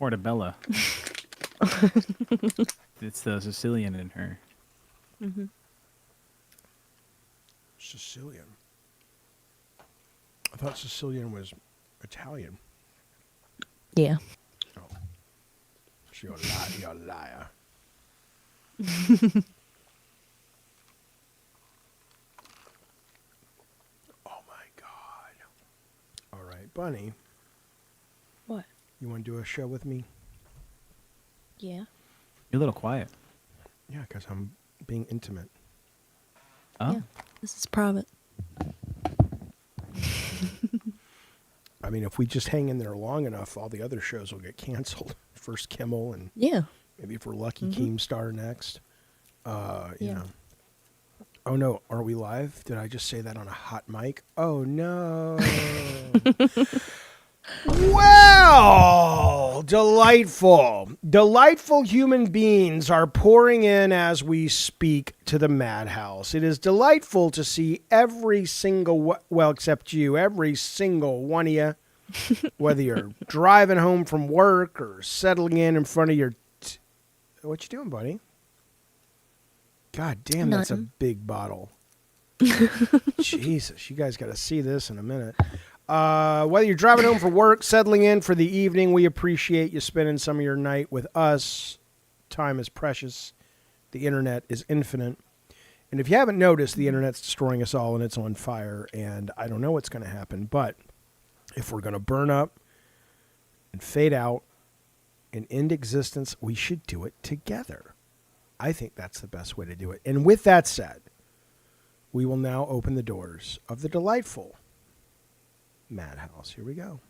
Portobello. It's the Sicilian in her. Mm-hmm. Sicilian. I thought Sicilian was Italian. Yeah. Oh. You're a liar. Oh my God. All right, Bunny. What? You want to do a show with me? Yeah. You're a little quiet. Yeah, because I'm being intimate. Oh. Yeah. This is private. I mean, if we just hang in there long enough, all the other shows will get canceled. First Kimmel, and Yeah. maybe if we're lucky, Mm-hmm. Keemstar next. You Yeah. know. Oh no, are we live? Did I just say that on a hot mic? Oh no. Well, delightful. Delightful human beings are pouring in as we speak to the Madhouse. It is delightful to see every single, well, except you, every single one of you, whether you're driving home from work or settling in front of your... What you doing, buddy? God damn, that's a Nothing. big bottle. Jesus, you guys got to see this in a minute. Whether you're driving home from work, settling in for the evening, we appreciate you spending some of your night with us. Time is precious. The internet is infinite. And if you haven't noticed, the internet's destroying us all and it's on fire. And I don't know what's going to happen. But if we're going to burn up and fade out and end existence, we should do it together. I think that's the best way to do it. And with that said, we will now open the doors of the delightful Madhouse. Here we go.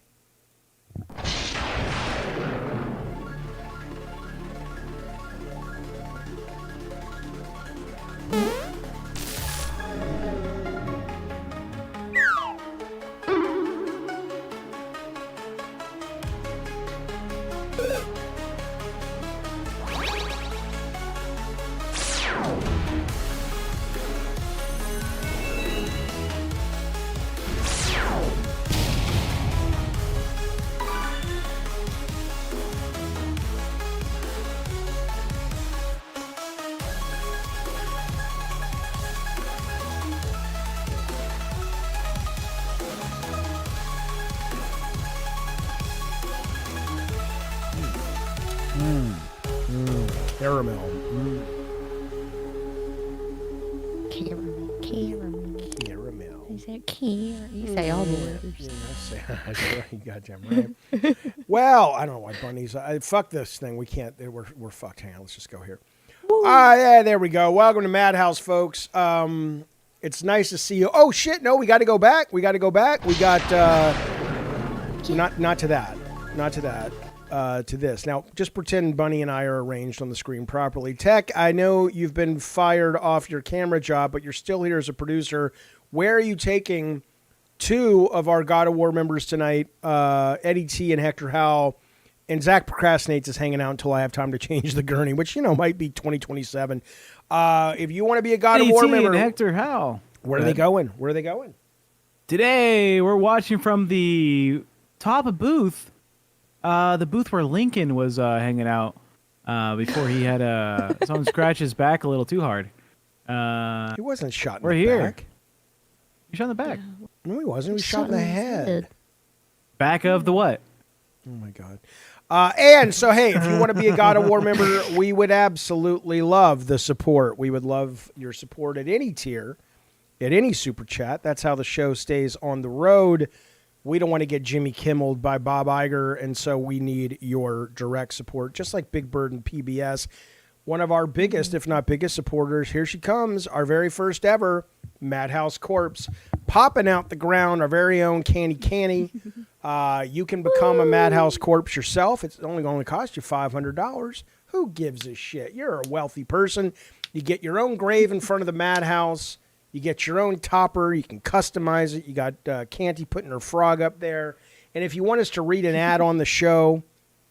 Caramel. Caramel. Caramel. He said caramel. You say all the words. Yeah, I say, you goddamn right. Well, I don't know why bunnies. Fuck this thing. We can't. We're fucked. Hang on. Let's just go here. Yeah, there we go. Welcome to Madhouse, folks. It's nice to see you. Oh shit! No, we got to go back. We got not to that. Not to that. To this. Now, just pretend Bunny and I are arranged on the screen properly. Tech, I know you've been fired off your camera job, but you're still here as a producer. Where are you taking two of our God of War members tonight, Eddie T and Hector Howell? And Zach procrastinates is hanging out until I have time to change the gurney, which, might be 2027. If you want to be a God of War member... and Hector Howell. Where are they going? Where are they going? Today, we're watching from the top of booth. The booth where Lincoln was hanging out before he had someone scratch his back a little too hard. He wasn't shot in We're the here. back. He shot in the back. No, he wasn't. He was shot in the head. Back of the what? Oh, my God. And so, hey, if you want to be a God of War member, we would absolutely love the support. We would love your support at any tier, at any super chat. That's how the show stays on the road. We don't want to get Jimmy Kimmeled by Bob Iger, and so we need your direct support, just like Big Bird and PBS. One of our biggest, if not biggest supporters, here she comes, our very first ever Madhouse Corpse, popping out the ground, our very own Canny. You can become a Madhouse Corpse yourself. It's only going to cost you $500. Who gives a shit? You're a wealthy person. You get your own grave in front of the Madhouse. You get your own topper. You can customize it. You got Canty putting her frog up there. And if you want us to read an ad on the show,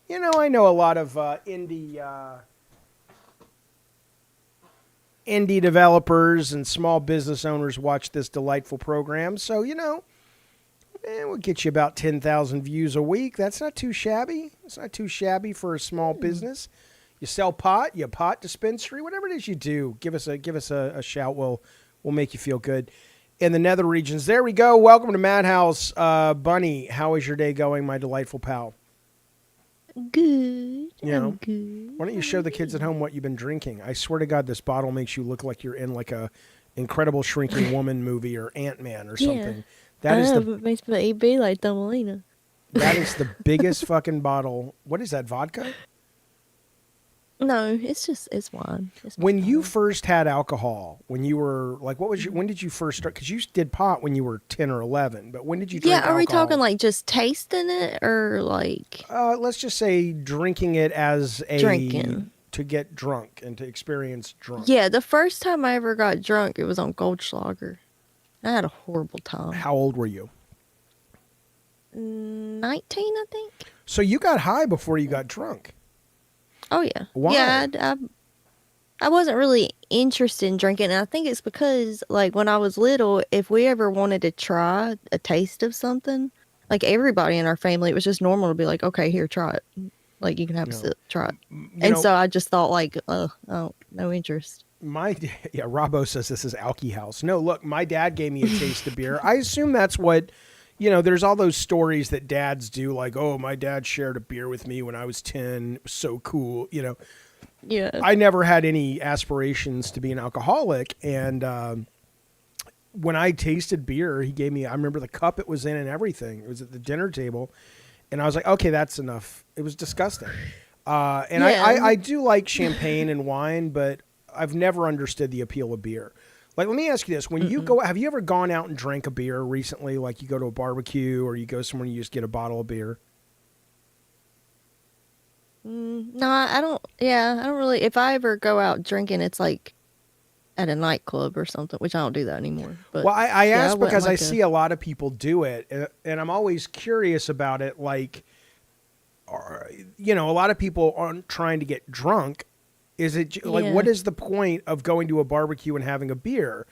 I know a lot of indie developers and small business owners watch this delightful program. So, we'll get you about 10,000 views a week. That's not too shabby. It's not too shabby for a small business. You sell pot, you pot dispensary, whatever it is you do. Give us a shout. We'll make you feel good. In the nether regions, there we go. Welcome to Madhouse, Bunny. How is your day going, my delightful pal? Good. Yeah. Good. Why don't you show the kids at home what you've been drinking? I swear to God, this bottle makes you look like you're in like a Incredible Shrinking Woman movie or Ant-Man or something. That is it makes me be like Thumbelina. That is the biggest fucking bottle. What is that, vodka? No, it's wine. When you first had alcohol, when you were like, when did you first start? Because you did pot when you were 10 or 11, but when did you drink alcohol? Are we talking like just tasting it or like? Let's just say drinking it as drinking to get drunk and to experience drunk. Yeah, the first time I ever got drunk, it was on Goldschlager. I had a horrible time. How old were you? 19, I think. So you got high before you got drunk. Oh yeah. Why? Yeah, I wasn't really interested in drinking, and I think it's because like when I was little, if we ever wanted to try a taste of something, like everybody in our family, it was just normal to be like, okay, here, try it. Like you can have a sip, try it. So I just thought like, oh, no interest. Robbo says this is Alky House. No, look, my dad gave me a taste of beer. I assume that's what, there's all those stories that dads do, like, oh, my dad shared a beer with me when I was 10. It was so cool, Yeah. I never had any aspirations to be an alcoholic, and when I tasted beer, he gave me, I remember the cup it was in and everything. It was at the dinner table, and I was like, okay, that's enough. It was disgusting. I do like champagne and wine, but I've never understood the appeal of beer. Like, let me ask you this. When you go, have you ever gone out and drank a beer recently? Like you go to a barbecue or you go somewhere and you just get a bottle of beer? No, I don't. Yeah, I don't really. If I ever go out drinking, it's like at a nightclub or something, which I don't do that anymore. But well, I ask because I see a lot of people do it, and I'm always curious about it. Like, a lot of people aren't trying to get drunk. Is it like, what is the point of going to a barbecue and having a beer?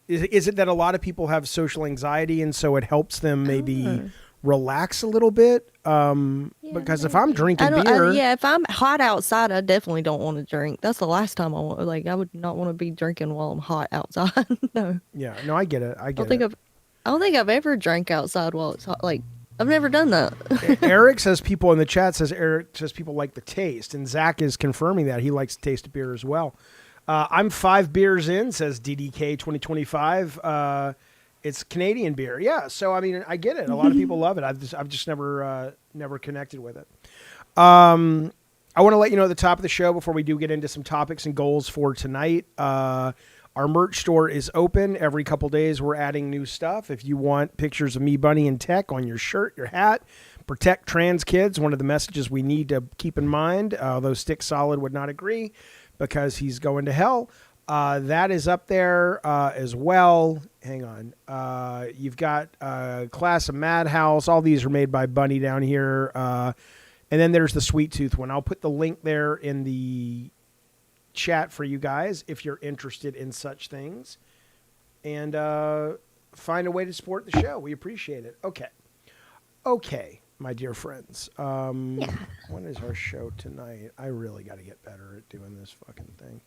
Is it that a lot of people have social anxiety and so it helps them maybe relax a little bit? Because if I'm drinking beer, if I'm hot outside, I definitely don't want to drink. That's the last time I want. Like, I would not want to be drinking while I'm hot outside. No. Yeah, no, I get it. I don't think I've ever drank outside while it's hot. Like, I've never done that. Eric says people in the chat says people like the taste, and Zach is confirming that he likes the taste of beer as well. I'm 5 beers in, says DDK 2025. It's Canadian beer, yeah. So I mean, I get it. A lot of people love it. I've just never connected with it. I want to let you know at the top of the show before we do get into some topics and goals for tonight. Our merch store is open. Every couple days, we're adding new stuff. If you want pictures of me, Bunny, and Tech on your shirt, your hat, protect trans kids, one of the messages we need to keep in mind, although Stick Solid would not agree because he's going to hell. That is up there as well. Hang on. You've got Class of Madhouse. All these are made by Bunny down here. And then there's the Sweet Tooth one. I'll put the link there in the chat for you guys if you're interested in such things, and find a way to support the show. We appreciate it. Okay, my dear friends. When is our show tonight? I really got to get better at doing this fucking thing.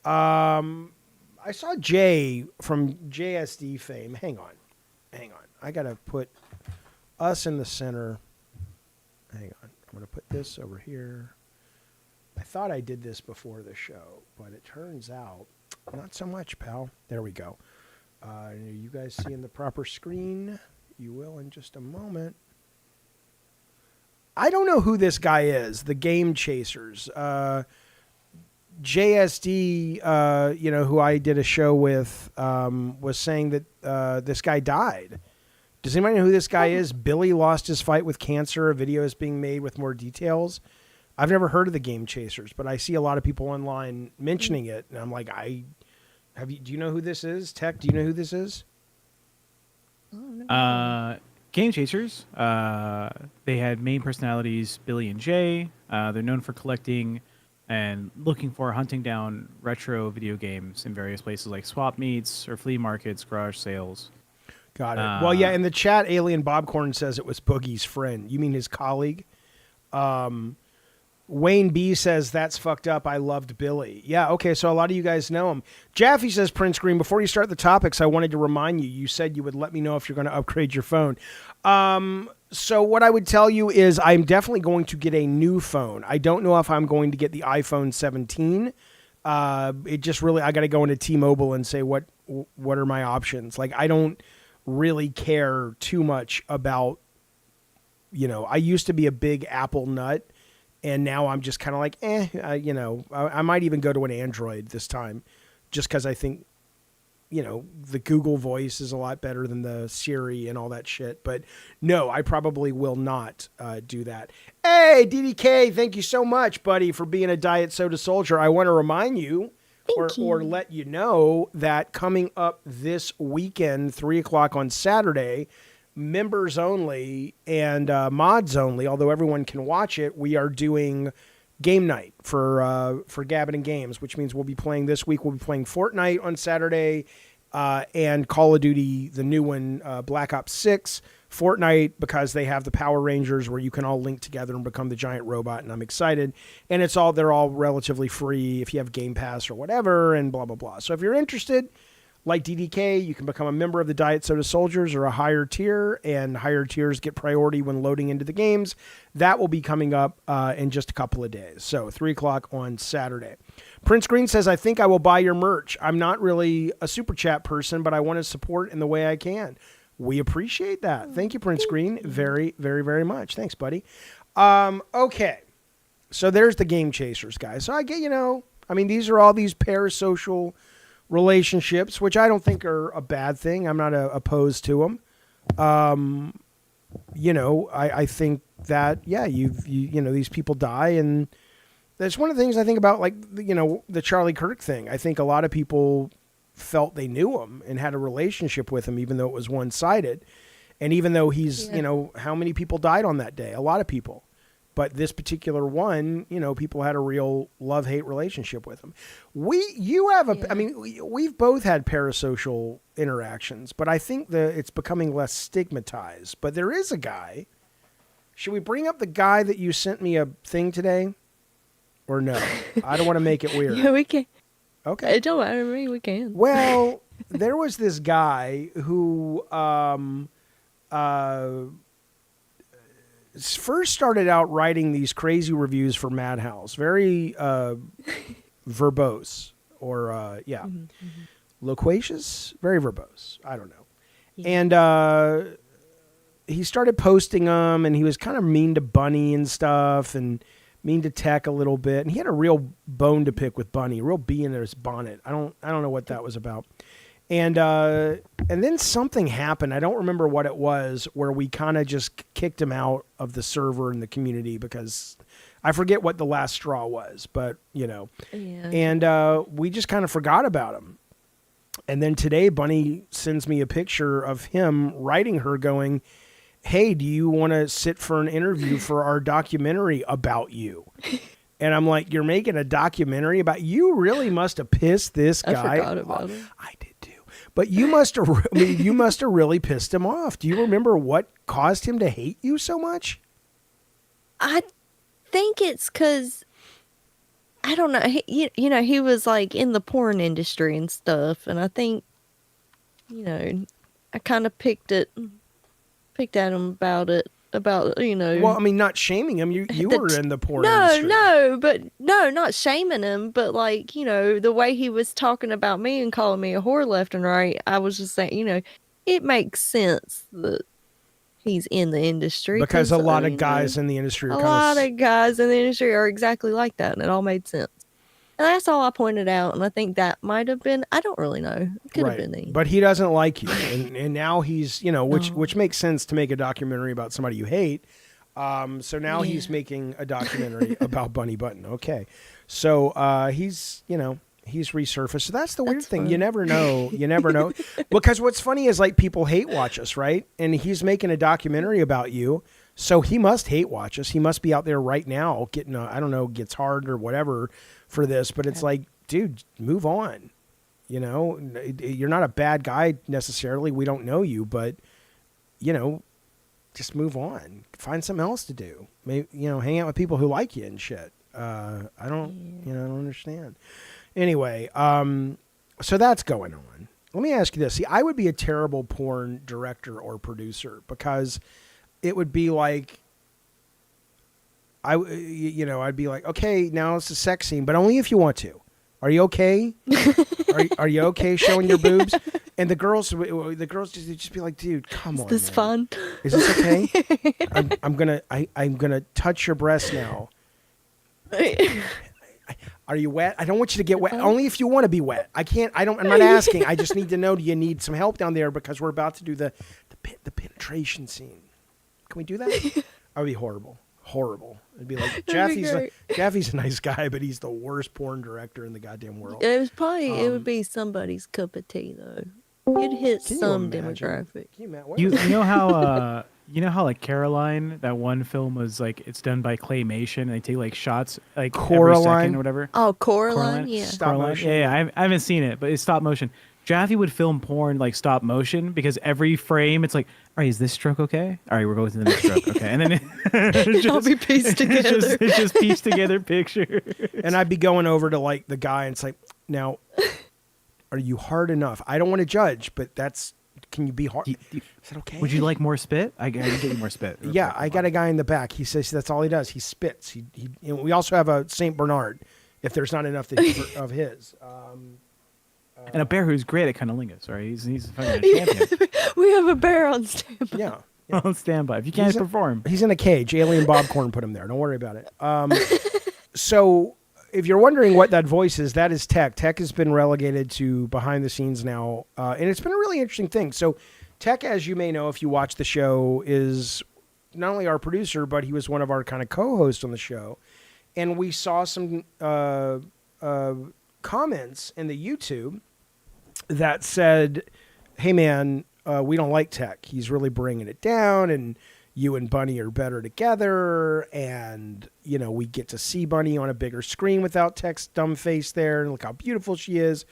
I saw Jay from JSD fame. Hang on. I gotta put us in the center. Hang on. I'm gonna put this over here. I thought I did this before the show, but it turns out not so much, pal. There we go. Are you guys seeing the proper screen? You will in just a moment. I don't know who this guy is, the Game Chasers. JSD, who I did a show with, was saying that this guy died. Does anybody know who this guy is? Billy lost his fight with cancer. A video is being made with more details. I've never heard of the Game Chasers, but I see a lot of people online mentioning it, and I'm like, do you know who this is? Tech, do you know who this is? Game Chasers. They had main personalities Billy and Jay. They're known for collecting and looking for hunting down retro video games in various places like swap meets or flea markets, garage sales. Got it. Well, yeah, in the chat, Alien Bobcorn says it was Boogie's friend. You mean his colleague? Wayne B says, that's fucked up. I loved Billy. Yeah, okay, so a lot of you guys know him. Jaffe says, Prince Green, before you start the topics, I wanted to remind you, you said you would let me know if you're going to upgrade your phone. So what I would tell you is I'm definitely going to get a new phone. I don't know if I'm going to get the iPhone 17. It just really, I got to go into T-Mobile and say, what are my options? Like, I don't really care too much about, I used to be a big Apple nut. And now I'm just kind of like, I might even go to an Android this time just because I think, the Google voice is a lot better than the Siri and all that shit. But no, I probably will not do that. Hey, DDK, thank you so much, buddy, for being a Diet Soda Soldier. I want to remind you or let you know that coming up this weekend, 3 o'clock on Saturday, members only and mods only, although everyone can watch it, we are doing game night for Gabbin and Games, which means we'll be playing this week. We'll be playing Fortnite on Saturday and Call of Duty, the new one, Black Ops 6. Fortnite, because they have the Power Rangers where you can all link together and become the giant robot, and I'm excited. And they're all relatively free if you have Game Pass or whatever, and blah, blah, blah. So if you're interested, like DDK, you can become a member of the Diet Soda Soldiers or a higher tier, and higher tiers get priority when loading into the games. That will be coming up in just a couple of days. So 3 o'clock on Saturday. Prince Green says, I think I will buy your merch. I'm not really a super chat person, but I want to support in the way I can. We appreciate that. Thank you, Prince Green. Very, very, very much. Thanks, buddy. Okay. So there's the Game Chasers, guys. So I get, these are all these parasocial relationships, which I don't think are a bad thing. I'm not opposed to them. I think that, these people die, and that's one of the things I think about, like, the Charlie Kirk thing. I think a lot of people felt they knew him and had a relationship with him, even though it was one-sided. And even though he's, how many people died on that day? A lot of people. But this particular one, people had a real love-hate relationship with him. We've both had parasocial interactions, but I think that it's becoming less stigmatized. But there is a guy. Should we bring up the guy that you sent me a thing today? Or no? I don't want to make it weird. Yeah, we can. Okay. It don't matter to me. We can. Well, there was this guy who first started out writing these crazy reviews for Madhouse, very verbose or loquacious, very verbose. I don't know. Yeah. And he started posting them, and he was kind of mean to Bunny and stuff, and mean to Tech a little bit. And he had a real bone to pick with Bunny, a real bee in his bonnet. I don't know what that was about. And then something happened. I don't remember what it was, where we kind of just kicked him out of the server and the community because I forget what the last straw was, but Yeah. And we just kind of forgot about him. And then today, Bunny sends me a picture of him writing her going, hey, do you want to sit for an interview for our documentary about you? And I'm like, you're making a documentary about you? Really must have pissed this guy. I forgot about him. I did too. But you must have really pissed him off. Do you remember what caused him to hate you so much? I think it's because, I don't know. He was like in the porn industry and stuff. And I think, I kind of picked at him about it. Well, not shaming him. You were in the porn industry. No, not shaming him, but like, the way he was talking about me and calling me a whore left and right, I was just saying, it makes sense that he's in the industry. Because a lot of guys in the industry are exactly like that, and it all made sense. And that's all I pointed out, and I think that might have been, I don't really know. It could have been me. But he doesn't like you, and now he's, which makes sense to make a documentary about somebody you hate. So now he's making a documentary about Bunny Button. Okay. So he's resurfaced. So that's the weird thing. Fun. You never know. Because what's funny is, like, people hate watch us, right? And he's making a documentary about you. So he must hate watch us. He must be out there right now getting, gets hard or whatever for this. But it's like, dude, move on. You know, you're not a bad guy necessarily. We don't know you, but you know, just move on. Find something else to do. Maybe, you know, hang out with people who like you and shit. I don't understand. Anyway, so that's going on. Let me ask you this. See, I would be a terrible porn director or producer because it would be like, I'd be like, okay, now it's a sex scene, but only if you want to. Are you okay? Are you okay showing your boobs? And the girls just be like, dude, come on. Is this fun? Is this okay? I'm gonna touch your breast now. Are you wet? I don't want you to get wet. Only if you want to be wet. I'm not asking. I just need to know, do you need some help down there because we're about to do the penetration scene. Can we do that? That would be horrible. Horrible. It'd be like Jaffe's a nice guy, but he's the worst porn director in the goddamn world. It would be somebody's cup of tea though. You'd hit some demographic. You know how like Caroline, that one film was like, it's done by claymation and they take like shots like every second or whatever. Oh, Coraline, yeah. Stop motion. Yeah, I haven't seen it, but it's stop motion. Jaffe would film porn like stop motion because every frame it's like, all right, is this stroke okay? All right, we're going to the next stroke, okay? And then it's all be pieced together. It's just pieced together picture. And I'd be going over to like the guy and it's like, now, are you hard enough? I don't want to judge, but can you be hard? Is that okay? Would you like more spit? I can get you more spit. Yeah, I got a guy in the back. He says that's all he does. He spits. We also have a Saint Bernard, if there's not enough of his. And a bear who's great at cunnilingus, right? He's fucking a champion. We have a bear on standby. Yeah. On standby. If you can't perform. He's in a cage. Alien Bobcorn put him there. Don't worry about it. So if you're wondering what that voice is, that is Tech. Tech has been relegated to behind the scenes now. And it's been a really interesting thing. So Tech, as you may know, if you watch the show, is not only our producer, but he was one of our kind of co-hosts on the show. And we saw some comments in the YouTube that said, hey man, we don't like Tech. He's really bringing it down, and you and Bunny are better together, and you know, we get to see Bunny on a bigger screen without Tech's dumb face there, and look how beautiful she is,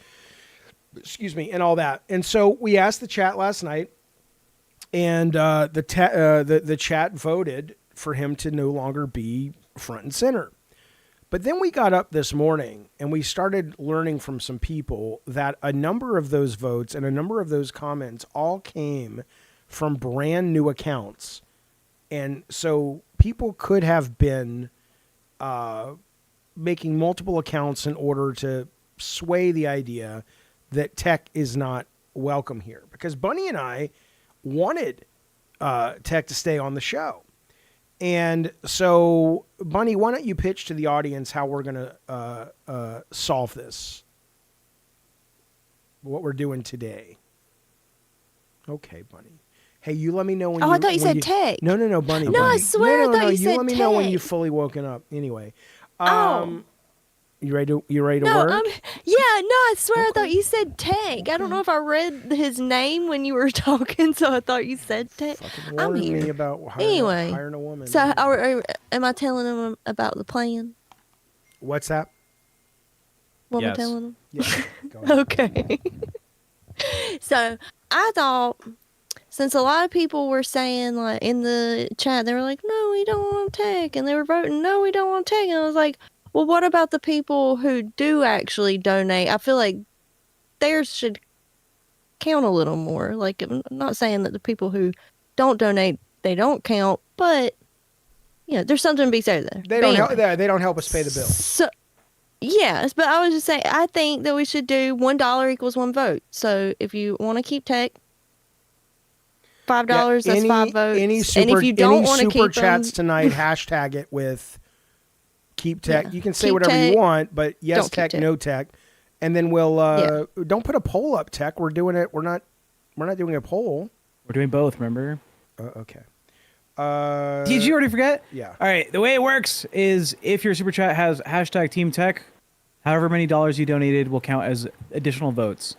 excuse me, and all that. And so we asked the chat last night, and the chat voted for him to no longer be front and center. But then we got up this morning and we started learning from some people that a number of those votes and a number of those comments all came from brand new accounts. And so people could have been making multiple accounts in order to sway the idea that Tech is not welcome here. Because Bunny and I wanted Tech to stay on the show. And so, Bunny, why don't you pitch to the audience how we're going to solve this? What we're doing today. Okay, Bunny. Hey, you let me know when I thought you said Tech. No, Bunny. No, Bunny. I swear I thought you said let me know when Tech. you've fully woken up. Anyway. Oh. You ready to No, work? I swear I thought you said Tech. I don't know if I read his name when you were talking, so I thought you said Tech. I'm here. Me about hiring a woman. So am I telling him about the plan? What's that? What am I Yes. telling him? Yeah. Go ahead. Okay. So I thought, since a lot of people were saying, like, in the chat, they were like, no, we don't want Tech. And they were voting, no, we don't want Tech. And I was like, well, what about the people who do actually donate? I feel like theirs should count a little more. Like, I'm not saying that the people who don't donate, they don't count, but, you know, there's something to be said there. They don't help us pay the bill. So, yes, but I was just saying, I think that we should do $1 equals one vote. So if you want to keep Tech, $5, that's 5 votes. And if you don't want to keep super chats them, tonight, hashtag it with keep Tech. Yeah. You can say Keep whatever Tech. you want, but yes, Don't keep Tech, Tech. no Tech. And then we'll don't put a poll up, Tech. We're doing it. We're not doing a poll. We're doing both, remember? Okay. Did you already forget? Yeah. All right. The way it works is if your super chat has hashtag Team Tech, however many dollars you donated will count as additional votes.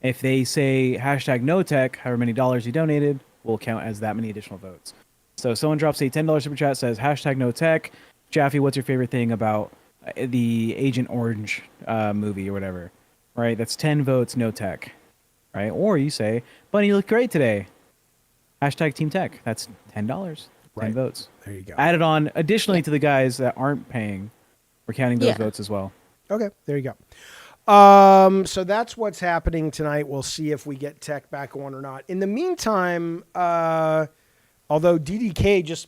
If they say hashtag No Tech, however many dollars you donated will count as that many additional votes. So if someone drops a $10 super chat, says hashtag No Tech, Jaffe, what's your favorite thing about the Agent Orange movie or whatever? right? That's 10 votes, no tech, right? Or you say, Bunny, you look great today. Hashtag Team Tech. That's $10, 10 Right. votes. There you go. Added on additionally to the guys that aren't paying. We're counting those Yeah. votes as well. Okay, there you go. So that's what's happening tonight. We'll see if we get tech back on or not. In the meantime, although DDK just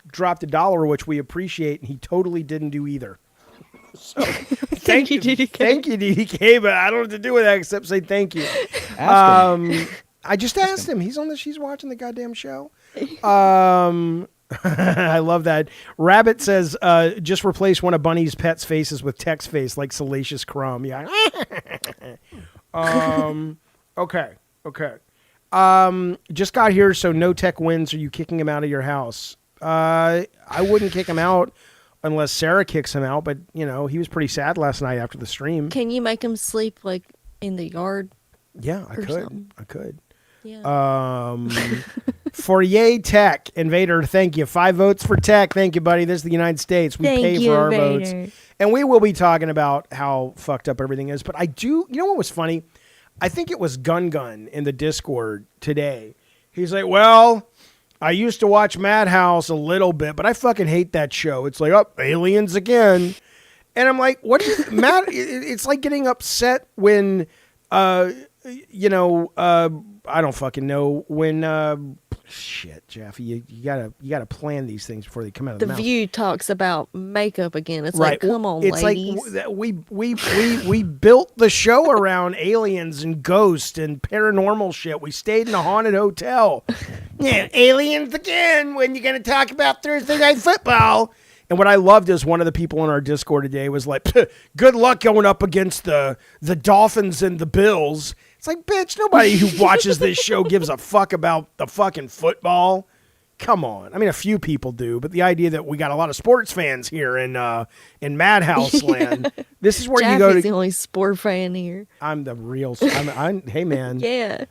dropped $1, which we appreciate, and he totally didn't do either. So Thank you, DDK. Thank you, DDK, but I don't have to do with that except say thank you. Ask him. I just asked him. He's watching the goddamn show. I love that. Rabbit says, just replace one of Bunny's pet's faces with Tech's face, like Salacious Crumb. Yeah. Okay. Just got here, so no Tech wins. Are you kicking him out of your house? I wouldn't kick him out unless Sarah kicks him out, but, you know, he was pretty sad last night after the stream. Can you make him sleep like in the yard? Yeah, or something? I could. Yeah. For Yay Tech, Invader, thank you. 5 votes for Tech. Thank you, buddy. This is the United States. We pay for our votes. And we will be talking about how fucked up everything is. But you know what was funny? I think it was Gun in the Discord today. He's like, well, I used to watch Madhouse a little bit, but I fucking hate that show. It's like, oh, aliens again. And I'm like, what do you, Matt? It's like getting upset when, I don't fucking know when, shit, Jaffe, you gotta plan these things before they come out of the mouth. The View talks about makeup again. It's Right. like, come on, it's ladies. like we built the show around aliens and ghosts and paranormal shit. We stayed in a haunted hotel. Yeah, aliens again. When you gonna talk about Thursday Night Football? And what I loved is one of the people on our Discord today was like, good luck going up against the Dolphins and the Bills. It's like, bitch, nobody who watches this show gives a fuck about the fucking football. Come on. I mean, a few people do, but the idea that we got a lot of sports fans here in Madhouse land. This is where you go to. the only sport fan here. I'm the real. Hey, man. Yeah.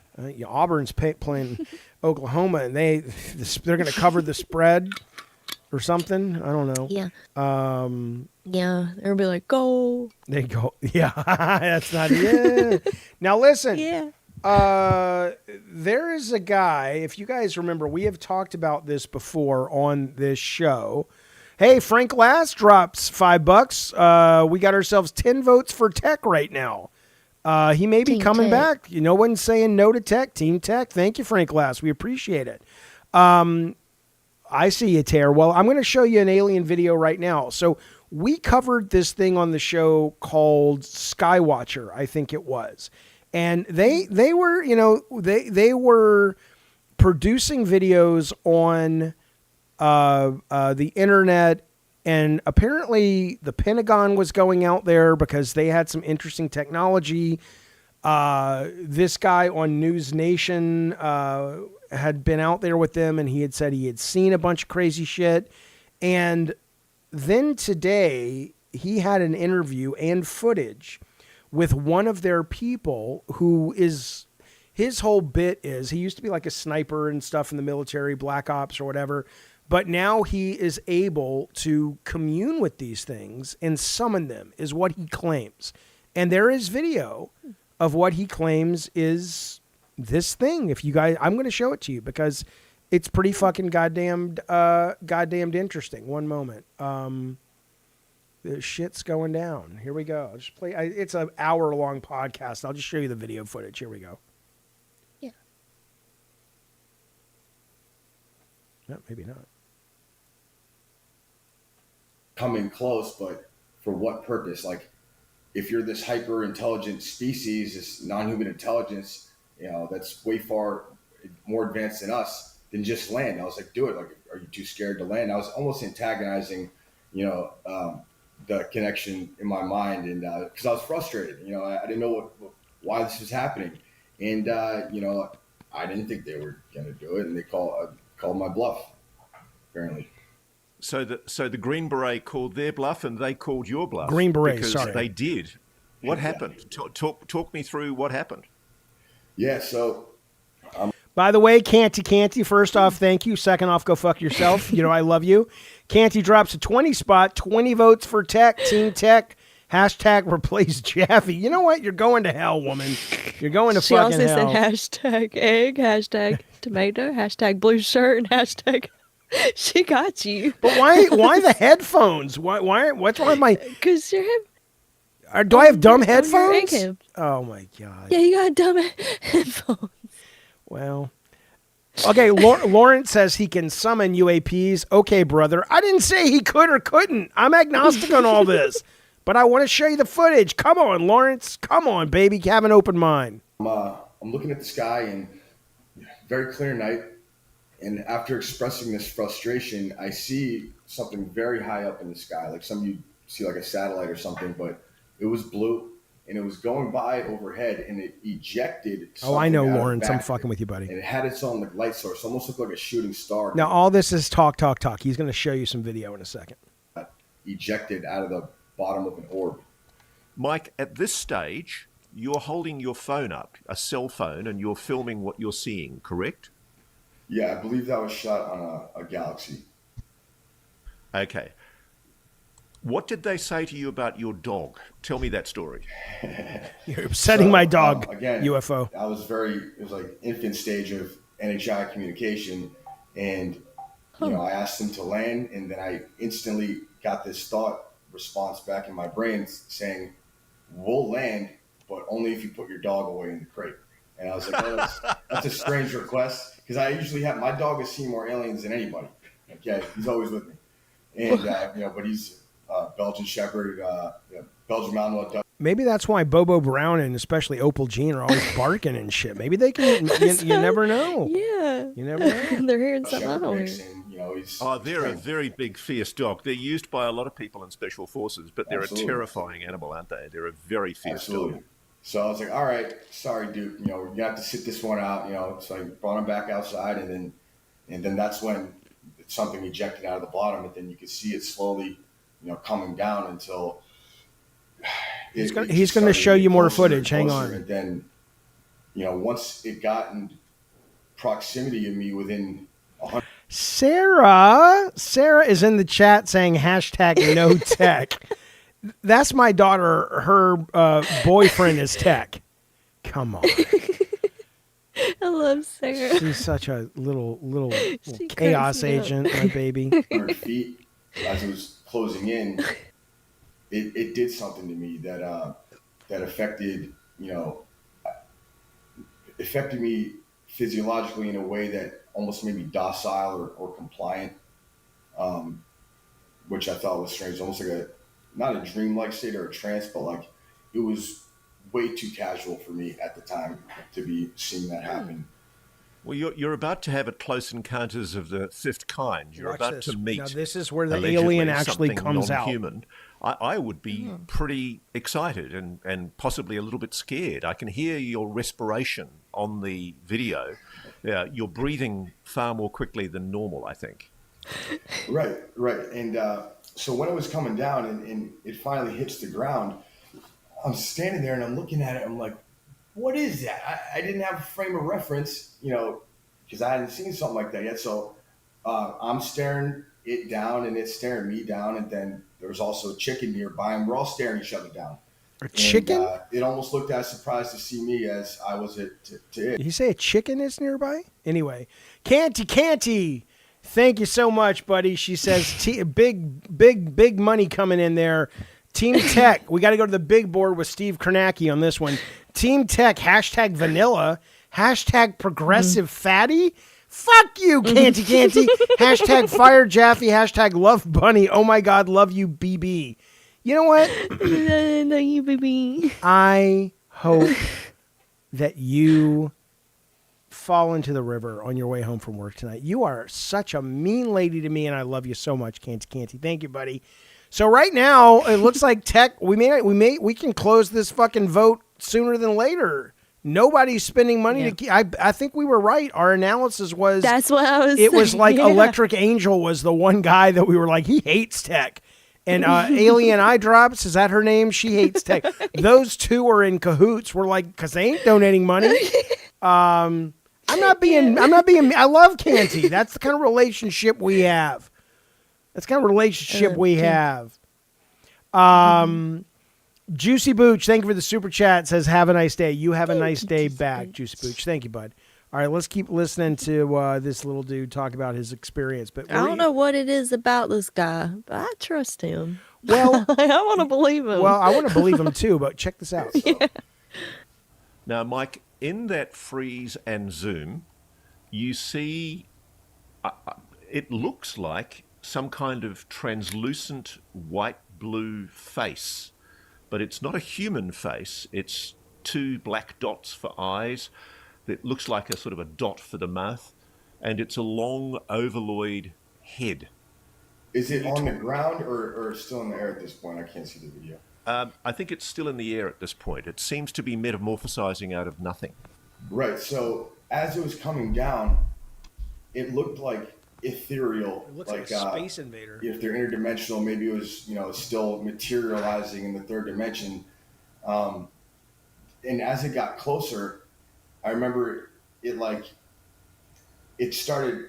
Auburn's playing Oklahoma, and they're going to cover the spread or something. I don't know. Yeah. Yeah. They'll be like, go. They go. Yeah, that's not it. Now listen. Yeah. There is a guy. If you guys remember, we have talked about this before on this show. Hey, Frank Last drops $5. We got ourselves 10 votes for Tech right now. He may be Team coming Tech. back. No one's saying no to Tech. Team Tech. Thank you, Frank Last. We appreciate it. I see you, Tare. Well, I'm going to show you an alien video right now. So we covered this thing on the show called Skywatcher, I think it was. And they were, they were producing videos on the internet, and apparently the Pentagon was going out there because they had some interesting technology. This guy on News Nation had been out there with them, and he had said he had seen a bunch of crazy shit. And then today he had an interview and footage with one of their people who is, his whole bit is, he used to be like a sniper and stuff in the military, Black Ops or whatever, but now he is able to commune with these things and summon them, is what he claims. And there is video of what he claims is this thing. If you guys, I'm going to show it to you because it's pretty fucking goddamned interesting. One moment. The shit's going down. Here we go. I'll just play. It's an hour-long podcast. I'll just show you the video footage. Here we go. Yeah. No, maybe not. Coming close, but for what purpose? Like, if you're this hyper-intelligent species, this non-human intelligence, that's way far more advanced than us, then just land. I was like, do it. Like, are you too scared to land? I was almost antagonizing, the connection in my mind, and because I was frustrated, I didn't know why this was happening, and I didn't think they were going to do it, and they called my bluff, apparently. So the Green Beret called their bluff, and they called your bluff. Green Beret, because sorry. they did. What happened? Talk me through what happened. Yeah. So. By the way, Canty, first off, thank you. Second off, go fuck yourself. I love you. Canty drops a 20 spot, 20 votes for Tech, Team Tech. Hashtag replace Jaffe. You know what? You're going to hell, woman. You're going to She fucking also hell. said hashtag egg, hashtag tomato, hashtag blue shirt, and hashtag. She got you. But why the headphones? What's wrong with my? Because you're Do I have dumb on your headphones? egghead. Oh my god. Yeah, you got dumb headphones. Well. Okay, Lawrence says he can summon UAPs. Okay, brother. I didn't say he could or couldn't. I'm agnostic on all this. But I want to show you the footage. Come on, Lawrence. Come on, baby. Have an open mind. I'm looking at the sky and very clear night. And after expressing this frustration, I see something very high up in the sky, like you see like a satellite or something, but it was blue and it was going by overhead and it ejected. Oh, I know, something out of the Lawrence. I'm back fucking with you, buddy. And it had its own like light source, almost looked like a shooting star. Now, all this is talk. He's going to show you some video in a second. Ejected out of the bottom of an orb. Mike, at this stage, you're holding your phone up, a cell phone, and you're filming what you're seeing, correct? Yeah, I believe that was shot on a Galaxy. Okay. What did they say to you about your dog? Tell me that story. You're upsetting my dog, again, UFO. It was like infant stage of NHI communication. And, I asked them to land and then I instantly got this thought response back in my brain saying, we'll land, but only if you put your dog away in the crate. And I was like, oh, that's a strange request because I usually my dog has seen more aliens than anybody. Okay, he's always with me, and but he's Belgian Shepherd, Belgian Malinois. Maybe that's why Bobo Brown and especially Opal Jean are always barking and shit. Maybe they can. You never know. Yeah. You never know. They're hearing something I Shepherd don't mix, hear. and, They're a very big, fierce dog. They're used by a lot of people in special forces, but they're Absolutely. a terrifying animal, aren't they? They're a very fierce Absolutely. dog. So I was like, all right, sorry, dude. We're gonna have to sit this one out. So I brought him back outside, and then that's when something ejected out of the bottom, and then you could see it slowly, coming down until He's going to show you more footage. Hang on. And then, once it got in proximity of me within 100. Sarah is in the chat saying hashtag no tech. That's my daughter. Her boyfriend is tech. Come on. I love Sarah. She's such a little She chaos cracks me up. agent, my baby. 100 feet as it was closing in, it did something to me that affected me physiologically in a way that almost made me docile or compliant, which I thought was strange, almost like not a dreamlike state or a trance, but like it was way too casual for me at the time to be seeing that happen. Well, you're about to have a close encounters of the fifth kind. You're Watch about this. to meet. Now, this is where the allegedly alien actually something comes out. non-human. I would be pretty excited and possibly a little bit scared. I can hear your respiration on the video. Yeah, you're breathing far more quickly than normal, I think. Right. And so when it was coming down and it finally hits the ground, I'm standing there and I'm looking at it. I'm like, what is that? I didn't have a frame of reference, because I hadn't seen something like that yet. So I'm staring it down and it's staring me down. And then there was also a chicken nearby and we're all staring each other down. A chicken? And, it almost looked as surprised to see me as I was to it. Did you say a chicken is nearby? Anyway, Canty, thank you so much, buddy. She says, big money coming in there. Team Tech, we got to go to the big board with Steve Kornacki on this one. Team Tech, hashtag vanilla, hashtag progressive fatty. Fuck you, Canty. Hashtag fire Jaffe, hashtag love bunny. Oh my God, love you, BB. You know what? No, you baby. I hope that you fall into the river on your way home from work tonight. You are such a mean lady to me, and I love you so much, Canty. Thank you, buddy. So right now, it looks like Tech. We can close this fucking vote sooner than later. Nobody's spending money to keep. I think we were right. Our analysis was That's what I was. It was saying, like yeah. Electric Angel was the one guy that we were like, he hates Tech. And Alien Eye Drops, is that her name? She hates Tech. Those two are in cahoots. We're like, because they ain't donating money. I'm not being. I love Canty. That's the kind of relationship we have. Juicy Booch, thank you for the super chat. Says, have a nice day. You have a nice day Juicy back, Booch. Juicy Booch. Thank you, bud. All right, let's keep listening to this little dude talk about his experience. But I don't know what it is about this guy, but I trust him. Well, I want to believe him. well, I want to believe him too, but check this out. Now, Mike, in that freeze and zoom, you see it looks like some kind of translucent white-blue face, but it's not a human face. It's two black dots for eyes. It looks like a sort of a dot for the mouth, and it's a long ovaloid head. Is it on the ground or still in the air at this point? I can't see the video. I think it's still in the air at this point. It seems to be metamorphosizing out of nothing. Right. So as it was coming down, it looked like ethereal. It looks like a space invader. If they're interdimensional, maybe it was still materializing in the third dimension. And as it got closer, I remember it started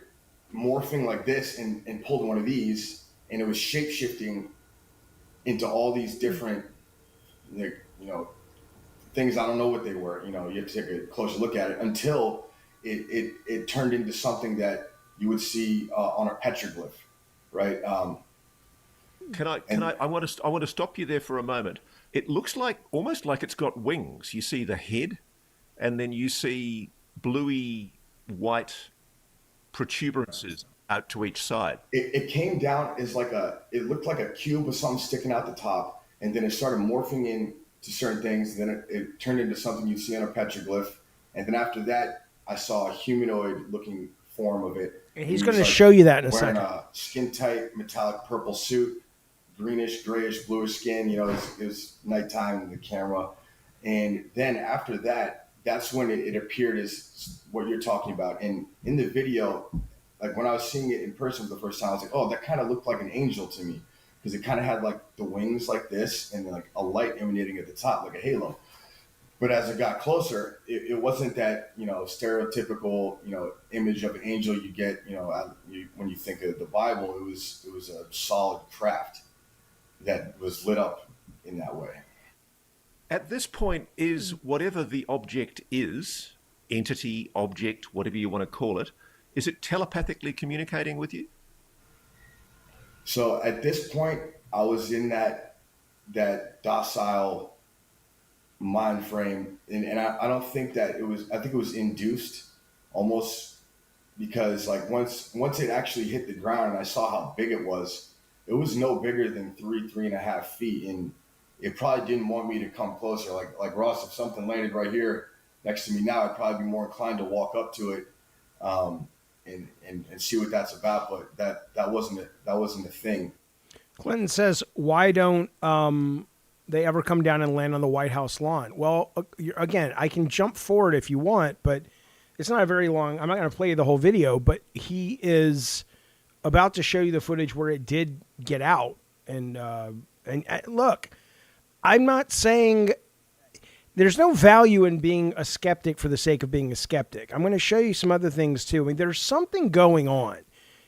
morphing like this and pulled one of these, and it was shape shifting into all these different things. I don't know what they were. You have to take a closer look at it until it turned into something that you would see on a petroglyph, right? I want to stop you there for a moment. It looks almost like it's got wings. You see the head, and then you see bluey white protuberances out to each side. It came down as it looked like a cube with something sticking out the top, and then it started morphing into certain things. Then it turned into something you'd see on a petroglyph, and then after that, I saw a humanoid-looking form of it. And he's going to show you that in a wearing second. A skin-tight metallic purple suit, greenish, grayish, bluish skin. It was nighttime in the camera, and then after that, that's when it appeared as what you're talking about. And in the video, like when I was seeing it in person for the first time, I was like, oh, that kind of looked like an angel to me, because it kind of had like the wings like this and like a light emanating at the top, like a halo. But as it got closer, it wasn't that stereotypical image of an angel you get when you think of the Bible. It was a solid craft that was lit up in that way. At this point, is whatever the object is, entity, object, whatever you want to call it, is it telepathically communicating with you? So at this point, I was in that docile mind frame, and I don't think that it was. I think it was induced almost, because like once it actually hit the ground and I saw how big it was no bigger than 3.5 feet, and it probably didn't want me to come closer. Like Ross, if something landed right here next to me now, I'd probably be more inclined to walk up to it and see what that's about. But that wasn't a thing. Clinton says, why don't they ever come down and land on the White House lawn? Well, again, I can jump forward if you want, but it's not a very long. I'm not going to play you the whole video, but he is about to show you the footage where it did get out. And look, I'm not saying there's no value in being a skeptic for the sake of being a skeptic. I'm going to show you some other things too. I mean, there's something going on.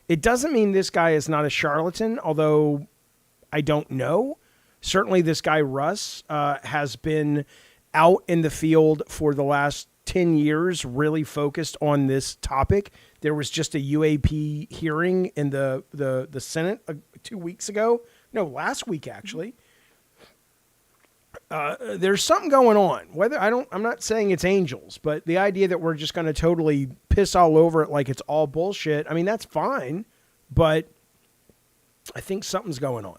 It doesn't mean this guy is not a charlatan, although I don't know. Certainly this guy, Russ, has been out in the field for the last 10 years, really focused on this topic. There was just a UAP hearing in the Senate 2 weeks ago. No, last week, actually. There's something going on. I'm not saying it's angels, but the idea that we're just going to totally piss all over it like it's all bullshit, I mean, that's fine, but I think something's going on.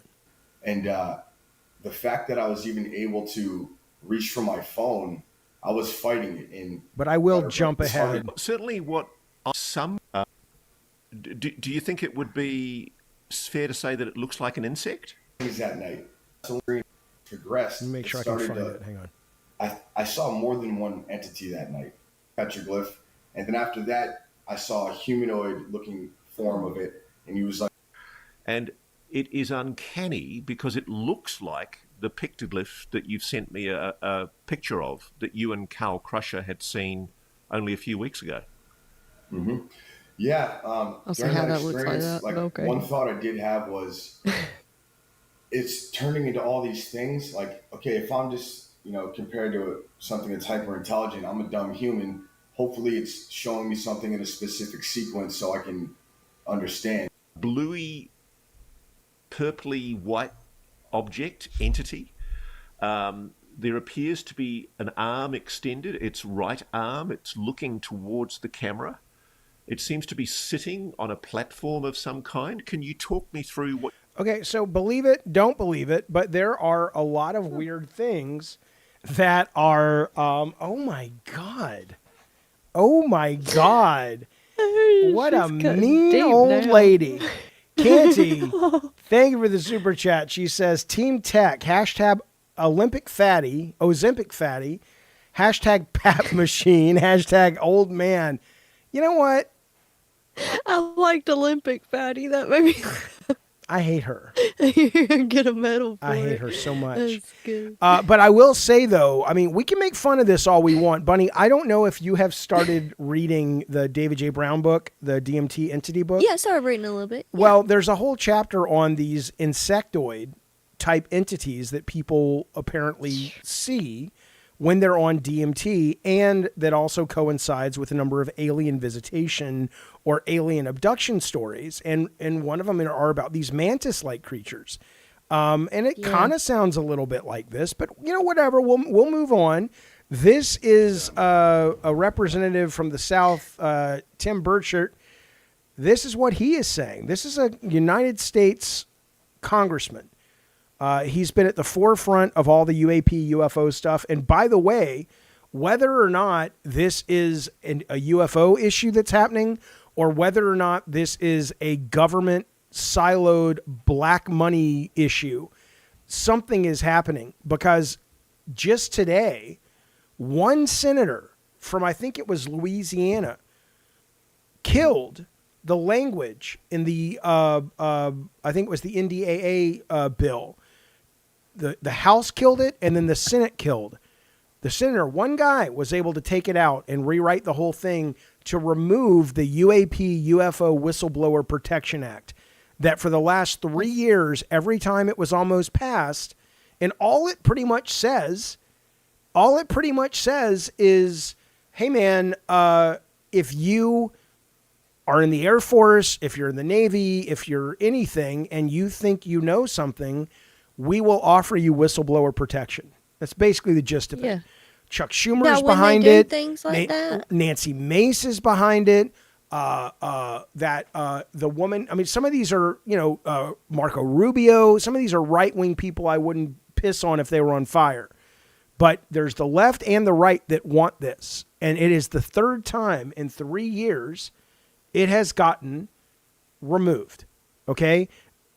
And the fact that I was even able to reach for my phone, I was fighting it. But I will jump ahead. Certainly do you think it would be fair to say that it looks like an insect? That night, so progressed. Let me make sure I can find it. Hang on. I saw more than one entity that night, petroglyph, and then after that, I saw a humanoid-looking form of it, and he was like. And it is uncanny because it looks like the pictoglyph that you've sent me a picture of that you and Carl Crusher had seen only a few weeks ago. Mm-hmm. Yeah. I'll see how that looks like that. Like okay. One thought I did have was it's turning into all these things. Like, okay, if I'm just, compared to something that's hyper intelligent, I'm a dumb human. Hopefully, it's showing me something in a specific sequence so I can understand. Bluey, purpley white object entity. There appears to be an arm extended, its right arm. It's looking towards the camera. It seems to be sitting on a platform of some kind. Can you talk me through what? Okay, so believe it, don't believe it, but there are a lot of weird things that are, oh my God. Oh my God. What a mean old lady. Canty, thank you for the super chat. She says, Team Tech, hashtag Ozempic fatty, hashtag pap machine, hashtag old man. You know what? I liked Olympic fatty. That made me I hate her. get a medal for I hate it. her so much. That's good. But I will say, though, I mean, we can make fun of this all we want. Bunny, I don't know if you have started reading the David J. Brown book, the DMT entity book. Yeah, I started reading a little bit. Yeah. Well, there's a whole chapter on these insectoid type entities that people apparently see when they're on DMT, and that also coincides with a number of alien visitation or alien abduction stories. And one of them are about these mantis-like creatures. And it kind of sounds a little bit like this, but whatever, we'll move on. This is a representative from the South, Tim Burchert. This is what he is saying. This is a United States congressman. He's been at the forefront of all the UAP, UFO stuff. And by the way, whether or not this is a UFO issue that's happening, or whether or not this is a government siloed black money issue, something is happening. Because just today, one senator from, I think it was Louisiana, killed the language in the, I think it was the NDAA bill. The House killed it, and then the Senate killed. The senator, one guy, was able to take it out and rewrite the whole thing to remove the UAP UFO Whistleblower Protection Act. That for the last 3 years, every time it was almost passed, and all it pretty much says is, hey man, if you are in the Air Force, if you're in the Navy, if you're anything, and you think you know something, we will offer you whistleblower protection. That's basically the gist of it. Chuck Schumer's behind it. Things like that. Nancy Mace is behind it. The woman, I mean, some of these are, Marco Rubio. Some of these are right-wing people I wouldn't piss on if they were on fire. But there's the left and the right that want this. And it is the third time in 3 years it has gotten removed. Okay?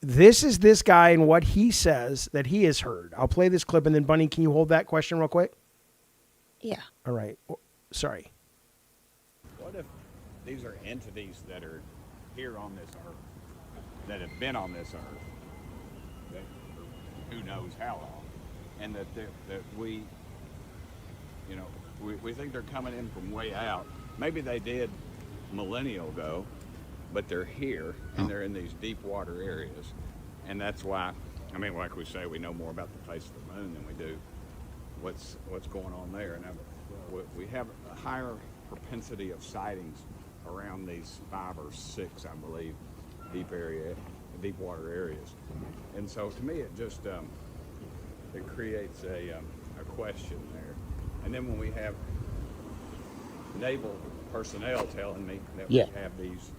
This is this guy and what he says that he has heard. I'll play this clip, and then, Bunny, can you hold that question real quick? Yeah. All right. Sorry. What if these are entities that are here on this earth, that have been on this earth, that who knows how long, and that we think they're coming in from way out. Maybe they did millennia ago, but they're here, and they're in these deep water areas. And that's why, I mean, like we say, we know more about the face of the moon than we do what's going on there. And we have a higher propensity of sightings around these 5 or 6, I believe, deep water areas. And so to me, it just it creates a question there. And then when we have naval personnel telling me that we have these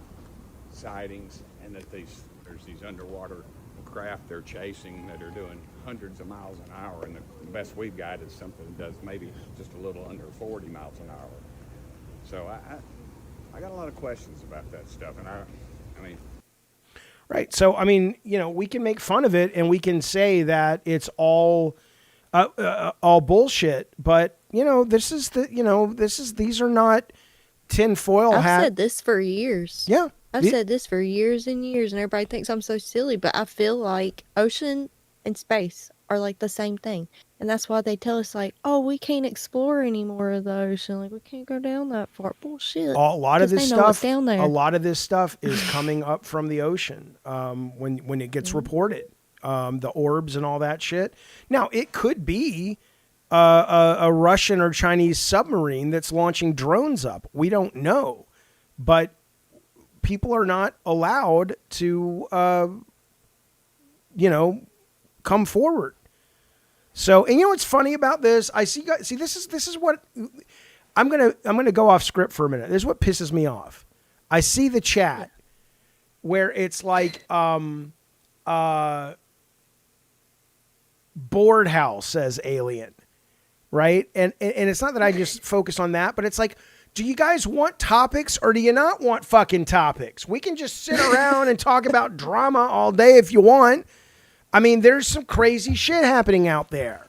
sightings, and that there's these underwater craft they're chasing that are doing hundreds of miles an hour, and the best we've got is something that does maybe just a little under 40 miles an hour. So I got a lot of questions about that stuff, and I mean. Right. So, I mean, we can make fun of it, and we can say that it's all bullshit, but these are not tinfoil hat. I've said this for years. Yeah. I've said this for years and years, and everybody thinks I'm so silly, but I feel like ocean and space are like the same thing. And that's why they tell us, like, oh, we can't explore any more of the ocean. Like, we can't go down that far. Bullshit. A lot of this stuff down there. A lot of this stuff is coming up from the ocean when it gets reported. the orbs and all that shit. Now, it could be a Russian or Chinese submarine that's launching drones up. We don't know. But people are not allowed to, come forward. So, and you know what's funny about this? I see this is what I'm gonna go off script for a minute. This is what pisses me off. I see the chat where it's like Board House says alien, right? And it's not that I just focus on that, but it's like, do you guys want topics or do you not want fucking topics? We can just sit around and talk about drama all day if you want. I mean, there's some crazy shit happening out there.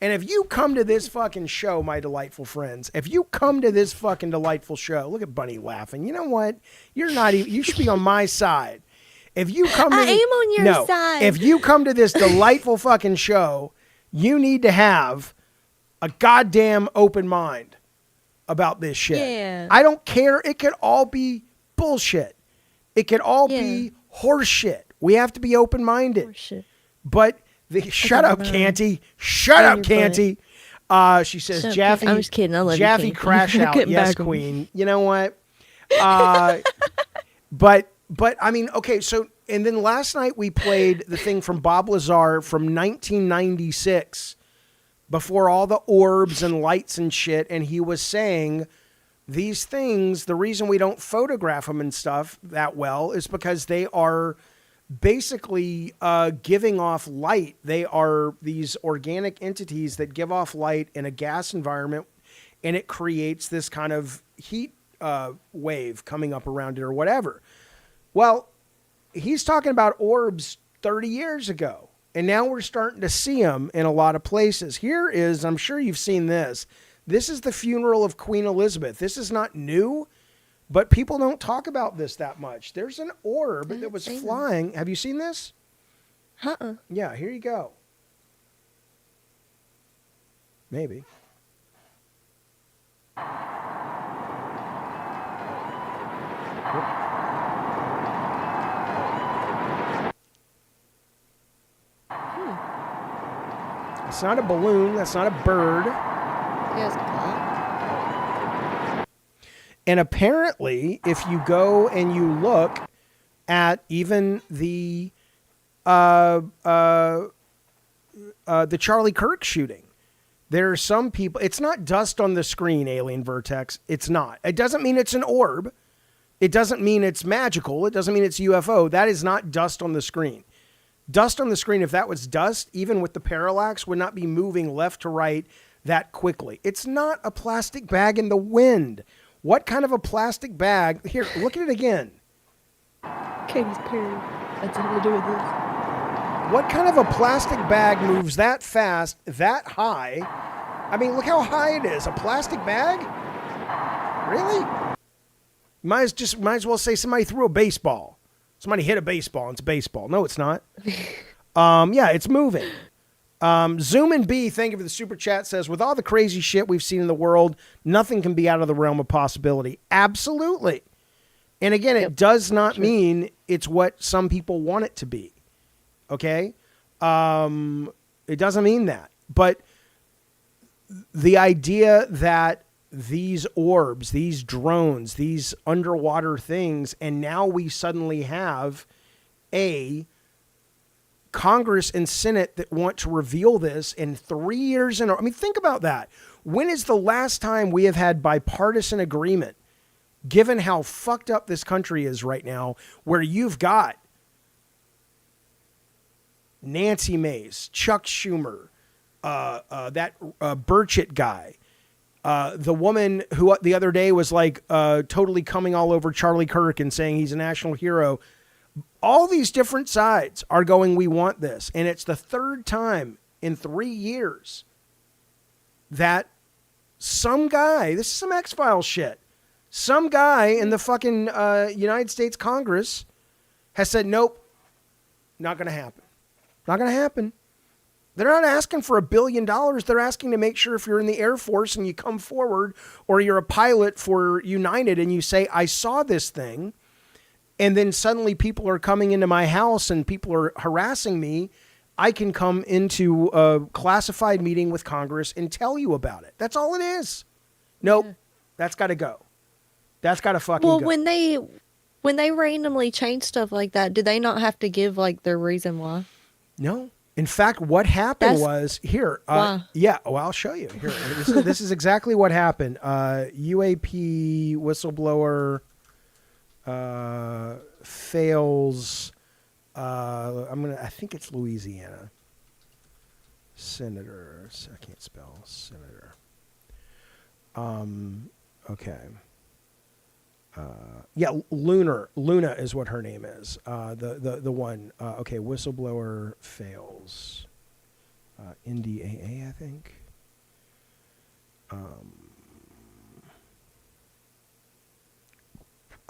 And if you come to this fucking show, my delightful friends, if you come to this fucking delightful show, look at Bunny laughing. You know what? You're not even, you should be on my side. If you come to I am on your side. If you come to this delightful fucking show, you need to have a goddamn open mind about this shit. Yeah. I don't care. It could all be bullshit. It could all be horse shit. We have to be open-minded. Horseshit. But shut up, Canty. Shut up, Canty. She says, Shut up, Jaffe. I'm just kidding. I love you, Jaffe, Canty. crash out. Getting Yes, back on queen. You know what? But I mean, okay. So, and then last night we played the thing from Bob Lazar from 1996, before all the orbs and lights and shit, and he was saying these things. The reason we don't photograph them and stuff that well is because they are basically giving off light. They are these organic entities that give off light in a gas environment, and it creates this kind of heat wave coming up around it or whatever. Well, he's talking about orbs 30 years ago, and now we're starting to see them in a lot of places. Here is, I'm sure you've seen this. This is the funeral of Queen Elizabeth. This is not new, but people don't talk about this that much. There's an orb that was flying. Have you seen this? Uh-uh. Yeah, here you go. Maybe. It's not a balloon. That's not a bird. Yes, And apparently, if you go and you look at even the Charlie Kirk shooting, there are some people. It's not dust on the screen, Alien Vertex. It's not. It doesn't mean it's an orb. It doesn't mean it's magical. It doesn't mean it's UFO. That is not dust on the screen. Dust on the screen, if that was dust, even with the parallax, would not be moving left to right that quickly. It's not a plastic bag in the wind. What kind of a plastic bag? Here, look at it again. Katie's period. That's all to do with this. What kind of a plastic bag moves that fast, that high? I mean, look how high it is. A plastic bag? Really? Might as well say somebody threw a baseball. Somebody hit a baseball and it's baseball. No, it's not. Yeah, it's moving. Zoom and B, thank you for the super chat, says, with all the crazy shit we've seen in the world, nothing can be out of the realm of possibility. Absolutely. And again, it does not mean it's what some people want it to be. Okay? It doesn't mean that. But the idea that these orbs, these drones, these underwater things, and now we suddenly have a Congress and Senate that want to reveal this in 3 years. I mean, think about that. When is the last time we have had bipartisan agreement, given how fucked up this country is right now, where you've got Nancy Mace, Chuck Schumer, that Burchett guy, the woman who the other day was like totally coming all over Charlie Kirk and saying he's a national hero. All these different sides are going, we want this. And it's the third time in 3 years that some guy, this is some X-Files shit, some guy in the fucking United States Congress has said, nope, not going to happen. Not going to happen. They're not asking for $1 billion. They're asking to make sure if you're in the Air Force and you come forward, or you're a pilot for United and you say, I saw this thing, and then suddenly people are coming into my house and people are harassing me, I can come into a classified meeting with Congress and tell you about it. That's all it is. Nope. Yeah. That's got to go. That's got to fucking Well, go. when they randomly change stuff like that, do they not have to give like their reason why? No. In fact, what happened was here. Why? Yeah. Well, I'll show you here. This is exactly what happened. UAP whistleblower fails. I think it's Louisiana. Senator. I can't spell senator. Okay. Yeah, Luna is what her name is. The one. Okay, whistleblower fails. NDAA, I think.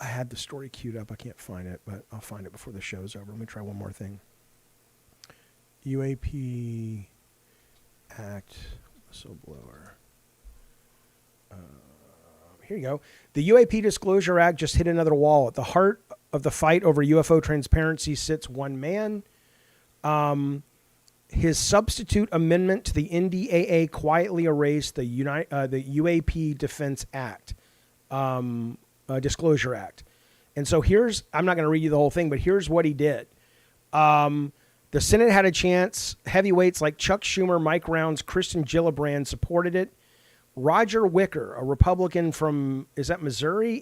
I had the story queued up. I can't find it, but I'll find it before the show's over. Let me try one more thing. UAP Act whistleblower. Here you go. The UAP Disclosure Act just hit another wall. At the heart of the fight over UFO transparency sits one man. His substitute amendment to the NDAA quietly erased the UAP Defense Act, Disclosure Act. And so I'm not going to read you the whole thing, but here's what he did. The Senate had a chance. Heavyweights like Chuck Schumer, Mike Rounds, Kristen Gillibrand supported it. Roger Wicker, a Republican from, is that Missouri?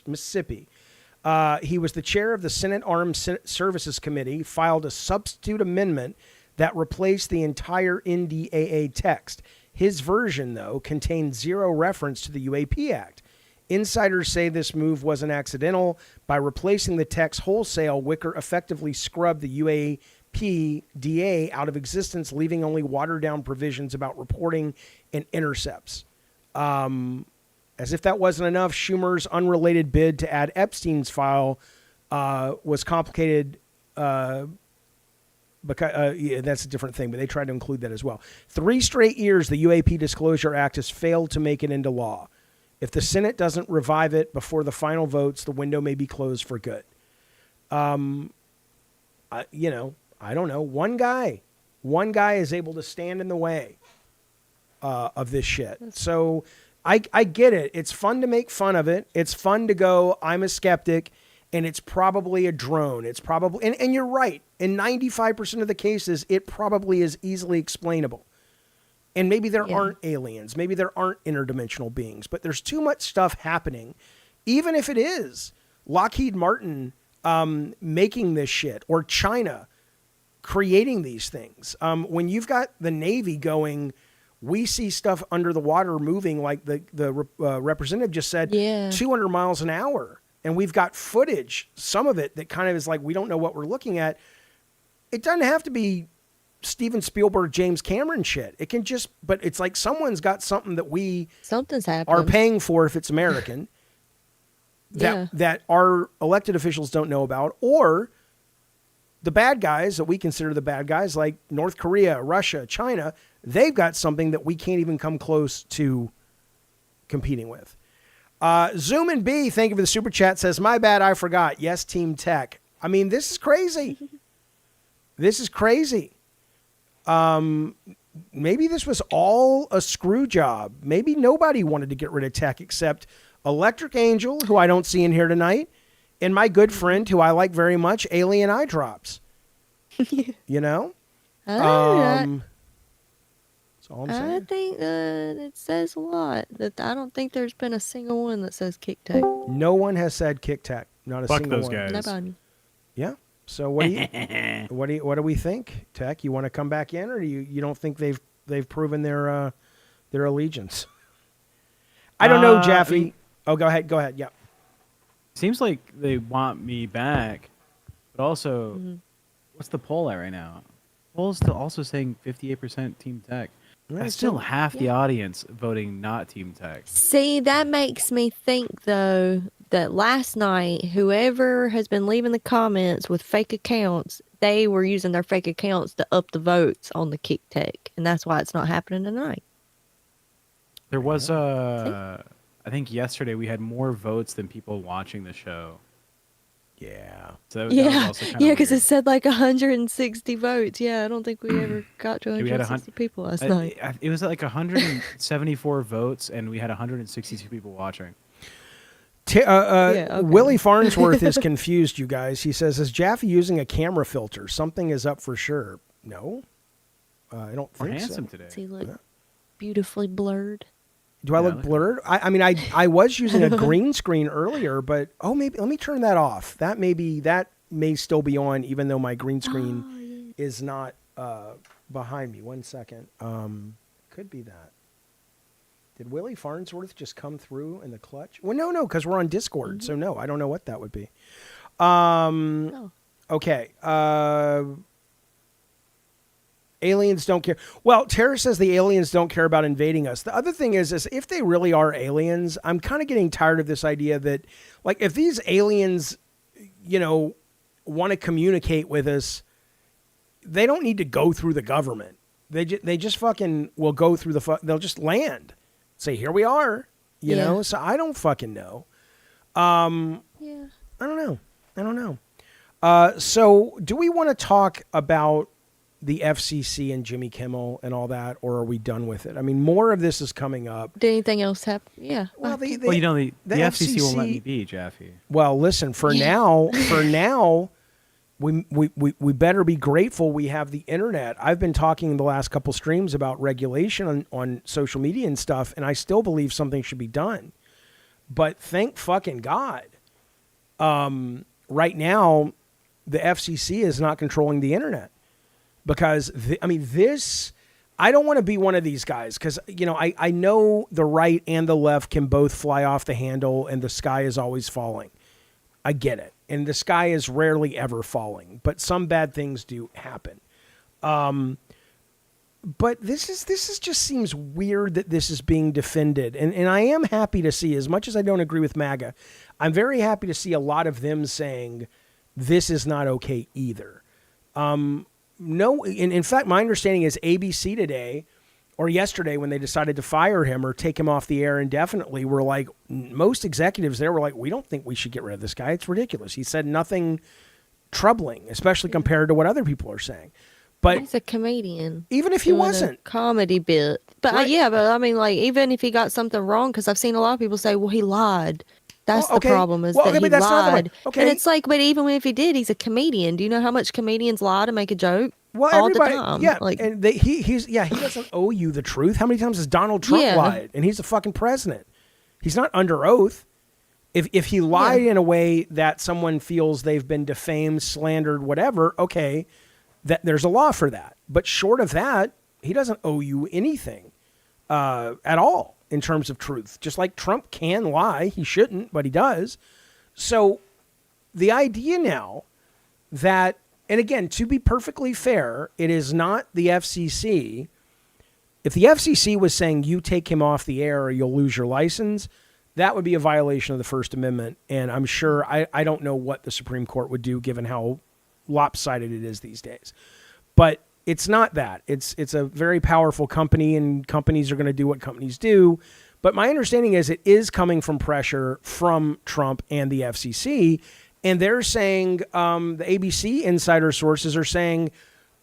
Mississippi. He was the chair of the Senate Armed Services Committee, filed a substitute amendment that replaced the entire NDAA text. His version, though, contained zero reference to the UAP Act. Insiders say this move wasn't accidental. By replacing the text wholesale, Wicker effectively scrubbed the UAPDA out of existence, leaving only watered-down provisions about reporting and intercepts. As if that wasn't enough, Schumer's unrelated bid to add Epstein's file was complicated because that's a different thing, but they tried to include that as well. 3 straight years, the UAP Disclosure Act has failed to make it into law. If the Senate doesn't revive it before the final votes, the window may be closed for good. I don't know. One guy is able to stand in the way of this shit. So I get it. It's fun to make fun of it. It's fun to go, I'm a skeptic, and it's probably a drone. It's probably, and you're right. In 95% of the cases, it probably is easily explainable. And maybe there aren't aliens. Maybe there aren't interdimensional beings. But there's too much stuff happening. Even if it is Lockheed Martin making this shit, or China creating these things. When you've got the Navy going, we see stuff under the water moving like the representative just said, 200 miles an hour. And we've got footage, some of it that kind of is like, we don't know what we're looking at. It doesn't have to be Steven Spielberg, James Cameron shit. It can just, but it's like someone's got something that something's happening. Are paying for if it's American that our elected officials don't know about, or the bad guys that we consider the bad guys like North Korea, Russia, China, they've got something that we can't even come close to competing with. Zoom and B, thank you for the super chat, says, my bad, I forgot. Yes, Team Tech. I mean, this is crazy. This is crazy. Maybe this was all a screw job. Maybe nobody wanted to get rid of Tech except Electric Angel, who I don't see in here tonight, and my good friend, who I like very much, Alien Eye Drops. You know? That's all I'm saying. I think it says a lot. That I don't think there's been a single one that says Kick Tech. No one has said Kick Tech. Not a Fuck single those one. guys. Nobody. Yeah. So what do we think, Tech? You want to come back in, or do you don't think they've proven their allegiance? I don't know, Jaffe. Go ahead. Yeah. Seems like they want me back, but also, what's the poll at right now? Poll's still also saying 58% Team Tech. That's still half the audience voting not Team Tech. See, that makes me think, though, that last night, whoever has been leaving the comments with fake accounts, they were using their fake accounts to up the votes on the Kick Tech, and that's why it's not happening tonight. There was I think yesterday we had more votes than people watching the show. Yeah. So that was Yeah, also kind of because it weird. said like 160 votes. Yeah, I don't think we ever got to We had 160 people last night. It was like 174 votes, and we had 162 people watching. Yeah, okay. Willie Farnsworth is confused, you guys. He says, is Jaffe using a camera filter? Something is up for sure. No, I don't We're think handsome so. today. Does he look beautifully blurred? Do I Yeah, look look- blurred? I mean, I was using a green screen earlier, but maybe let me turn that off. That may still be on, even though my green screen is not behind me. 1 second. Could be that. Did Willie Farnsworth just come through in the clutch? Well, no, because we're on Discord, so no, I don't know what that would be. No. Okay. Aliens don't care. Well, Tara says the aliens don't care about invading us. The other thing is if they really are aliens, I'm kind of getting tired of this idea that, like, if these aliens, want to communicate with us, they don't need to go through the government. They just fucking will go through they'll just land. Say, here we are, you know? So I don't fucking know. Yeah. I don't know. So do we want to talk about the FCC and Jimmy Kimmel and all that, or are we done with it? I mean, more of this is coming up. Did anything else happen? Yeah. Well, okay. Well, the FCC won't let me be, Jaffe. Well, listen, for now, we better be grateful we have the internet. I've been talking in the last couple streams about regulation on social media and stuff, and I still believe something should be done. But thank fucking God. Right now, the FCC is not controlling the internet because, I don't want to be one of these guys because, I know the right and the left can both fly off the handle and the sky is always falling. I get it. And the sky is rarely ever falling, but some bad things do happen. But this is just seems weird that this is being defended. And I am happy to see, as much as I don't agree with MAGA, I'm very happy to see a lot of them saying this is not okay either. No, in fact, my understanding is ABC today or yesterday when they decided to fire him or take him off the air indefinitely, were like, most executives there were like, we don't think we should get rid of this guy. It's ridiculous. He said nothing troubling, especially compared to what other people are saying. But he's a comedian. even if he doing a wasn't, comedy bit. But Right. but I mean, like, even if he got something wrong, because I've seen a lot of people say, well, he lied. That's Well, okay. the problem, is Well, that okay, he but that's not the lied. right- okay. And it's like, but even if he did, he's a comedian. Do you know how much comedians lie to make a joke? well, all everybody, the time. yeah, Like, and he doesn't owe you the truth. How many times has Donald Trump Yeah. lied? And he's the fucking president. He's not under oath. If he lied in a way that someone feels they've been defamed, slandered, whatever, okay, that there's a law for that. But short of that, he doesn't owe you anything at all in terms of truth. Just like Trump can lie, he shouldn't, but he does. So the idea now that, and again, to be perfectly fair, it is not the FCC. If the FCC was saying you take him off the air or you'll lose your license, that would be a violation of the First Amendment. And I'm sure, I don't know what the Supreme Court would do given how lopsided it is these days. But it's not that. It's a very powerful company, and companies are going to do what companies do. But my understanding is it is coming from pressure from Trump and the FCC. And they're saying, the ABC insider sources are saying,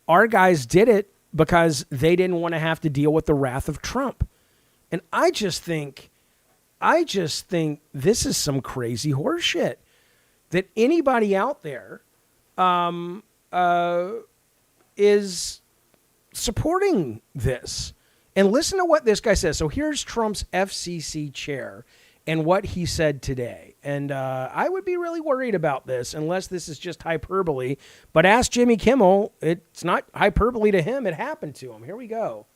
our guys did it because they didn't want to have to deal with the wrath of Trump. And I just think this is some crazy horseshit that anybody out there is supporting this. And listen to what this guy says. So here's Trump's FCC chair and what he said today. And I would be really worried about this unless this is just hyperbole. But ask Jimmy Kimmel. It's not hyperbole to him. It happened to him. Here we go.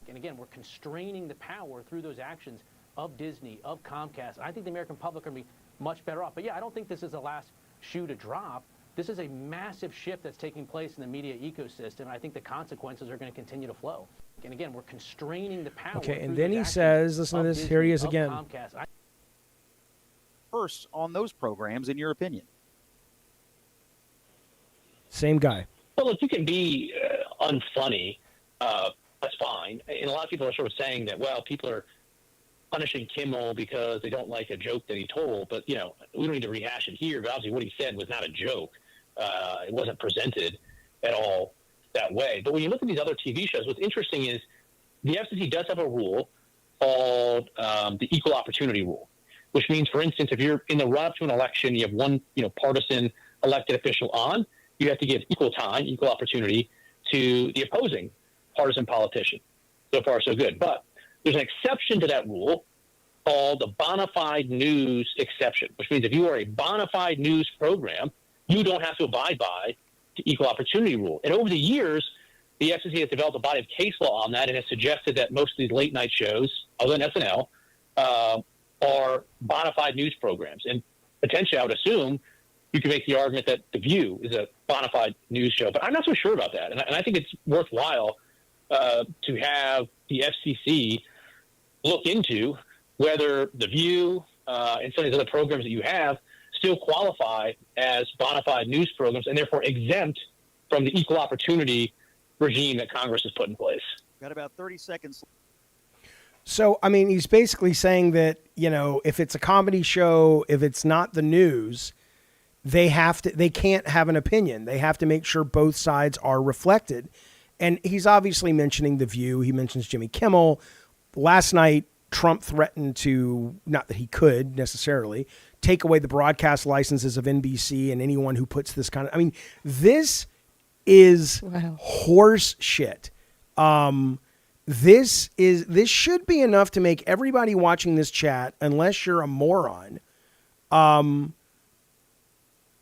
And again, we're constraining the power through those actions of Disney, of Comcast. I think the American public are going to be much better off. But yeah, I don't think this is the last shoe to drop. This is a massive shift that's taking place in the media ecosystem. And I think the consequences are going to continue to flow. And again, we're constraining the power. Okay, and through then those he actions says, listen to of this, here he is Disney, of again. Comcast. First on those programs, in your opinion? Same guy. Well, look, you can be unfunny. That's fine. And a lot of people are sort of saying that, well, people are punishing Kimmel because they don't like a joke that he told. But, we don't need to rehash it here. But obviously what he said was not a joke. It wasn't presented at all that way. But when you look at these other TV shows, what's interesting is the FCC does have a rule called the equal opportunity rule, which means, for instance, if you're in the run-up to an election, you have one partisan elected official on, you have to give equal time, equal opportunity to the opposing partisan politician. So far, so good. But there's an exception to that rule called the bona fide news exception, which means if you are a bona fide news program, you don't have to abide by the equal opportunity rule. And over the years, the FCC has developed a body of case law on that and has suggested that most of these late night shows, other than SNL, are bona fide news programs. And potentially, I would assume, you can make the argument that The View is a bona fide news show. But I'm not so sure about that. And I think it's worthwhile to have the FCC look into whether The View and some of these other programs that you have still qualify as bona fide news programs and therefore exempt from the equal opportunity regime that Congress has put in place. Got about 30 seconds. So, I mean, he's basically saying that, if it's a comedy show, if it's not the news, they can't have an opinion. They have to make sure both sides are reflected. And he's obviously mentioning The View. He mentions Jimmy Kimmel. Last night, Trump threatened to, not that he could necessarily, take away the broadcast licenses of NBC and anyone who puts this kind of, this is horse shit. This should be enough to make everybody watching this chat, unless you're a moron,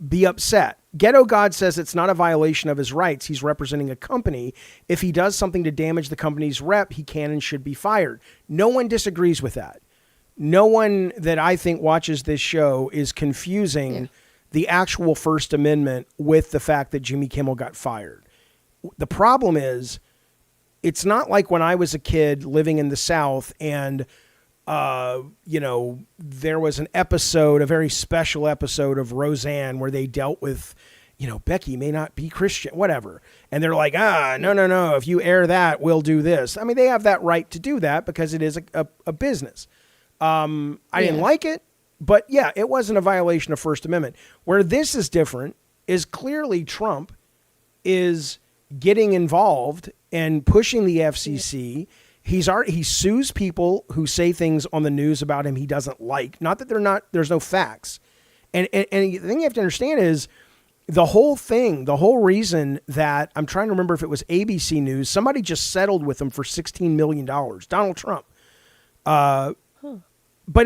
be upset. Ghetto God says it's not a violation of his rights. He's representing a company. If he does something to damage the company's rep, he can and should be fired. No one disagrees with that. No one that I think watches this show is confusing the actual First Amendment with the fact that Jimmy Kimmel got fired. The problem is, it's not like when I was a kid living in the South and, there was an episode, a very special episode of Roseanne where they dealt with, Becky may not be Christian, whatever. And they're like, no. If you air that, we'll do this. They have that right to do that because it is a business. I didn't like it, but it wasn't a violation of First Amendment. Where this is different is clearly Trump is getting involved and pushing the FCC. He sues people who say things on the news about him he doesn't like. Not that there's no facts. And the thing you have to understand is the whole reason that I'm trying to remember if it was ABC News, somebody just settled with him for $16 million, Donald Trump. But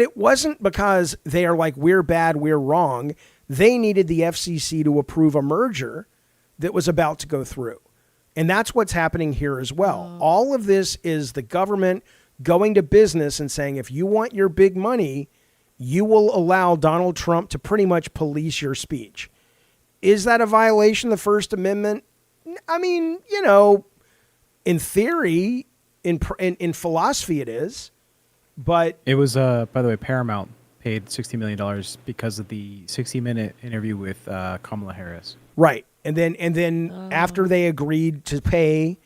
it wasn't because they are like, we're bad, we're wrong. They needed the FCC to approve a merger that was about to go through. And that's what's happening here as well. All of this is the government going to business and saying, if you want your big money, you will allow Donald Trump to pretty much police your speech. Is that a violation of the First Amendment? In theory, in philosophy it is. But it was, by the way, Paramount paid $60 million because of the 60-minute interview with Kamala Harris. Right. And then after they agreed to pay,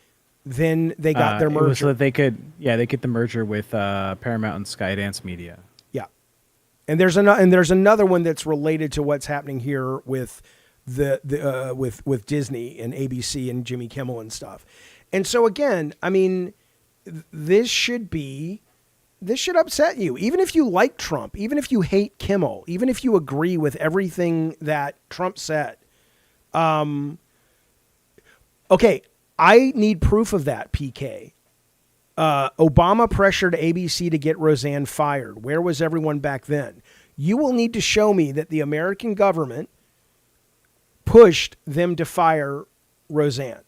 then they got their merger. It was so that they get the merger with Paramount and Skydance Media. Yeah. And there's another one that's related to what's happening here with with Disney and ABC and Jimmy Kimmel and stuff. And so again, this should upset you. Even if you like Trump, even if you hate Kimmel, even if you agree with everything that Trump said. Okay, I need proof of that, PK. Obama pressured ABC to get Roseanne fired. Where was everyone back then? You will need to show me that the American government pushed them to fire Roseanne.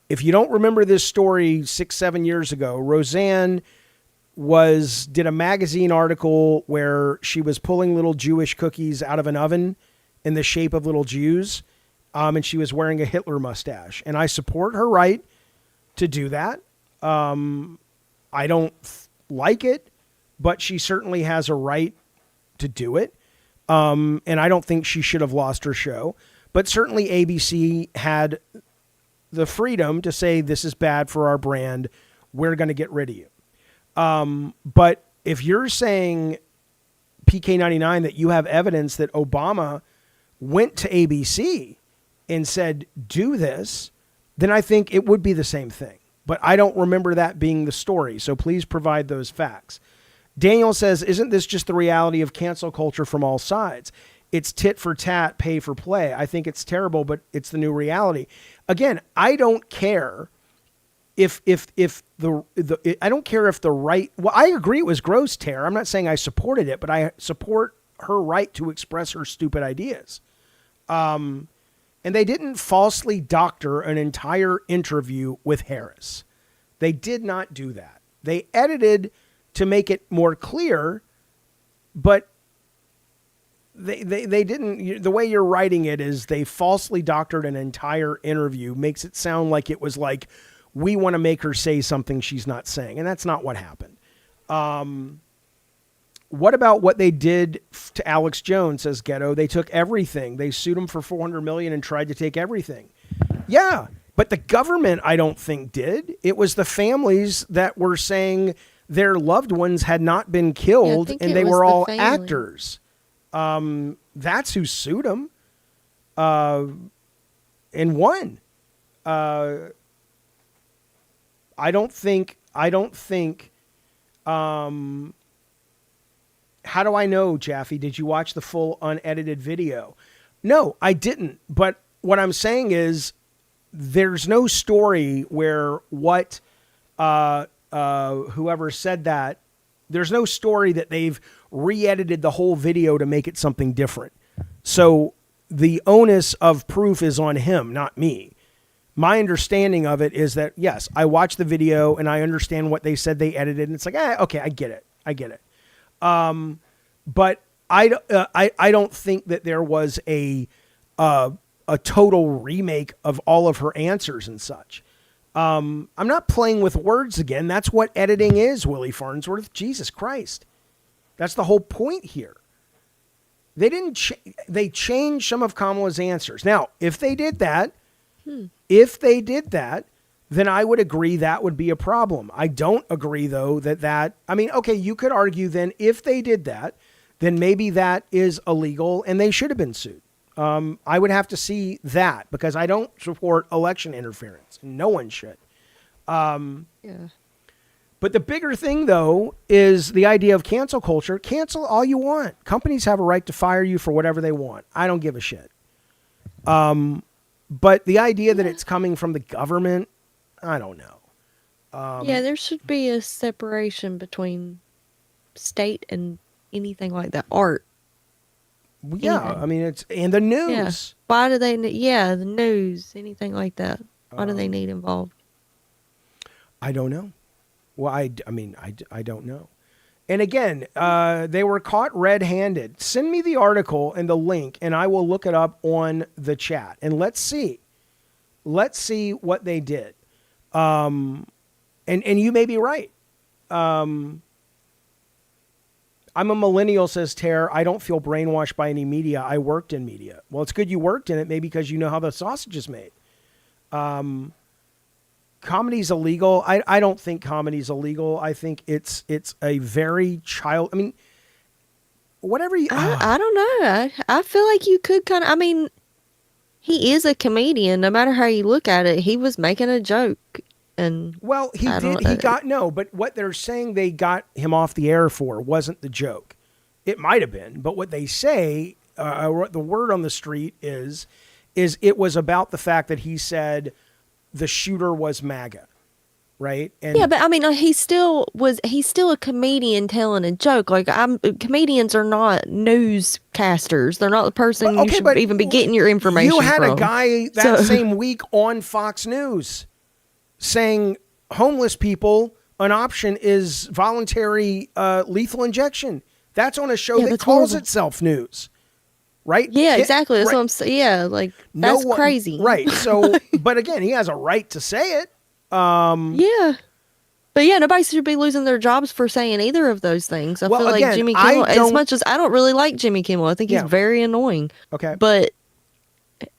If you don't remember this story 6-7 years ago, Roseanne did a magazine article where she was pulling little Jewish cookies out of an oven in the shape of little Jews. And she was wearing a Hitler mustache. And I support her right to do that. I don't like it, but she certainly has a right to do it. And I don't think she should have lost her show. But certainly ABC had the freedom to say, this is bad for our brand. We're going to get rid of you. But if you're saying PK99 that you have evidence that Obama went to ABC and said, do this, then I think it would be the same thing. But I don't remember that being the story. So please provide those facts. Daniel says, isn't this just the reality of cancel culture from all sides? It's tit for tat, pay for play. I think it's terrible, but it's the new reality. Again, I don't care if I don't care if the right, well, I agree it was gross, Tara. I'm not saying I supported it, but I support her right to express her stupid ideas. And they didn't falsely doctor an entire interview with Harris. They did not do that. They edited to make it more clear, but they didn't. The way you're writing it is they falsely doctored an entire interview, makes it sound like it was like, we want to make her say something she's not saying. And that's not what happened. What about what they did to Alex Jones, says Ghetto? They took everything. They sued him for $400 million and tried to take everything. Yeah, but the government, I don't think, did. It was the families that were saying their loved ones had not been killed and they were all actors. That's who sued them and won. I don't think, how do I know, Jaffe? Did you watch the full unedited video? No, I didn't. But what I'm saying is there's no story where whoever said that, there's no story that they've re-edited the whole video to make it something different. So the onus of proof is on him, not me. My understanding of it is that, yes, I watched the video and I understand what they said they edited. And it's like, okay, I get it. But I don't think that there was a total remake of all of her answers and such. I'm not playing with words again. That's what editing is, Willie Farnsworth. Jesus Christ. That's the whole point here. They didn't. They changed some of Kamala's answers. Now, if they did that, then I would agree that would be a problem. I don't agree, though, okay, you could argue then if they did that, then maybe that is illegal and they should have been sued. I would have to see that because I don't support election interference. No one should. Yeah. But the bigger thing, though, is the idea of cancel culture. Cancel all you want. Companies have a right to fire you for whatever they want. I don't give a shit. But the idea that it's coming from the government, I don't know. There should be a separation between state and anything like that. Art. Yeah, anything. I mean, it's and the news. Yeah. Why do they? The news, anything like that. Why do they need involved? I don't know. Well, I don't know. And again, they were caught red-handed. Send me the article and the link, and I will look it up on the chat. And let's see what they did. And you may be right. I'm a millennial, says Tara. I don't feel brainwashed by any media. I worked in media. Well, it's good you worked in it, maybe because you know how the sausage is made. Comedy's illegal. I don't think comedy's illegal. I think it's a very whatever you... I don't know. I feel like you could kind of... he is a comedian. No matter how you look at it, he was making a joke. And well, but what they're saying they got him off the air for wasn't the joke. It might have been, but what they say, the word on the street is it was about the fact that he said the shooter was MAGA, right? And yeah, but he's still a comedian telling a joke. Like comedians are not newscasters. They're not the person you should even be getting your information from. You had a guy same week on Fox News saying homeless people, an option is voluntary lethal injection. That's on a show that calls itself news. Right? Yeah, exactly. That's what I'm saying. Yeah, that's crazy. Right. So, but again, he has a right to say it. Yeah. But yeah, nobody should be losing their jobs for saying either of those things. I feel like Jimmy Kimmel, as much as I don't really like Jimmy Kimmel, I think he's very annoying. Okay. But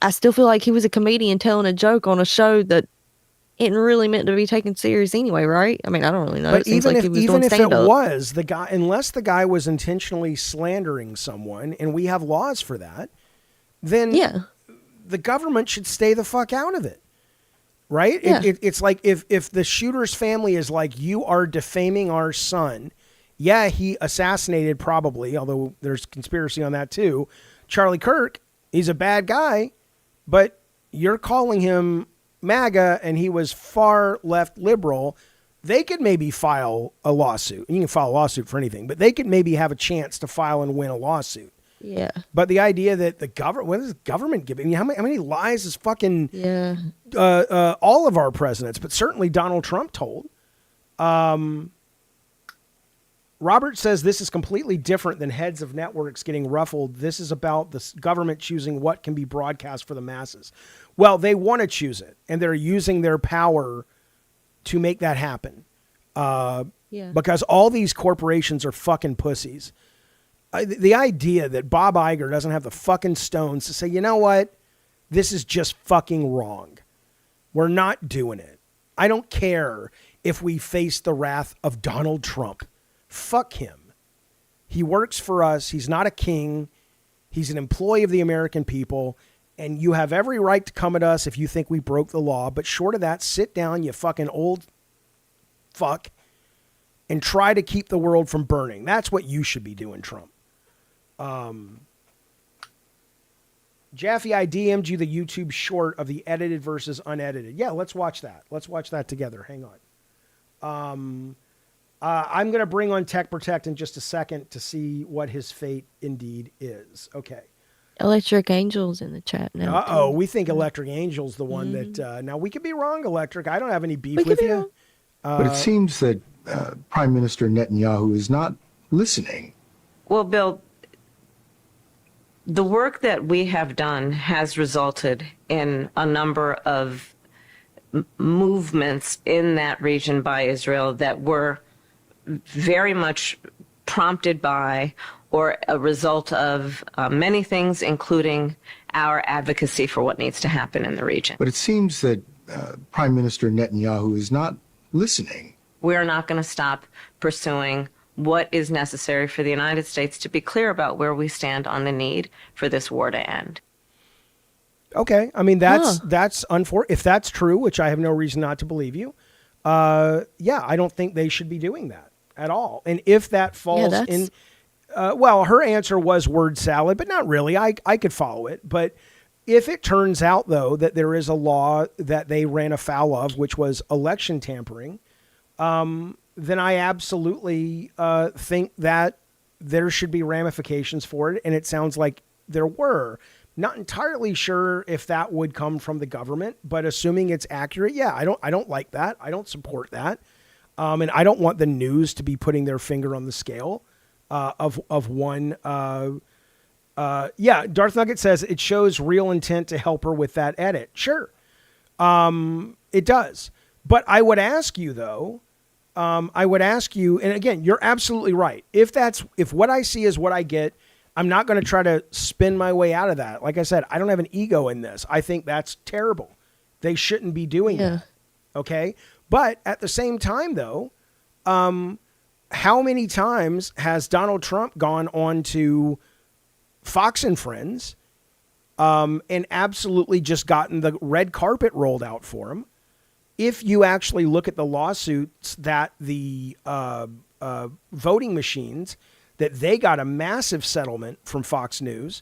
I still feel like he was a comedian telling a joke on a show that isn't really meant to be taken serious anyway, right? I mean, I don't really know. But It seems even like if he was even doing if it stand-up. was the guy, unless the guy was intentionally slandering someone, and we have laws for that, then Yeah. the government should stay the fuck out of it. Right? Yeah. It's like if the shooter's family is like, you are defaming our son. Yeah, he assassinated probably, although there's conspiracy on that too. Charlie Kirk, he's a bad guy, but you're calling him MAGA and he was far left liberal. They could maybe file a lawsuit. You can file a lawsuit for anything, but they could maybe have a chance to file and win a lawsuit. Yeah. But the idea that the government, what is the government giving? How many lies is fucking Yeah. all of our presidents, but certainly Donald Trump told. Robert says this is completely different than heads of networks getting ruffled. This is about the government choosing what can be broadcast for the masses. Well, they want to choose it, and they're using their power to make that happen. Yeah. Because all these corporations are fucking pussies. The idea that Bob Iger doesn't have the fucking stones to say, you know what? This is just fucking wrong. We're not doing it. I don't care if we face the wrath of Donald Trump. Fuck him. He works for us. He's not a king. He's an employee of the American people. And you have every right to come at us if you think we broke the law. But short of that, sit down, you fucking old fuck, and try to keep the world from burning. That's what you should be doing, Trump. Jaffe, I DM'd you the YouTube short of the edited versus unedited. Yeah, let's watch that. Let's watch that together. Hang on. I'm going to bring on Tech Protect in just a second to see what his fate indeed is. Okay. Electric Angel's in the chat now. Uh-oh, we think Electric Angel's the one that... now, we could be wrong, Electric. I don't have any beef with you. But it seems that Prime Minister Netanyahu is not listening. Well, Bill, the work that we have done has resulted in a number of movements in that region by Israel that were very much prompted by or a result of many things, including our advocacy for what needs to happen in the region. But it seems that Prime Minister Netanyahu is not listening. We're not going to stop pursuing what is necessary for the United States to be clear about where we stand on the need for this war to end. Okay. I mean, that's unfortunate. If that's true, which I have no reason not to believe you, yeah, I don't think they should be doing that at all. And if that falls in, well, her answer was word salad, but not really. I could follow it. But if it turns out, though, that there is a law that they ran afoul of, which was election tampering, then I absolutely think that there should be ramifications for it. And it sounds like there were. Not entirely sure if that would come from the government, but assuming it's accurate, yeah, I don't like that. I don't support that. And I don't want the news to be putting their finger on the scale of one. Yeah, Darth Nugget says it shows real intent to help her with that edit. Sure, it does. But I would ask you, though, and again, you're absolutely right. If what I see is what I get, I'm not going to try to spin my way out of that. Like I said, I don't have an ego in this. I think that's terrible. They shouldn't be doing that. Okay. But at the same time, though, how many times has Donald Trump gone on to Fox and Friends and absolutely just gotten the red carpet rolled out for him? If you actually look at the lawsuits that the voting machines, that they got a massive settlement from Fox News,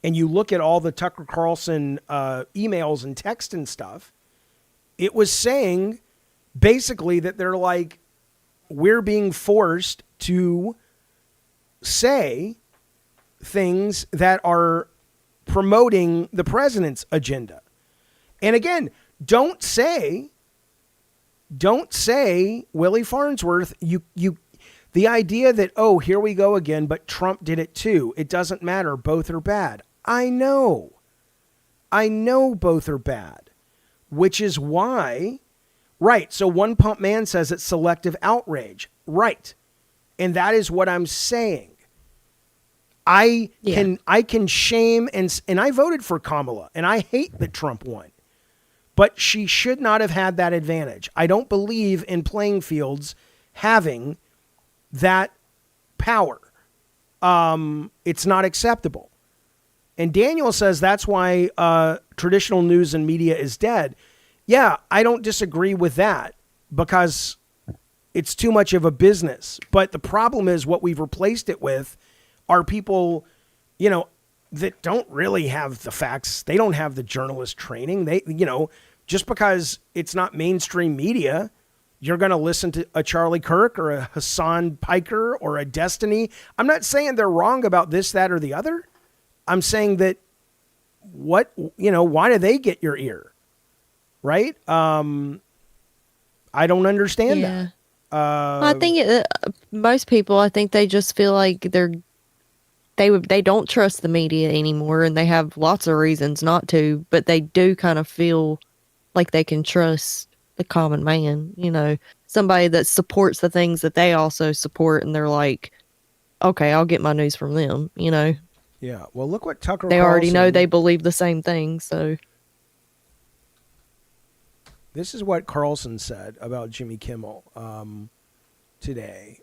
and you look at all the Tucker Carlson emails and text and stuff, it was saying basically that they're like, we're being forced to say things that are promoting the president's agenda. And again, don't say Willie Farnsworth, the idea that, oh, here we go again, but Trump did it too. It doesn't matter. Both are bad. I know both are bad, which is why, right. So One Pump Man says it's selective outrage. Right. And that is what I'm saying. I can shame and I voted for Kamala and I hate that Trump won, but she should not have had that advantage. I don't believe in playing fields having that power. It's not acceptable. And Daniel says that's why traditional news and media is dead. Yeah, I don't disagree with that because it's too much of a business. But the problem is what we've replaced it with are people, that don't really have the facts. They don't have the journalist training. They, just because it's not mainstream media, you're going to listen to a Charlie Kirk or a Hassan Piker or a Destiny. I'm not saying they're wrong about this, that, or the other. I'm saying that why do they get your ear? Right? I don't understand that. I think most people, I think they just feel like they don't trust the media anymore, and they have lots of reasons not to, but they do kind of feel like they can trust the common man, somebody that supports the things that they also support, and they're like, okay, I'll get my news from them, Yeah. Well, look what Tucker They already know Carlson- they believe the same thing, so. This is what Carlson said about Jimmy Kimmel today.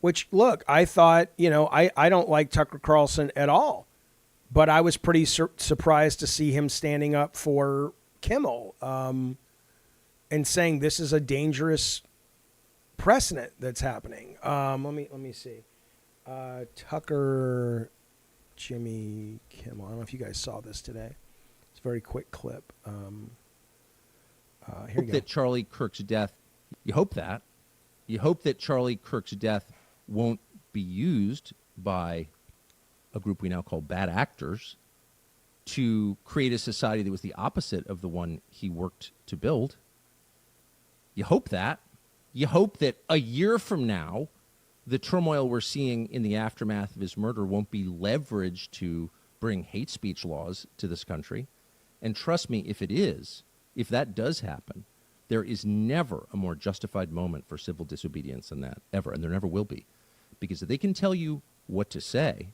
Which, look, I thought, I don't like Tucker Carlson at all. But I was pretty surprised to see him standing up for Kimmel and saying this is a dangerous precedent that's happening. Let me see. Tucker, Jimmy Kimmel. I don't know if you guys saw this today. It's a very quick clip. Here you go. That Charlie Kirk's death, you hope that Charlie Kirk's death won't be used by a group we now call bad actors to create a society that was the opposite of the one he worked to build. You hope that. You hope that a year from now, the turmoil we're seeing in the aftermath of his murder won't be leveraged to bring hate speech laws to this country. And trust me, if it is, if that does happen, there is never a more justified moment for civil disobedience than that, ever, and there never will be. Because if they can tell you what to say,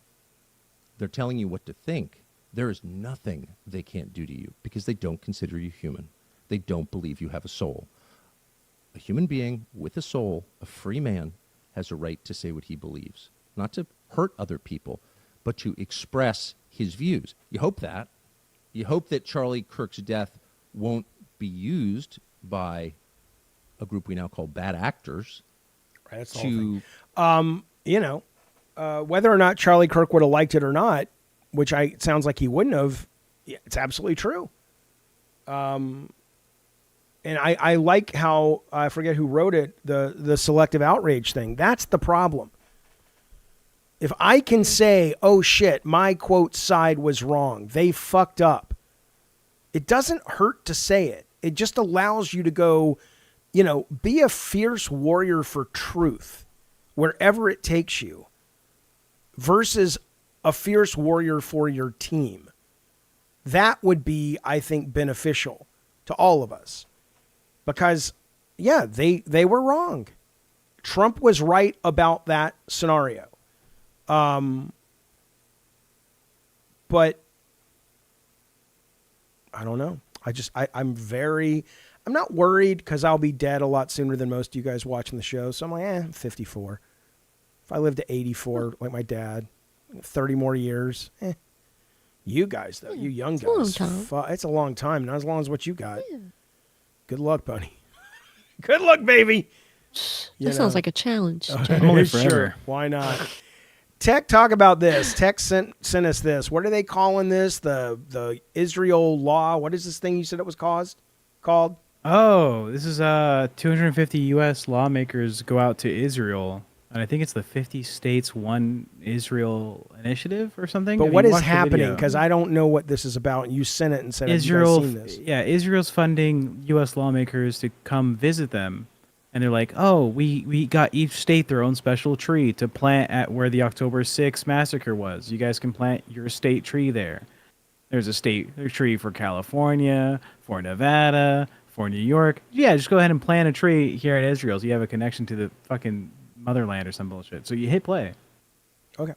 they're telling you what to think, there is nothing they can't do to you because they don't consider you human. They don't believe you have a soul. A human being with a soul, a free man, has a right to say what he believes. Not to hurt other people, but to express his views. You hope that. You hope that Charlie Kirk's death won't be used by a group we now call bad actors Right, that's the whole thing. Whether or not Charlie Kirk would have liked it or not, which it sounds like he wouldn't have, it's absolutely true. And I like how, I forget who wrote it, the selective outrage thing. That's the problem. If I can say, oh shit, my quote side was wrong, they fucked up, it doesn't hurt to say it. It just allows you to go, be a fierce warrior for truth wherever it takes you versus a fierce warrior for your team. That would be, I think, beneficial to all of us because, yeah, they were wrong. Trump was right about that scenario. But I don't know. I'm not worried because I'll be dead a lot sooner than most of you guys watching the show. So I'm like, I'm 54. If I live to 84, like my dad, 30 more years. You guys, though, you young guys. It's a long time. Not as long as what you got. Yeah. Good luck, buddy. Good luck, baby. That sounds like a challenge. I'm only forever. Sure. Why not? Tech, talk about this. Tech sent us this. What are they calling this? The Israel law. What is this thing you said it was called? Oh, this is 250 U.S. lawmakers go out to Israel, and I think it's the 50 States One Israel Initiative or something. But what is happening? Because I don't know what this is about. And you sent it and said, Israel, have you guys seen this? Yeah, Israel's funding U.S. lawmakers to come visit them. And they're like, oh, we got each state their own special tree to plant at where the October 6th massacre was. You guys can plant your state tree there. There's a tree for California, for Nevada, for New York. Yeah, just go ahead and plant a tree here in Israel so you have a connection to the fucking motherland or some bullshit. So you hit play. Okay.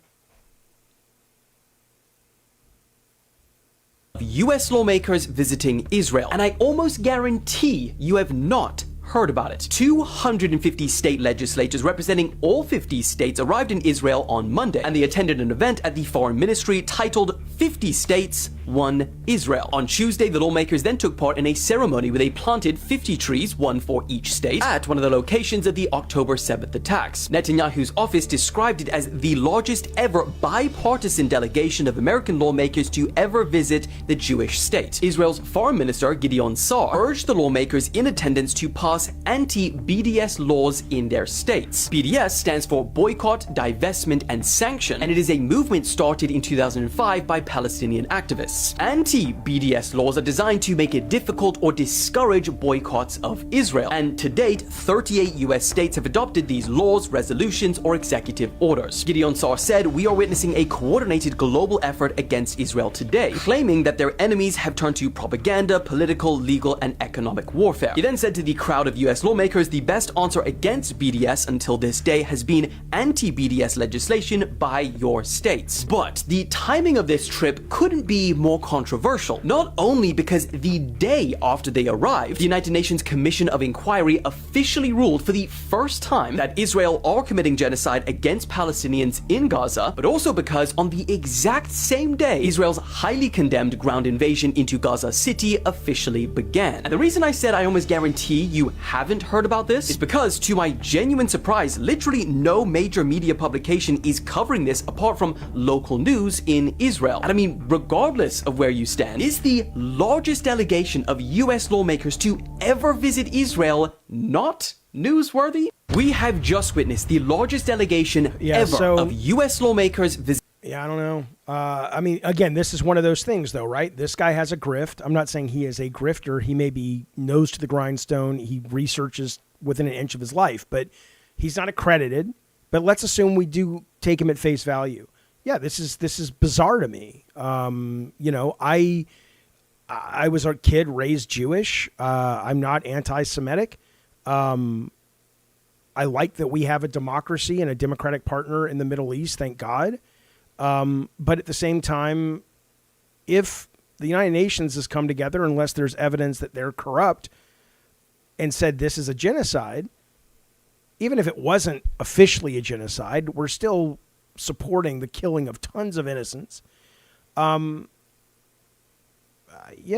U.S. lawmakers visiting Israel, and I almost guarantee you have not heard about it. 250 state legislators representing all 50 states arrived in Israel on Monday, and they attended an event at the foreign ministry titled 50 States, One Israel. On Tuesday, the lawmakers then took part in a ceremony where they planted 50 trees, one for each state, at one of the locations of the October 7th attacks. Netanyahu's office described it as the largest ever bipartisan delegation of American lawmakers to ever visit the Jewish state. Israel's foreign minister, Gideon Sa'ar, urged the lawmakers in attendance to pass anti-BDS laws in their states. BDS stands for Boycott, Divestment, and Sanction, and it is a movement started in 2005 by Palestinian activists. Anti-BDS laws are designed to make it difficult or discourage boycotts of Israel, and to date, 38 US states have adopted these laws, resolutions, or executive orders. Gideon Sa'ar said, "We are witnessing a coordinated global effort against Israel today, claiming that their enemies have turned to propaganda, political, legal, and economic warfare." He then said to the crowd of US lawmakers, "The best answer against BDS until this day has been anti-BDS legislation by your states." But the timing of this trip couldn't be more controversial, not only because the day after they arrived, the United Nations Commission of Inquiry officially ruled for the first time that Israel are committing genocide against Palestinians in Gaza, but also because on the exact same day, Israel's highly condemned ground invasion into Gaza City officially began. And the reason I said I almost guarantee you haven't heard about this is because, to my genuine surprise, literally no major media publication is covering this apart from local news in Israel. And I mean, regardless of where you stand, is the largest delegation of US lawmakers to ever visit Israel not newsworthy? We have just witnessed the largest delegation ever of US lawmakers visit. Yeah, I don't know. I mean, again, this is one of those things, though, right? This guy has a grift. I'm not saying he is a grifter. He may be nose to the grindstone. He researches within an inch of his life, but he's not accredited. But let's assume we do take him at face value. Yeah, this is bizarre to me. You know, I was a kid raised Jewish. I'm not anti-Semitic. I like that we have a democracy and a democratic partner in the Middle East. Thank God. But at the same time, if the United Nations has come together, unless there's evidence that they're corrupt, and said this is a genocide, even if it wasn't officially a genocide, we're still supporting the killing of tons of innocents. You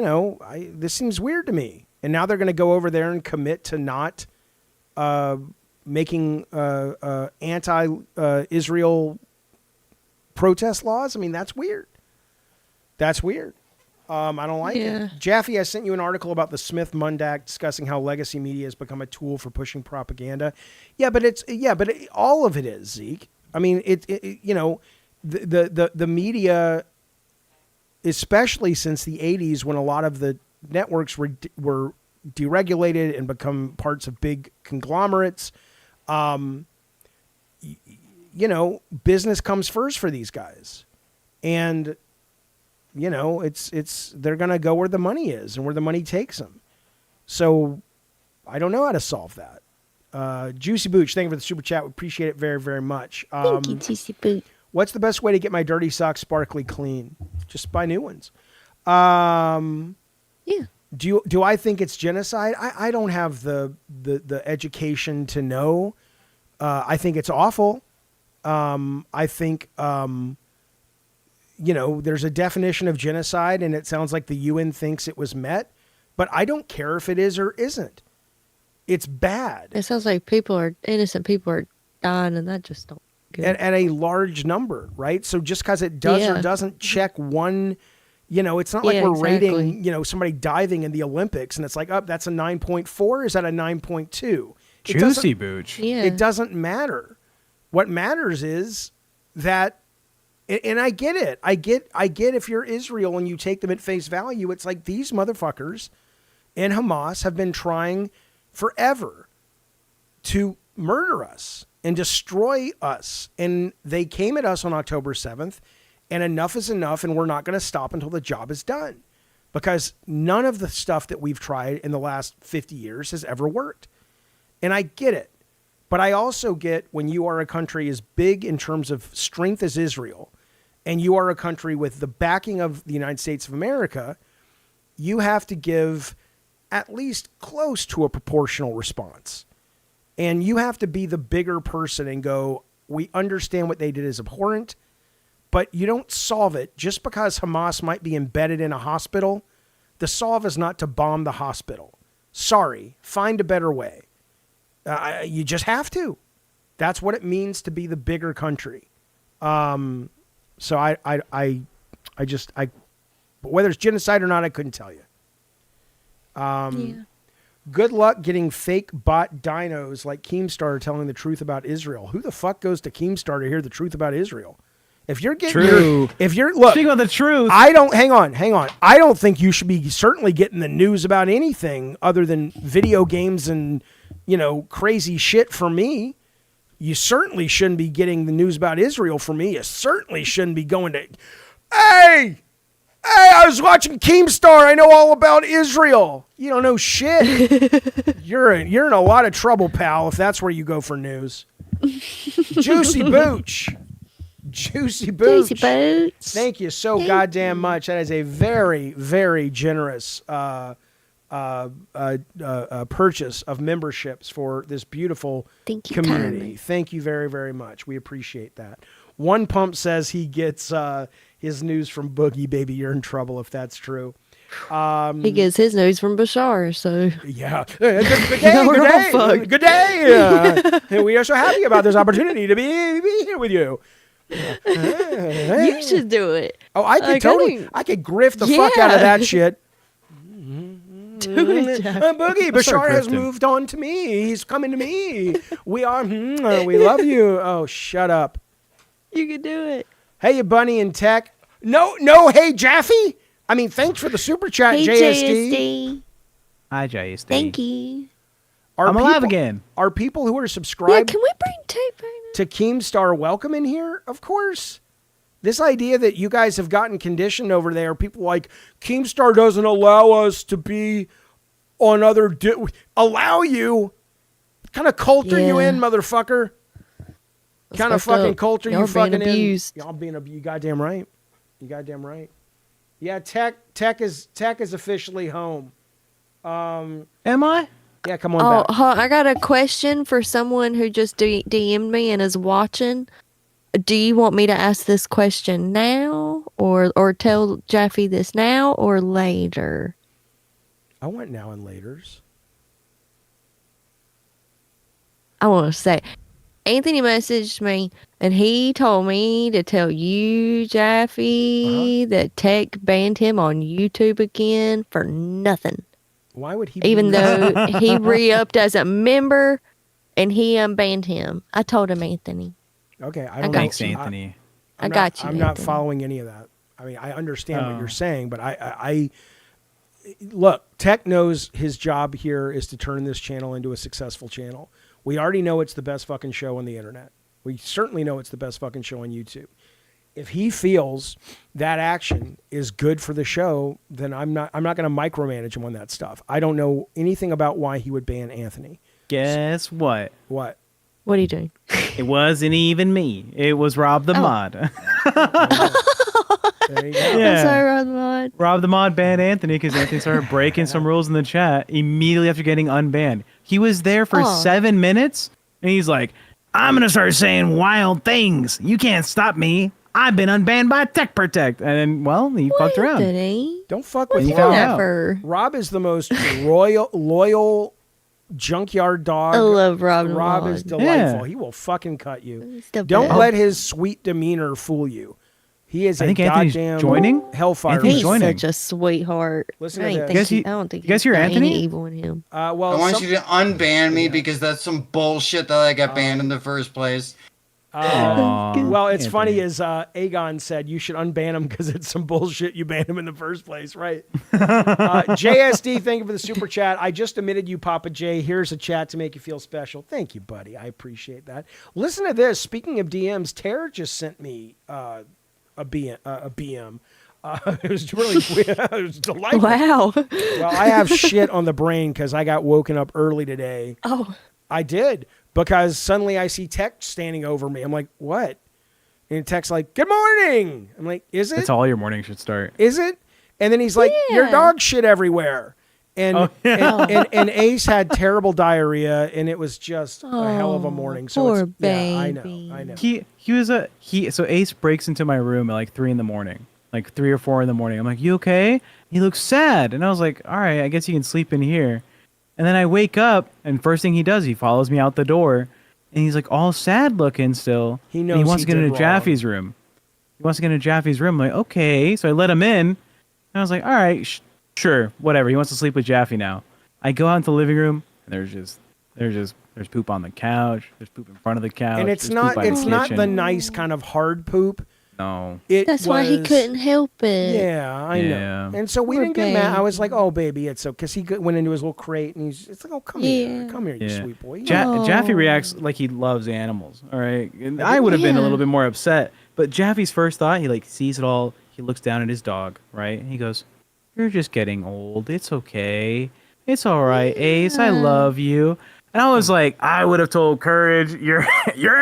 know, this seems weird to me. And now they're going to go over there and commit to not making anti-Israel protest laws. I mean, that's weird. That's weird. I don't like it. Jaffe, I sent you an article about the Smith-Mundt discussing how legacy media has become a tool for pushing propaganda. Yeah, but all of it is, Zeke. I mean, you know, the media, especially since the 80s when a lot of the networks were deregulated and become parts of big conglomerates, you know, business comes first for these guys. And, you know, they're going to go where the money is and where the money takes them. So I don't know how to solve that. Juicy Booch, thank you for the super chat. We appreciate it very, very much. Thank you, Juicy Booch. What's the best way to get my dirty socks sparkly clean? Just buy new ones. Yeah. Do I think it's genocide? I don't have the education to know. I think it's awful. I think, you know, there's a definition of genocide, and it sounds like the UN thinks it was met, but I don't care if it is or isn't. It's bad. It sounds like innocent people are dying, and that just don't good. At a large number, right? So just because it does or doesn't check one, you know, it's not like we're rating, you know, somebody diving in the Olympics, and it's like, oh, that's a 9.4. Is that a 9.2? Juicy Booch. Yeah. It doesn't matter. What matters is that, and I get it. I get if you're Israel and you take them at face value, it's like these motherfuckers and Hamas have been trying forever to murder us and destroy us. And they came at us on October 7th, and enough is enough, and we're not going to stop until the job is done. Because none of the stuff that we've tried in the last 50 years has ever worked. And I get it. But I also get when you are a country as big in terms of strength as Israel, and you are a country with the backing of the United States of America, you have to give at least close to a proportional response. And you have to be the bigger person and go, we understand what they did is abhorrent, but you don't solve it just because Hamas might be embedded in a hospital. The solve is not to bomb the hospital. Sorry, find a better way. You just have to. That's what it means to be the bigger country. So but whether it's genocide or not, I couldn't tell you. Yeah. Good luck getting fake bot dinos like Keemstar telling the truth about Israel. Who the fuck goes to Keemstar to hear the truth about Israel? If you're getting True. Look, speaking of the truth, hang on. I don't think you should be certainly getting the news about anything other than video games and, crazy shit from me. You certainly shouldn't be getting the news about Israel from me. You certainly shouldn't be going to, hey, I was watching Keemstar. I know all about Israel. You don't know shit. You're in a lot of trouble, pal, if that's where you go for news. Juicy Booch. Juicy Booch. Juicy Boots. Thank you so goddamn much. That is a very, very generous purchase of memberships for this beautiful community. Kindly. Thank you very, very much. We appreciate that. One Pump says he gets his news from Boogie. Baby, you're in trouble if that's true. He gets his news from Bashar, so yeah. Good day. Good day. We are so happy about this opportunity to be here with you. You should do it. Oh, I could totally. I could grift the fuck out of that shit. Boogie, Bashar has moved on to me. He's coming to me. We love you. Oh, shut up. You can do it. Hey, you Bunny and Tech. No, hey, Jaffe. I mean, thanks for the super chat, Hey, JSD. Hi, JSD. Thank you. I'm alive again. Are people who are subscribed Can we bring tape back? to Keemstar welcome in here? Of course. This idea that you guys have gotten conditioned over there, people like, Keemstar doesn't allow us to be on other... allow you? What kind of cult are you in, motherfucker? What kind of fucking cult are you fucking abused. in? Y'all being abused. You goddamn right. You goddamn right. Yeah, Tech is officially home. Am I? Yeah, come on back. I got a question for someone who just DM'd me and is watching. Do you want me to ask this question now or tell Jaffe this now or later? I want now and laters. I want to say, Anthony messaged me and he told me to tell you, Jaffe, that Tech banned him on YouTube again for nothing. Why would he? Even though he re-upped as a member and he unbanned him. I told him, Anthony. Okay, Thanks, Anthony. I got you. I'm not following any of that. I mean, I understand what you're saying, but I look. Tech knows his job here is to turn this channel into a successful channel. We already know it's the best fucking show on the internet. We certainly know it's the best fucking show on YouTube. If he feels that action is good for the show, then I'm not going to micromanage him on that stuff. I don't know anything about why he would ban Anthony. Guess what? What? What are you doing? It wasn't even me. It was Rob the Mod. There you go. I'm sorry, Rob the Mod. Rob the Mod banned Anthony because Anthony started breaking some rules in the chat immediately after getting unbanned. He was there for 7 minutes, and he's like, I'm going to start saying wild things. You can't stop me. I've been unbanned by Tech Protect. And then, well, he fucked around. Did he? Don't fuck with He him. found out. Rob is the most loyal junkyard dog. I love Rob. Rob is delightful. Yeah. He will fucking cut you. He's the Don't best. let his sweet demeanor fool you. He is I a think Anthony's goddamn joining. hellfire. Anthony's He's joining. such a sweetheart. Listen I to ain't this. think I don't think You guys he's hear got Anthony? any evil in him. Well, I want you to unban me because that's some bullshit that I got banned in the first place. Well, it's Anthony. funny as Aegon said, you should unban him because it's some bullshit you banned him in the first place, right? JSD, thank you for the super chat. I just admitted you, Papa J. Here's a chat to make you feel special. Thank you, buddy. I appreciate that. Listen to this. Speaking of DMs, Tara just sent me a BM. It was really it was delightful. Wow. Well, I have shit on the brain because I got woken up early today. Oh. I did, because suddenly I see Tech standing over me. I'm like, what? And he texts like, "Good morning." I'm like, "Is it? That's all your morning should start. Is it?" And then he's like, "Your dog shit everywhere." And, and Ace had terrible diarrhea, and it was just a hell of a morning. So poor it's, yeah, I know. So Ace breaks into my room at like 3 a.m, like 3 or 4 a.m. I'm like, "You okay?" He looks sad, and I was like, "All right, I guess you can sleep in here." And then I wake up, and first thing he does, he follows me out the door, and he's like all sad looking still. He knows and he wants to get did into wrong. Jaffe's room. He wants to get into Jaffe's room. I'm like, okay, so I let him in, and I was like, all right, sure, whatever. He wants to sleep with Jaffe now. I go out into the living room, and there's poop on the couch. There's poop in front of the couch. And it's there's not poop by the kitchen. nice kind of hard poop. No. That's why he couldn't help it. Yeah, I know. And so we Poor didn't get mad. I was baby. like, "Oh, baby, it's okay," because he went into his little crate, and it's like, "Oh, come here, you sweet boy." Jaffe reacts like he loves animals. All right, and I would have been a little bit more upset. But Jaffe's first thought, he like sees it all. He looks down at his dog, right? And he goes, "You're just getting old. It's okay. It's all right, Ace. I love you." And I was like, I would have told Courage, "You're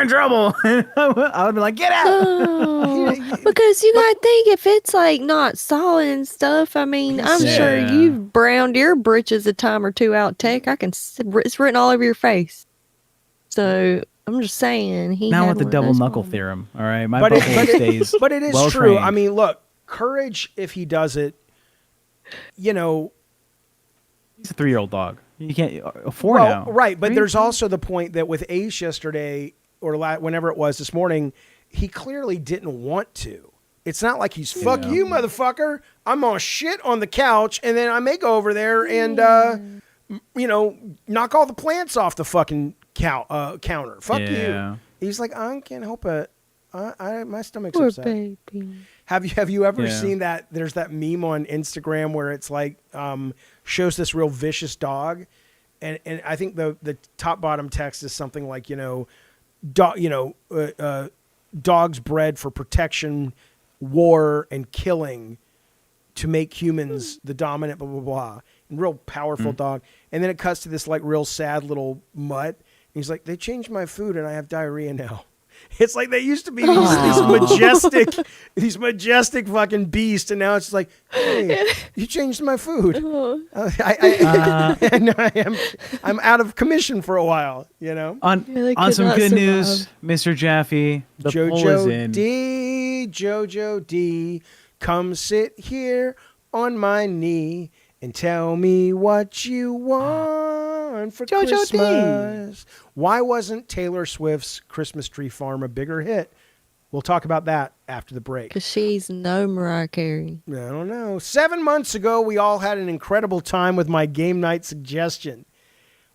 in trouble." I would be like, "Get out!" Because you gotta think, if it's like not solid and stuff, I mean, I'm sure you've browned your britches a time or two out, Tech. It's written all over your face. So I'm just saying, now with the double knuckle theorem, all right, my butthole stays. But it is well true. trained. I mean, look, Courage, if he does it, he's a 3-year-old dog. You can't 4 well, now. right? But 3? there's also the point that with Ace yesterday or whenever it was this morning, he clearly didn't want to. It's not like he's fuck you, motherfucker. I'm gonna shit on the couch, and then I may go over there and knock all the plants off the fucking counter. Fuck you. He's like, I can't help it. My stomach's Poor upset. baby. Have you ever seen that? There's that meme on Instagram where it's like shows this real vicious dog, and I think the top bottom text is something like dogs bred for protection, war, and killing to make humans the dominant blah blah blah. And real powerful dog, and then it cuts to this like real sad little mutt. And he's like, "They changed my food, and I have diarrhea now." It's like they used to be these majestic fucking beasts, and now it's just like, "Hey, you changed my food. I'm out of commission for a while." On some good news, Mr. Jaffe, the poll is in. Jojo D, come sit here on my knee and tell me what you want for Jojo Christmas. Why wasn't Taylor Swift's Christmas Tree Farm a bigger hit? We'll talk about that after the break. Because she's no Mariah Carey. I don't know. 7 months ago, we all had an incredible time with my game night suggestion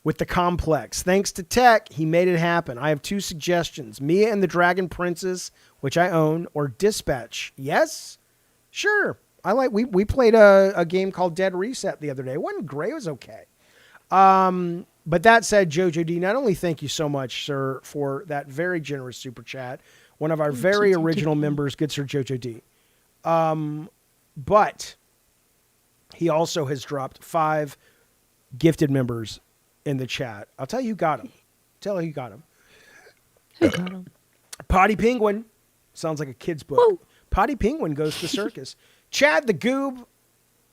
with the Complex. Thanks to Tech, he made it happen. I have 2 suggestions. Mia and the Dragon Princess, which I own, or Dispatch. Yes? Sure. We played a game called Dead Reset the other day. It wasn't great. It was okay. But that said, Jojo D, not only thank you so much, sir, for that very generous super chat. One of our very original members, good sir Jojo D. But he also has dropped 5 gifted members in the chat. I'll tell you who got him. Who got him? Potty Penguin. Sounds like a kid's book. Whoa. Potty Penguin goes to circus. Chad the Goob,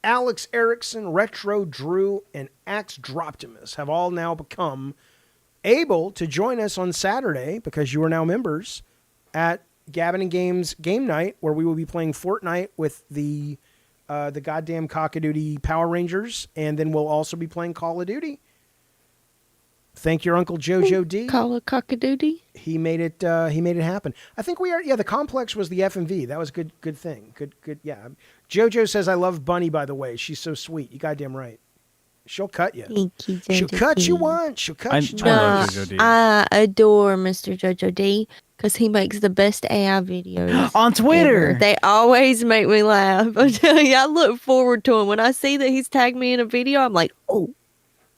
Alex Erickson, Retro Drew, and Axe Droptimus have all now become able to join us on Saturday, because you are now members, at Gabbin and Games game night, where we will be playing Fortnite with the goddamn Cockadoodie Power Rangers, and then we'll also be playing Call of Duty. Thank your Uncle Jojo D. Call a Cockadoodie. He made it happen. I think we are. Yeah, the Complex was the FMV. That was good thing. Good. Yeah. Jojo says, "I love Bunny, by the way. She's so sweet." You goddamn right. She'll cut you. Thank you, Jojo She'll cut D. you once. She'll cut you I twice. love Jojo D. I adore Mr. Jojo D because he makes the best AI videos on Twitter. Ever. They always make me laugh. I'm telling you, I look forward to him. When I see that he's tagged me in a video, I'm like, oh,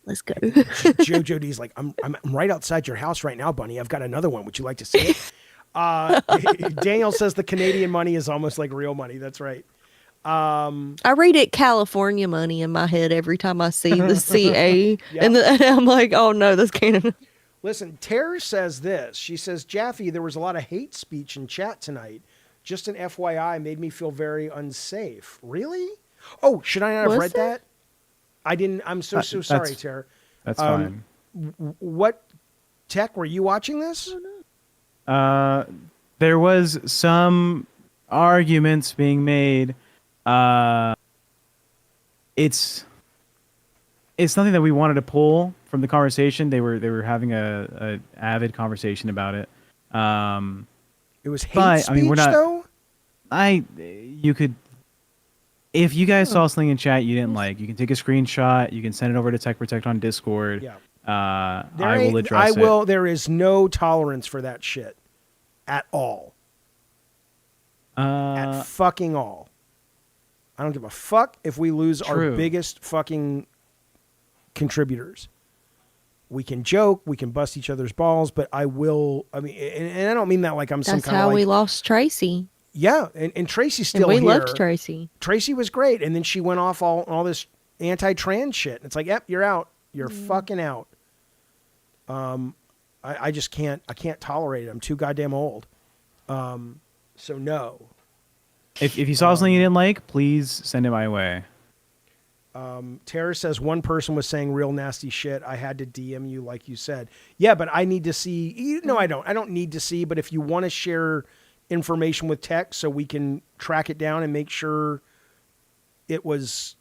let's go. Jojo D's like, I'm right outside your house right now, Bunny. I've got another one. Would you like to see it? Daniel says the Canadian money is almost like real money. That's right. I read it California money in my head every time I see the CA, and I'm like, oh no, that's Canada. Listen, Tara says this. She says, Jaffe, there was a lot of hate speech in chat tonight. Just an FYI, made me feel very unsafe. Really? Oh, should I not have read that? I didn't. I'm so sorry, Tara. That's fine. What Tech? Were you watching this? There was some arguments being made. It's something that we wanted to pull from the conversation. They were having a avid conversation about it. It was hate speech, we're not, though? You could, if you guys saw something in chat you didn't like, you can take a screenshot, you can send it over to Tech Protect on Discord. Yeah. I will address it. There is no tolerance for that shit. At all. At fucking all. I don't give a fuck if we lose our biggest fucking contributors. We can joke, we can bust each other's balls, but I will. I mean, and I don't mean that like I'm some kind of. That's how we lost Tracy. Yeah, and Tracy's still and we here. loved Tracy. Tracy was great, and then she went off all this anti-trans shit. It's like, yep, you're out. You're fucking out. I just can't. I can't tolerate it. I'm too goddamn old. So no. If you saw something you didn't like, please send it my way. Tara says one person was saying real nasty shit. I had to DM you like you said. Yeah, but I need to see. No, I don't. I don't need to see. But if you want to share information with Tech so we can track it down and make sure it was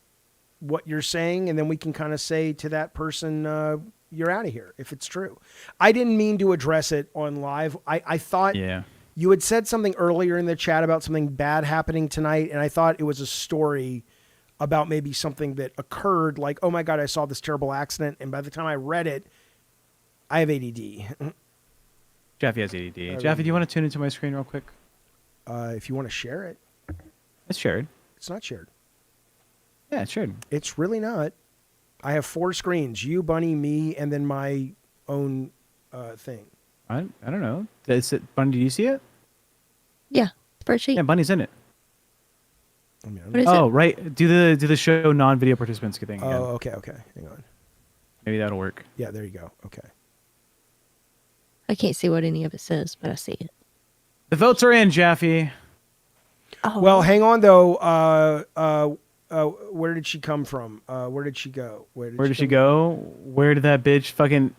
what you're saying, and then we can kind of say to that person, you're out of here if it's true. I didn't mean to address it on live. I thought you had said something earlier in the chat about something bad happening tonight, and I thought it was a story about maybe something that occurred, like, oh my God, I saw this terrible accident, and by the time I read it, I have ADD. Jaffe has ADD. Jaffe, do you want to tune into my screen real quick? If you want to share it. It's shared. It's not shared. Yeah, it's shared. It's really not. I have 4 screens, you, Bunny, me, and then my own thing. I don't know. Is it, Bunny, do you see it? Yeah, spreadsheet. Yeah, Bunny's in it. What is it? Right. Do the show non-video participants thing again. Oh, okay. Hang on. Maybe that'll work. Yeah, there you go. Okay. I can't see what any of it says, but I see it. The votes are in, Jaffe. Oh. Well, hang on though. Where did she come from? Where did she go? Where did she go? Where did that bitch fucking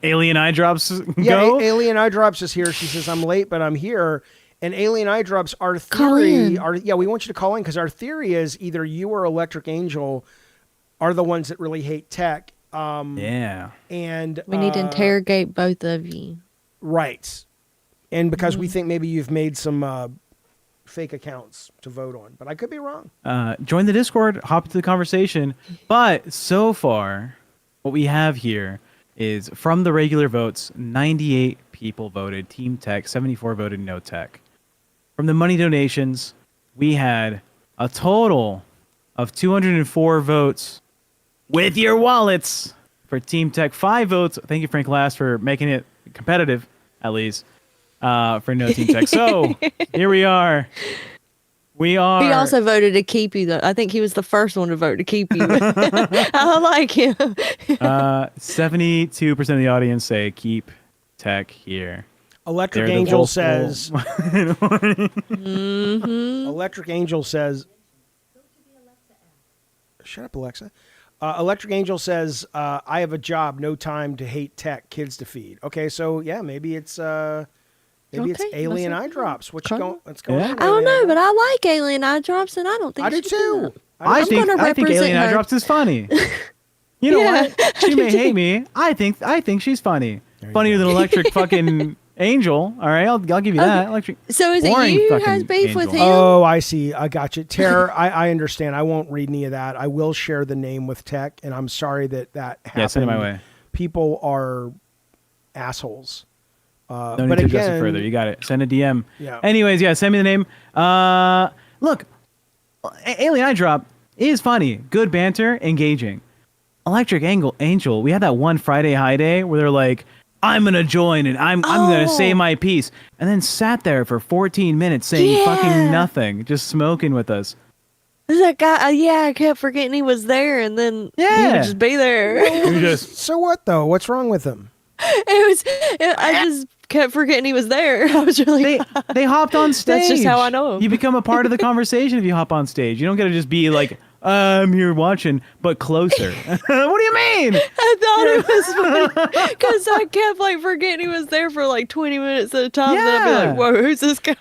Alien Eye Drops go? Yeah, Alien Eye Drops is here. She says, I'm late, but I'm here. And Alien Eye Drops, our theory, we want you to call in because our theory is either you or Electric Angel are the ones that really hate Tech. Yeah. And we need to interrogate both of you. Right. And because we think maybe you've made some fake accounts to vote on, but I could be wrong. Join the Discord, hop into the conversation. But so far, what we have here is from the regular votes, 98 people voted Team Tech, 74 voted no Tech. From the money donations, we had a total of 204 votes with your wallets for Team Tech. 5 votes. Thank you, Frank Last, for making it competitive, at least, for no Team Tech. So here we are. We are. He also voted to keep you, though. I think he was the first one to vote to keep you. I like him. 72% of the audience say keep Tech here. Electric Angel says. Electric Angel says. Shut up, Alexa. Electric Angel says, I have a job, no time to hate Tech, kids to feed. Okay, so yeah, maybe it's Alien Eye Drops. What's going on? I don't know, but I like Alien Eye Drops, and I don't think I do too. I think Alien Eye Drops is funny. You know what? She may hate me. I think she's funny. Funnier than Electric fucking Angel. All right, I'll give you that. Electric. So is it you who has beef with him? Oh, I see. I got you. Tara, I understand. I won't read any of that. I will share the name with Tech, and I'm sorry that happened. Yeah, send it my way. People are assholes. No need to address it further. You got it. Send a DM. Yeah. Anyways, yeah, send me the name. Look, Alien Eye Drop is funny. Good banter, engaging. Electric Angel, we had that one Friday high day where they're like, I'm going to join and I'm going to say my piece. And then sat there for 14 minutes saying fucking nothing, just smoking with us. That guy, I kept forgetting he was there, and then he would just be there. So what, though? What's wrong with him? I just kept forgetting he was there. I was really. They hopped on stage. That's just how I know him. You become a part of the conversation if you hop on stage. You don't get to just be like, I'm here watching, but closer. What do you mean? I thought it was funny because I kept like forgetting he was there for like 20 minutes at a time. Yeah. Then I'd be like, whoa, who's this guy?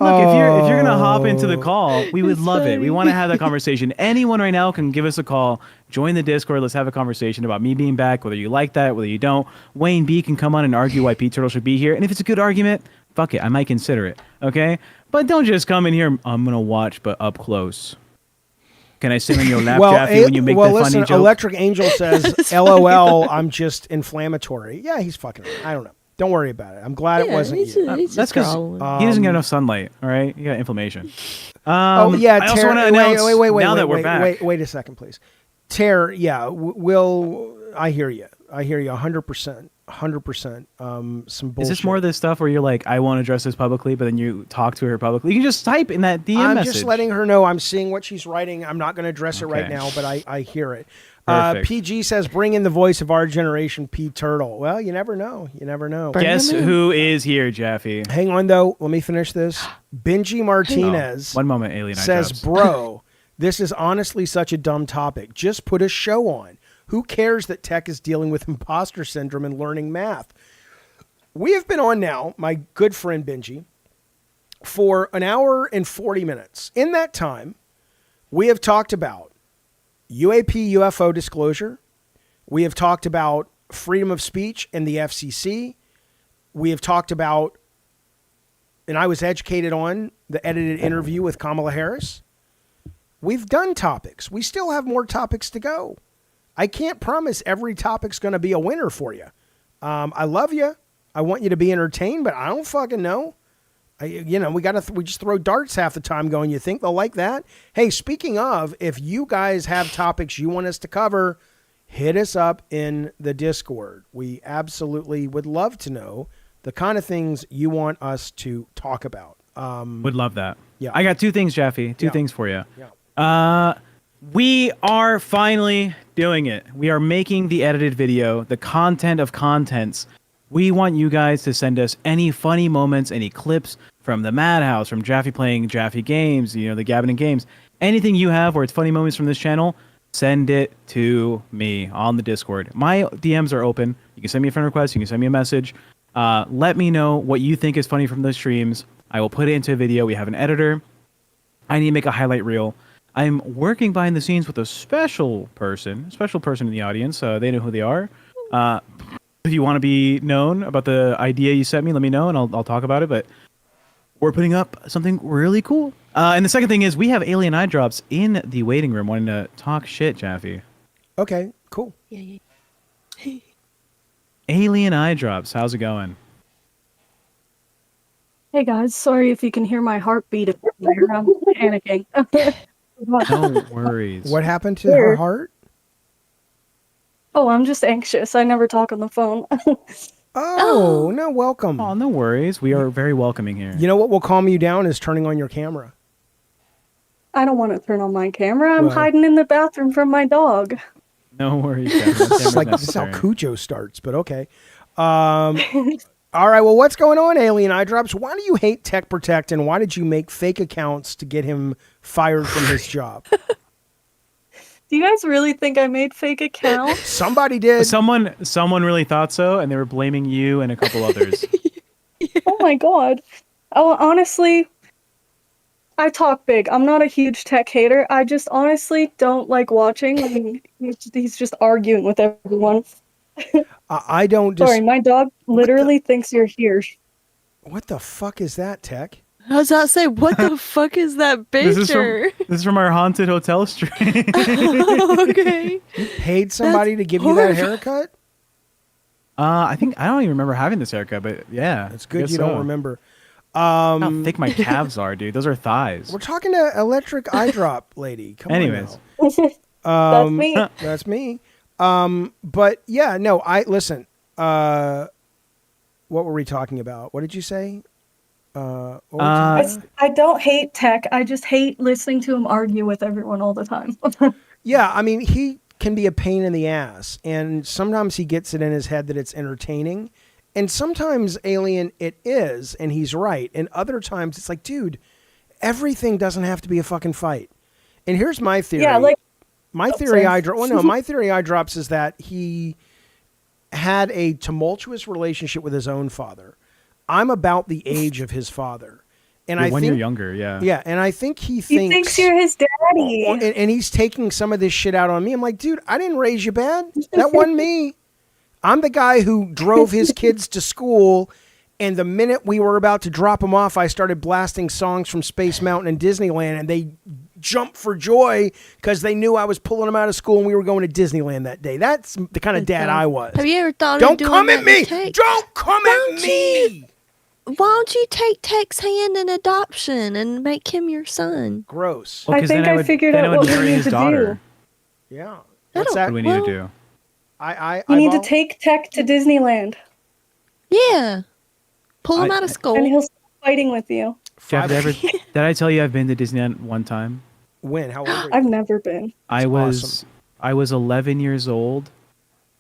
Look, if you're gonna hop into the call, we would love it. We want to have that conversation. Anyone right now can give us a call. Join the Discord. Let's have a conversation about me being back, whether you like that, whether you don't. Wayne B can come on and argue why Pete Turtle should be here. And if it's a good argument, fuck it, I might consider it. Okay? But don't just come in here, I'm gonna watch, but up close. Can I sit on your lap, Jaffe, when you make the funny joke? Electric Angel says, LOL, I'm just inflammatory. Yeah, he's fucking, I don't know. Don't worry about it. I'm glad it wasn't you. That's because he doesn't get enough sunlight, all right? You got inflammation. Oh, yeah, I also want to announce, now that we're back. Wait a second, please. Tare, yeah, I hear you. I hear you 100%. 100%. Some bullshit. Is this more of this stuff where you're like, I won't address this publicly, but then you talk to her publicly? You can just type in that DM message. I'm just letting her know I'm seeing what she's writing. I'm not going to address it right now, but I hear it. PG says, bring in the voice of our generation, P. Turtle. Well, you never know. You never know. Guess who is here, Jaffe? Hang on, though. Let me finish this. Benji Martinez one moment, Alien says, bro, this is honestly such a dumb topic. Just put a show on. Who cares that tech is dealing with imposter syndrome and learning math? We have been on now, my good friend Benji, for an hour and 40 minutes. In that time, we have talked about UAP UFO disclosure. We have talked about freedom of speech and the FCC. We have talked about, and I was educated on, the edited interview with Kamala Harris. We've done topics. We still have more topics to go. I can't promise every topic's going to be a winner for you. I love you. I want you to be entertained, but I don't fucking know. We just throw darts half the time going, you think they'll like that? Hey, speaking of, if you guys have topics you want us to cover, hit us up in the Discord. We absolutely would love to know the kind of things you want us to talk about. Would love that. Yeah. I got two things, Jaffe. Two things for you. Yeah. We are finally doing it. We are making the edited video, the content of contents. We want you guys to send us any funny moments, any clips from the Madhouse, from Jaffe playing Jaffe games, the Gabbin and Games. Anything you have where it's funny moments from this channel, send it to me on the Discord. My DMs are open. You can send me a friend request. You can send me a message. Let me know what you think is funny from the streams. I will put it into a video. We have an editor. I need to make a highlight reel. I'm working behind the scenes with a special person in the audience. They know who they are. If you want to be known about the idea you sent me, let me know, and I'll talk about it. But we're putting up something really cool. And the second thing is we have alien eye drops in the waiting room wanting to talk shit, Jaffe. Okay, cool. Yeah. Alien eye drops. How's it going? Hey guys, sorry if you can hear my heartbeat. I'm panicking. No worries. What happened to her heart? Oh, I'm just anxious. I never talk on the phone. Oh, no, welcome. Oh, no worries. We are very welcoming here. You know what will calm you down is turning on your camera. I don't want to turn on my camera. I'm hiding in the bathroom from my dog. No worries. This is how Cujo starts, but okay. All right, well, what's going on, Alien Eye Drops? Why do you hate Tech Protect, and why did you make fake accounts to get him fired from his job? Do you guys really think I made fake accounts? Somebody did. Someone really thought so, and they were blaming you and a couple others. Oh my god. Oh, honestly, I talk big. I'm not a huge tech hater. I just honestly don't like watching. He's just arguing with everyone. I don't just... Sorry, my dog literally thinks you're here. What the fuck is that, Tech? I was about to say, what the fuck is that picture? This is from our haunted hotel stream. Okay. You paid somebody to give you that haircut? I don't even remember having this haircut, but yeah. It's good you don't remember. How thick my calves are, dude. Those are thighs. We're talking to Electric Eye Drop lady. Come Anyways. on now. That's me. But yeah, no, listen, what were we talking about? What did you say? I don't hate tech. I just hate listening to him argue with everyone all the time. Yeah. I mean, can be a pain in the ass, and sometimes he gets it in his head that it's entertaining, and sometimes, Alien, it is, and he's right, and other times it's like, dude, everything doesn't have to be a fucking fight. And here's my theory. Yeah, like my theory. My theory eye drops is that he had a tumultuous relationship with his own father. I'm about the age of his father. And I when think, you're younger, yeah. Yeah, and I think he thinks you're his daddy. And he's taking some of this shit out on me. I'm like, dude, I didn't raise you bad. That wasn't me. I'm the guy who drove his kids to school, and the minute we were about to drop them off, I started blasting songs from Space Mountain and Disneyland, and they jumped for joy because they knew I was pulling them out of school and we were going to Disneyland that day. That's the kind of dad I was. Have you ever thought Don't of doing come at that me! with Tex? Don't come at me! Why don't you take Tech's hand in adoption and make him your son? Gross. Well, I 'cause think then I figured then out I would what we marry need his to daughter. Yeah. I What's don't- that? What do we need to do? You need to take Tech to Disneyland, Yeah. Pull him I- out of school. and he'll start fighting with you. Jeff, did I tell you I've been to Disneyland one time? When? How old were you? I've never been. I was 11 years old,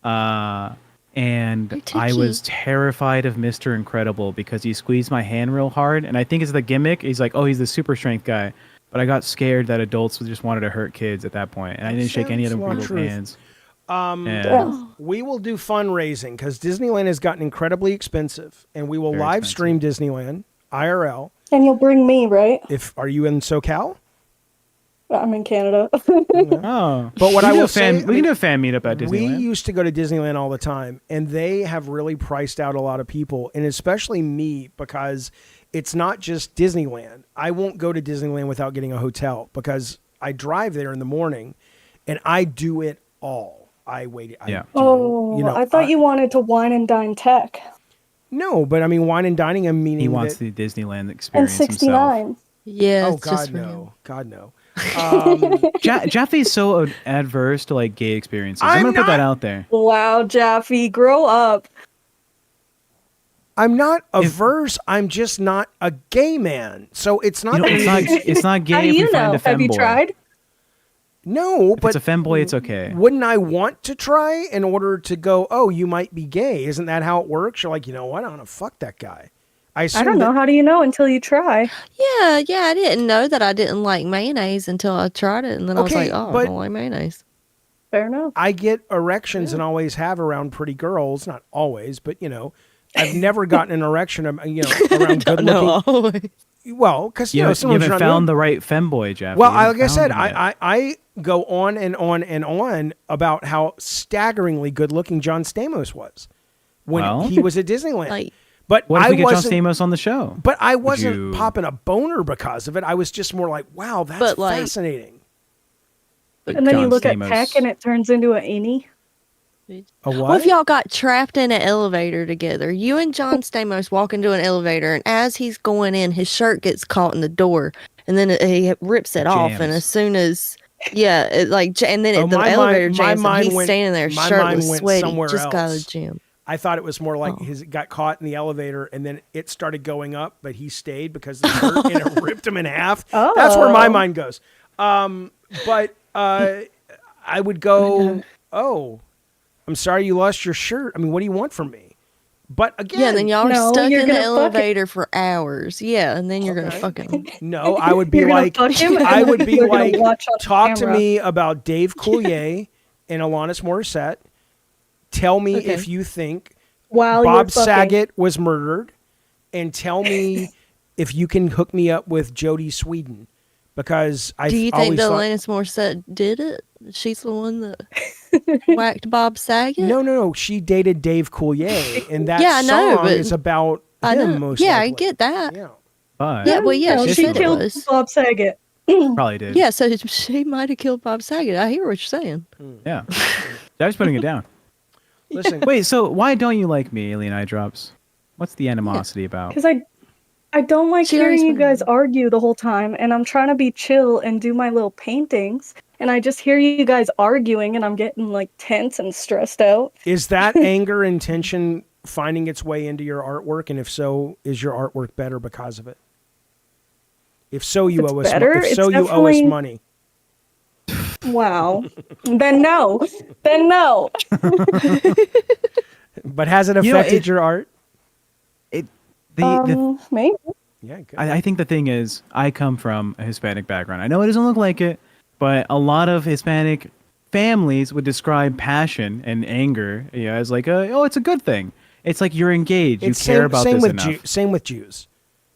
and I was terrified of Mr. Incredible because he squeezed my hand real hard, and I think it's the gimmick. He's like, oh, he's the super strength guy, but I got scared that adults just wanted to hurt kids at that point, and I didn't shake any of them people's hands. We will do fundraising because Disneyland has gotten incredibly expensive, and we will Very live stream Disneyland IRL. And you'll bring me, right? Are you in SoCal? I'm in Canada. Oh, But what I will say, we can do a fan meetup at we Disneyland. used to go to Disneyland all the time, and they have really priced out a lot of people, and especially me, because it's not just Disneyland. I won't go to Disneyland without getting a hotel because I drive there in the morning, and I do it all. I wait. Yeah. I thought you wanted to wine and dine Tech. No, but I mean, wine and dining. I mean, He wants the Disneyland And experience himself. 69. Yeah. Oh it's just God, for him. no! God, no! Jaffe's so adverse to like gay experiences. I'm gonna put that out there. Wow, Jaffe, grow up. I'm not averse. I'm just not a gay man. So it's not. It's not gay. How do if we you find know? a Have you femboy. tried? No, If but it's a femboy, it's okay. Wouldn't I want to try in order to go? Oh, you might be gay. Isn't that how it works? You're like, you know what? I want to fuck that guy. I don't know. How do you know until you try? Yeah, I didn't know that I didn't like mayonnaise until I tried it, and then I was Okay, like, oh, I but- don't like mayonnaise. Fair enough. I get erections and always have around pretty girls. Not always, but I've never gotten an erection. Around good looking. Well, because You someone's haven't not found doing- the right femboy, Jeff. Well, You haven't like I said, found him yet. I go on and on and on about how staggeringly good looking John Stamos was when Well? he was at Disneyland. Like, but What if I we get John wasn't. Stamos on the show? But I Would wasn't you- popping a boner because of it. I was just more like, wow, that's But, like- fascinating. And then you John look Stamos. at Tech and it turns into an innie. A what? What if y'all got trapped in an elevator together? You and John Stamos walk into an elevator, and as he's going in, his shirt gets caught in the door, and then he rips it off. And Jams. as soon as, and then Oh, the my elevator mind- jams, my and he's mind went- standing there, my shirtless, mind went sweaty, somewhere just got else. a gym. I thought it was more like Oh. his got caught in the elevator and then it started going up, but he stayed because the shirt and it ripped him in half. Oh. That's where my mind goes. But I would go, oh, I'm sorry you lost your shirt. I mean, what do you want from me? But again, Yeah, and then y'all are No, stuck you're in the gonna fuck it. elevator for hours. Yeah, and then you're gonna fucking. no, I would be You're gonna like, fuck him and I would be you're gonna like, watch on talk to camera. me about Dave Coulier and Alanis Morissette. Tell me Okay. if you think While you're Bob fucking. Saget was murdered, and tell me if you can hook me up with Jodie Sweden, because I Do you think always that thought, Alanis Morissette did it? She's the one that whacked Bob Saget. no, she dated Dave Coulier, and that Yeah, I know, song but- is about I him know. most Yeah, likely. I get that. Yeah. But Yeah, well, yeah, No, she she said it killed was. Bob Saget. probably did. Yeah, so she might have killed Bob Saget. I hear what you're saying. Yeah. I was putting it down. Listen, Wait, so why don't you like me, Alien Eye Drops? What's the animosity about? Because I don't like She hearing always you wanted- guys argue the whole time, and I'm trying to be chill and do my little paintings, and I just hear you guys arguing, and I'm getting like tense and stressed out. is that anger and tension finding its way into your artwork? And if so, is your artwork better because of it? If so, you it's owe us. better, If it's so, you owe us definitely- money. Wow. Then no. Then no. But has it affected your art? Maybe. Yeah, good. I think the thing is, I come from a Hispanic background. I know it doesn't look like it, but a lot of Hispanic families would describe passion and anger as like, it's a good thing. It's like you're engaged. You care about this enough. Same with Jews.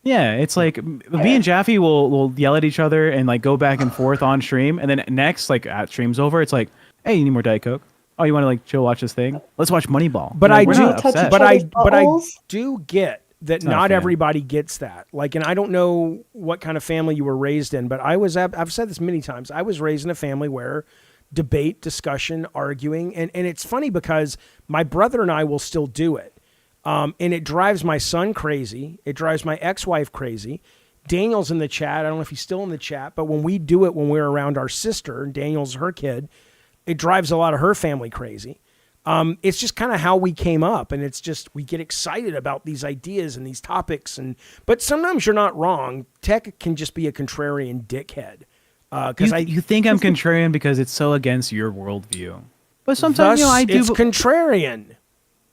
Yeah, it's like me and Jaffe will yell at each other and like go back and forth on stream, and then next, like at stream's over, it's like, hey, you need more Diet Coke? Oh, you want to like chill watch this thing? Let's watch Moneyball. But I we're do, not upset. but I do get that not not fair. everybody gets that. Like, and I don't know what kind of family you were raised in, but I've said this many times. I was raised in a family where debate, discussion, arguing, and it's funny because my brother and I will still do it. And it drives my son crazy. It drives my ex-wife crazy. Daniel's in the chat. I don't know if he's still in the chat, but when we do it when we're around our sister, and Daniel's her kid, it drives a lot of her family crazy. It's just kind of how we came up, and it's just we get excited about these ideas and these topics. But sometimes you're not wrong. Tech can just be a contrarian dickhead. You think I'm contrarian because it's so against your worldview, but sometimes I do. It's contrarian.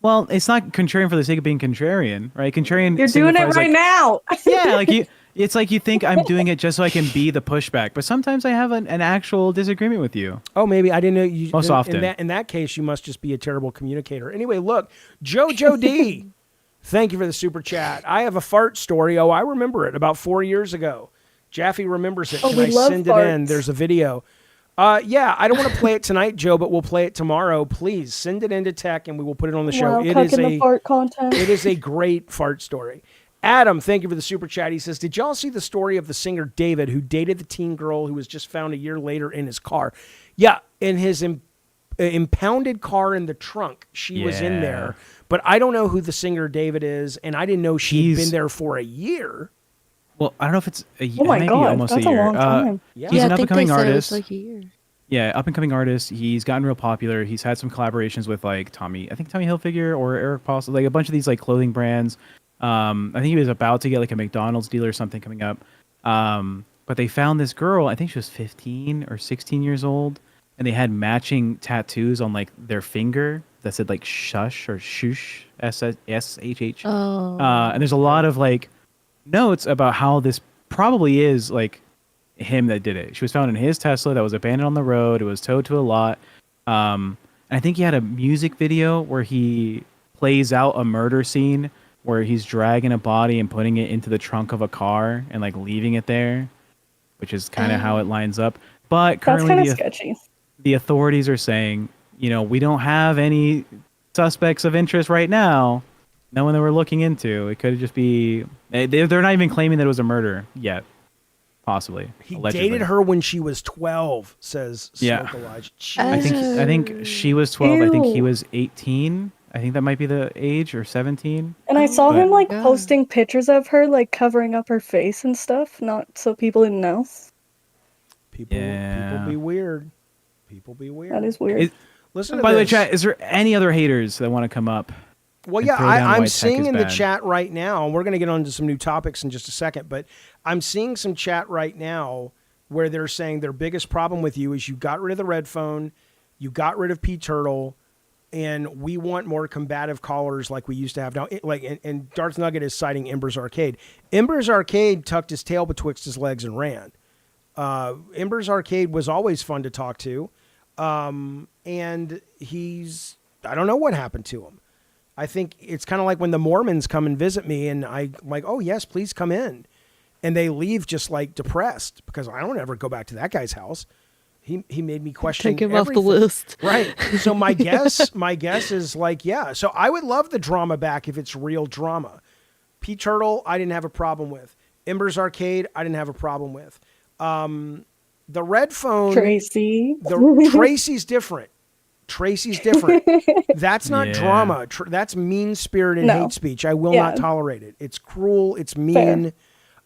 Well, it's not contrarian for the sake of being contrarian, right? Contrarian. You're doing it right now. Yeah, like it's like you think I'm doing it just so I can be the pushback, but sometimes I have an actual disagreement with you. Oh, maybe I didn't know you. Most often. In that case, you must just be a terrible communicator. Anyway, look, Jojo D, thank you for the super chat. I have a fart story. Oh, I remember it about 4 years ago. Jaffe remembers it. Oh, Can we I love send farts. it in? There's a video. Yeah, I don't want to play it tonight, Joe, but we'll play it tomorrow. Please send it into Tech, and we will put it on the show. Wow, cooking the fart content. It is a great fart story. Adam, thank you for the super chat. He says, did y'all see the story of the singer David who dated the teen girl who was just found a year later in his car? Yeah, in his impounded car in the trunk. She was in there. But I don't know who the singer David is, and I didn't know she'd been there for a year. Well, I don't know if it's a year. Oh my maybe God, almost that's a a year. long time. He's an up-and-coming artist. Like a year. Yeah, up-and-coming artist. He's gotten real popular. He's had some collaborations with like Tommy Hilfiger or Eric Paul, like a bunch of these like clothing brands. I think he was about to get like a McDonald's deal or something coming up. But they found this girl, I think she was 15 or 16 years old, and they had matching tattoos on like their finger that said like shush or shush, SSHH. Oh. And there's a lot of like notes about how this probably is like him that did it. She was found in his Tesla that was abandoned on the road. It was towed to a lot. And I think he had a music video where he plays out a murder scene where he's dragging a body and putting it into the trunk of a car and like leaving it there, which is kind of how it lines up. But That's currently kind of sketchy. the authorities are saying, we don't have any suspects of interest right now. No one that we're looking into. It could just be they're not even claiming that it was a murder yet. Possibly. He allegedly. dated her when she was 12, says Yeah. Smoke Elijah. I think she was 12. I think he Ew. was 18. I think that might be the age, or 17. And I saw But- him like posting pictures of her like covering up her face and stuff, not so people didn't know. People be weird. People be weird. That is weird. Listen to By the way, this. chat, is there any other haters that want to come up? Well, and yeah, throw down I'm why tech seeing is in the bad? chat right now, and we're going to get on to some new topics in just a second, but I'm seeing some chat right now where they're saying their biggest problem with you is you got rid of the red phone, you got rid of P Turtle, and we want more combative callers like we used to have now. And Darth Nugget is citing Ember's Arcade. Ember's Arcade tucked his tail betwixt his legs and ran. Ember's Arcade was always fun to talk to, and I don't know what happened to him. I think it's kind of like when the Mormons come and visit me, and I'm like, oh yes, please come in, and they leave just like depressed because I don't ever go back to that guy's house. He made me question. Take him off the everything. list. Right. So my guess is like, yeah. So I would love the drama back if it's real drama. P Turtle, I didn't have a problem with. Ember's Arcade, I didn't have a problem with. The red phone, Tracy. Tracy's different. Tracy's different. That's not Yeah. drama. That's mean spirit and No. hate speech. I will Yeah. not tolerate it. It's cruel. It's mean.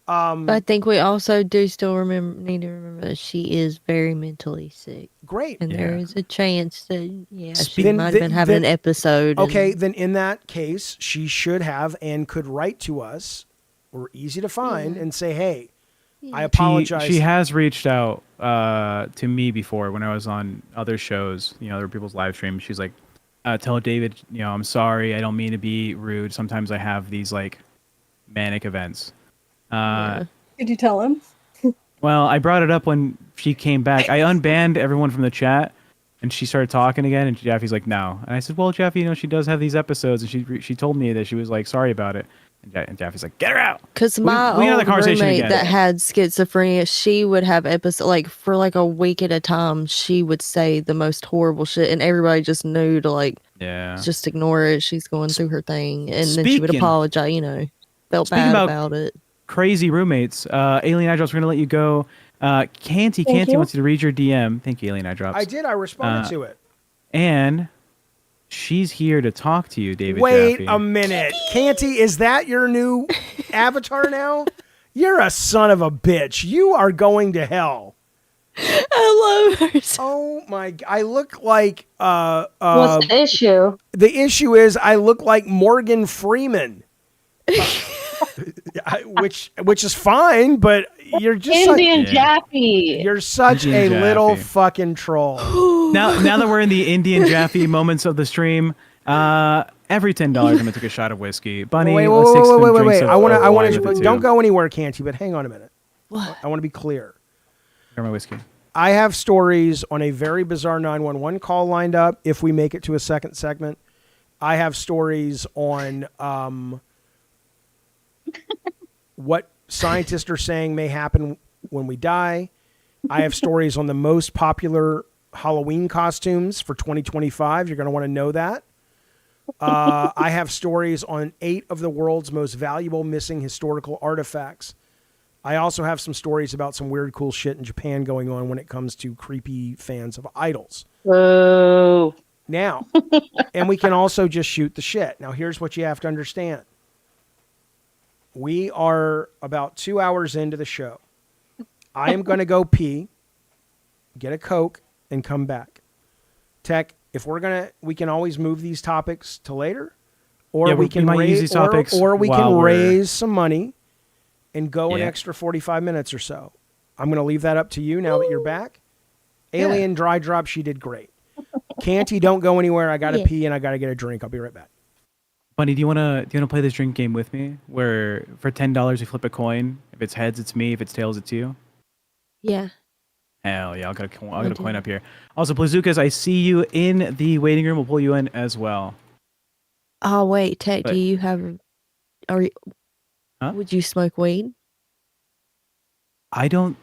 But I think we also do still need to remember that she is very mentally sick. Great. And there Yeah. is a chance that, she Then- might have been having an episode. Okay, then in that case, she should have and could write to us. We're easy to find and say, hey, I apologize. She has reached out to me before when I was on other shows, other people's live streams. She's like, tell David, I'm sorry. I don't mean to be rude. Sometimes I have these like manic events. Did you tell him? Well, I brought it up when she came back. I unbanned everyone from the chat, and she started talking again. And Jaffe's like, "No." And I said, "Well, Jaffe, she does have these episodes." And she told me that she was like sorry about it. And Jaffe's like, "Get her out." Because We my can have the old conversation roommate again. that had schizophrenia, she would have episodes like for like a week at a time. She would say the most horrible shit, and everybody just knew to like, just ignore it. She's going through her thing, and then she would Speaking- apologize. Felt Speaking bad about about it. Crazy roommates. Alien Eye Drops, we're gonna let you go. Canty Thank you. wants you to read your DM. Thank you, Alien Eye Drops. I did. I responded to it. And she's here to talk to you, David. Wait Jaffe. a minute. Canty, is that your new avatar now? You're a son of a bitch. You are going to hell. I love her. Oh my! I look like. What's the issue? The issue is I look like Morgan Freeman. Which is fine, but you're just Indian Jaffe. You're such Indian a little Jaffe. fucking troll. now that we're in the Indian Jaffe moments of the stream, every $10 I'm gonna take a shot of whiskey. Bunny, Wait. let's take some drinks of I want wine with it to. Don't too. go anywhere, Canty. But hang on a minute. What? I want to be clear. Here's my whiskey. I have stories on a very bizarre 911 call lined up. If we make it to a second segment, I have stories on what scientists are saying may happen when we die. I have stories on the most popular Halloween costumes for 2025. You're going to want to know that. I have stories on 8 of the world's most valuable missing historical artifacts. I also have some stories about some weird, cool shit in Japan going on when it comes to creepy fans of idols. Whoa. Now, and we can also just shoot the shit. Now, here's what you have to understand. We are about 2 hours into the show. I am going to go pee, get a Coke, and come back. Tech, if we can always move these topics to later, or we can might use raise these topics or we while can we're- raise some money and go an Yeah. extra 45 minutes or so. I'm going to leave that up to you now that you're back. Alien dry drop, she did great. Canty, don't go anywhere. I got to pee and I got to get a drink. I'll be right back. Bunny, do you wanna play this drink game with me? Where for $10 we flip a coin. If it's heads, it's me. If it's tails, it's you. Yeah. Hell yeah! I'll get a coin up here. Also, Blazookas, I see you in the waiting room. We'll pull you in as well. Oh wait, Tech, But- do you have? Would you smoke weed? I don't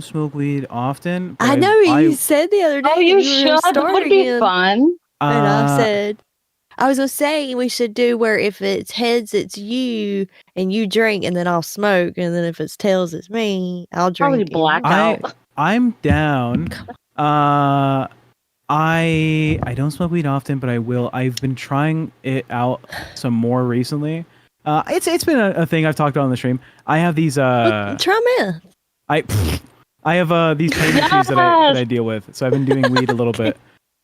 smoke weed often. but I know you said the other day. Oh, you that should. were That would starting be in. fun. And I Uh, said, I was gonna say we should do where if it's heads, it's you, and you drink, and then I'll smoke, and then if it's tails, it's me. I'll drink. Probably and you- blackout. I'm down. I don't smoke weed often, but I will. I've been trying it out some more recently. It's been a thing I've talked about on the stream. I have these Try meth. I have these pain issues that I deal with, so I've been doing weed a little bit.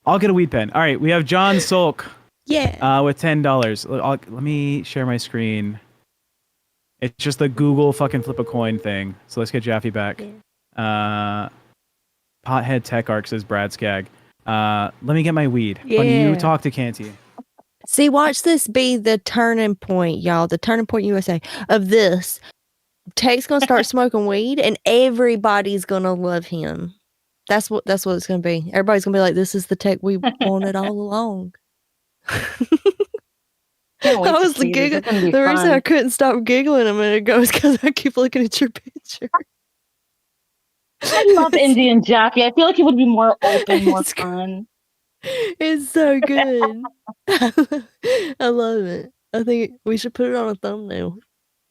I'll get a weed pen. All right, we have John Sulk. Yeah. With $10. Let me share my screen. It's just the Google fucking flip a coin thing. So let's get Jaffe back. Pothead Tech Arc says Brad Skag. Let me get my weed. Bunny, Yeah. you talk to Canty. See, watch this be the turning point, y'all. The turning point USA of this. Tech's gonna start smoking weed, and everybody's gonna love him. That's what it's gonna be. Everybody's gonna be like, "This is the Tech we wanted all along." Can't wait I to was see this. It's gonna be giggling. The reason fun. I couldn't stop giggling a minute ago is because I keep looking at your picture. I love Indian Jaffe. I feel like it would be more open, more fun. It's so good. I love it. I think we should put it on a thumbnail. We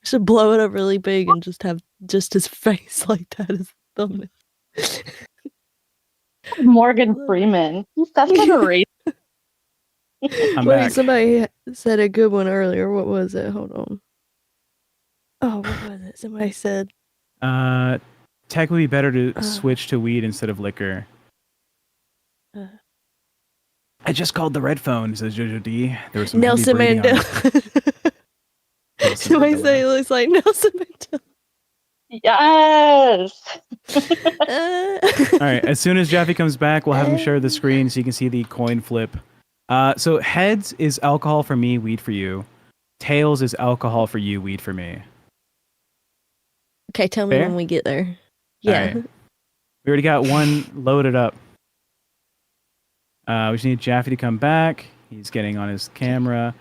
should blow it up really big and just have just his face like that as a thumbnail. Morgan Freeman. That's kind of racist. I'm Wait, back. somebody said a good one earlier. What was it? Hold on. Oh, what was it? Somebody said. Tech would be better to switch to weed instead of liquor. I just called the red phone, says Jojo D. There was some heavy Nelson breathing on Mandela. it. Nelson Somebody Mandela. say it looks like Nelson Mandela. Yes. All right. As soon as Jaffe comes back, we'll have him share the screen so you can see the coin flip. So heads is alcohol for me, weed for you. Tails is alcohol for you, weed for me. Okay, tell me Fair? when we get there. All Yeah. right. We already got one loaded up. We just need Jaffe to come back. He's getting on his camera.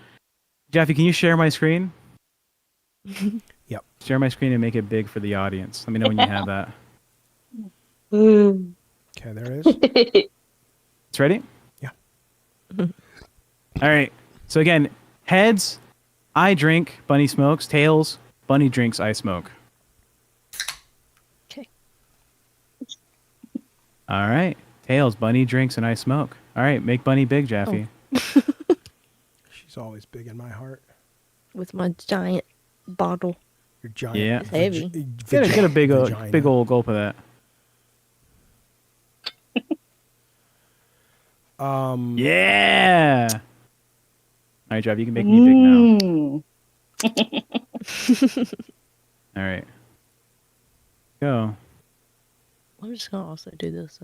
Jaffe, can you share my screen? Yep. Share my screen and make it big for the audience. Let me know when you have that. Okay, there it is. It's ready? Yeah. All right. So again, heads, I drink, Bunny smokes. Tails, Bunny drinks, I smoke. Okay. All right. Tails, Bunny drinks, and I smoke. All right. Make Bunny big, Jaffe. She's always big in my heart. With my giant bottle. Your giant. Yeah. It's heavy. Get a big old gulp of that. Yeah. All right, Jaffe, you can make me big now. All right. Go. I'm just gonna also do this.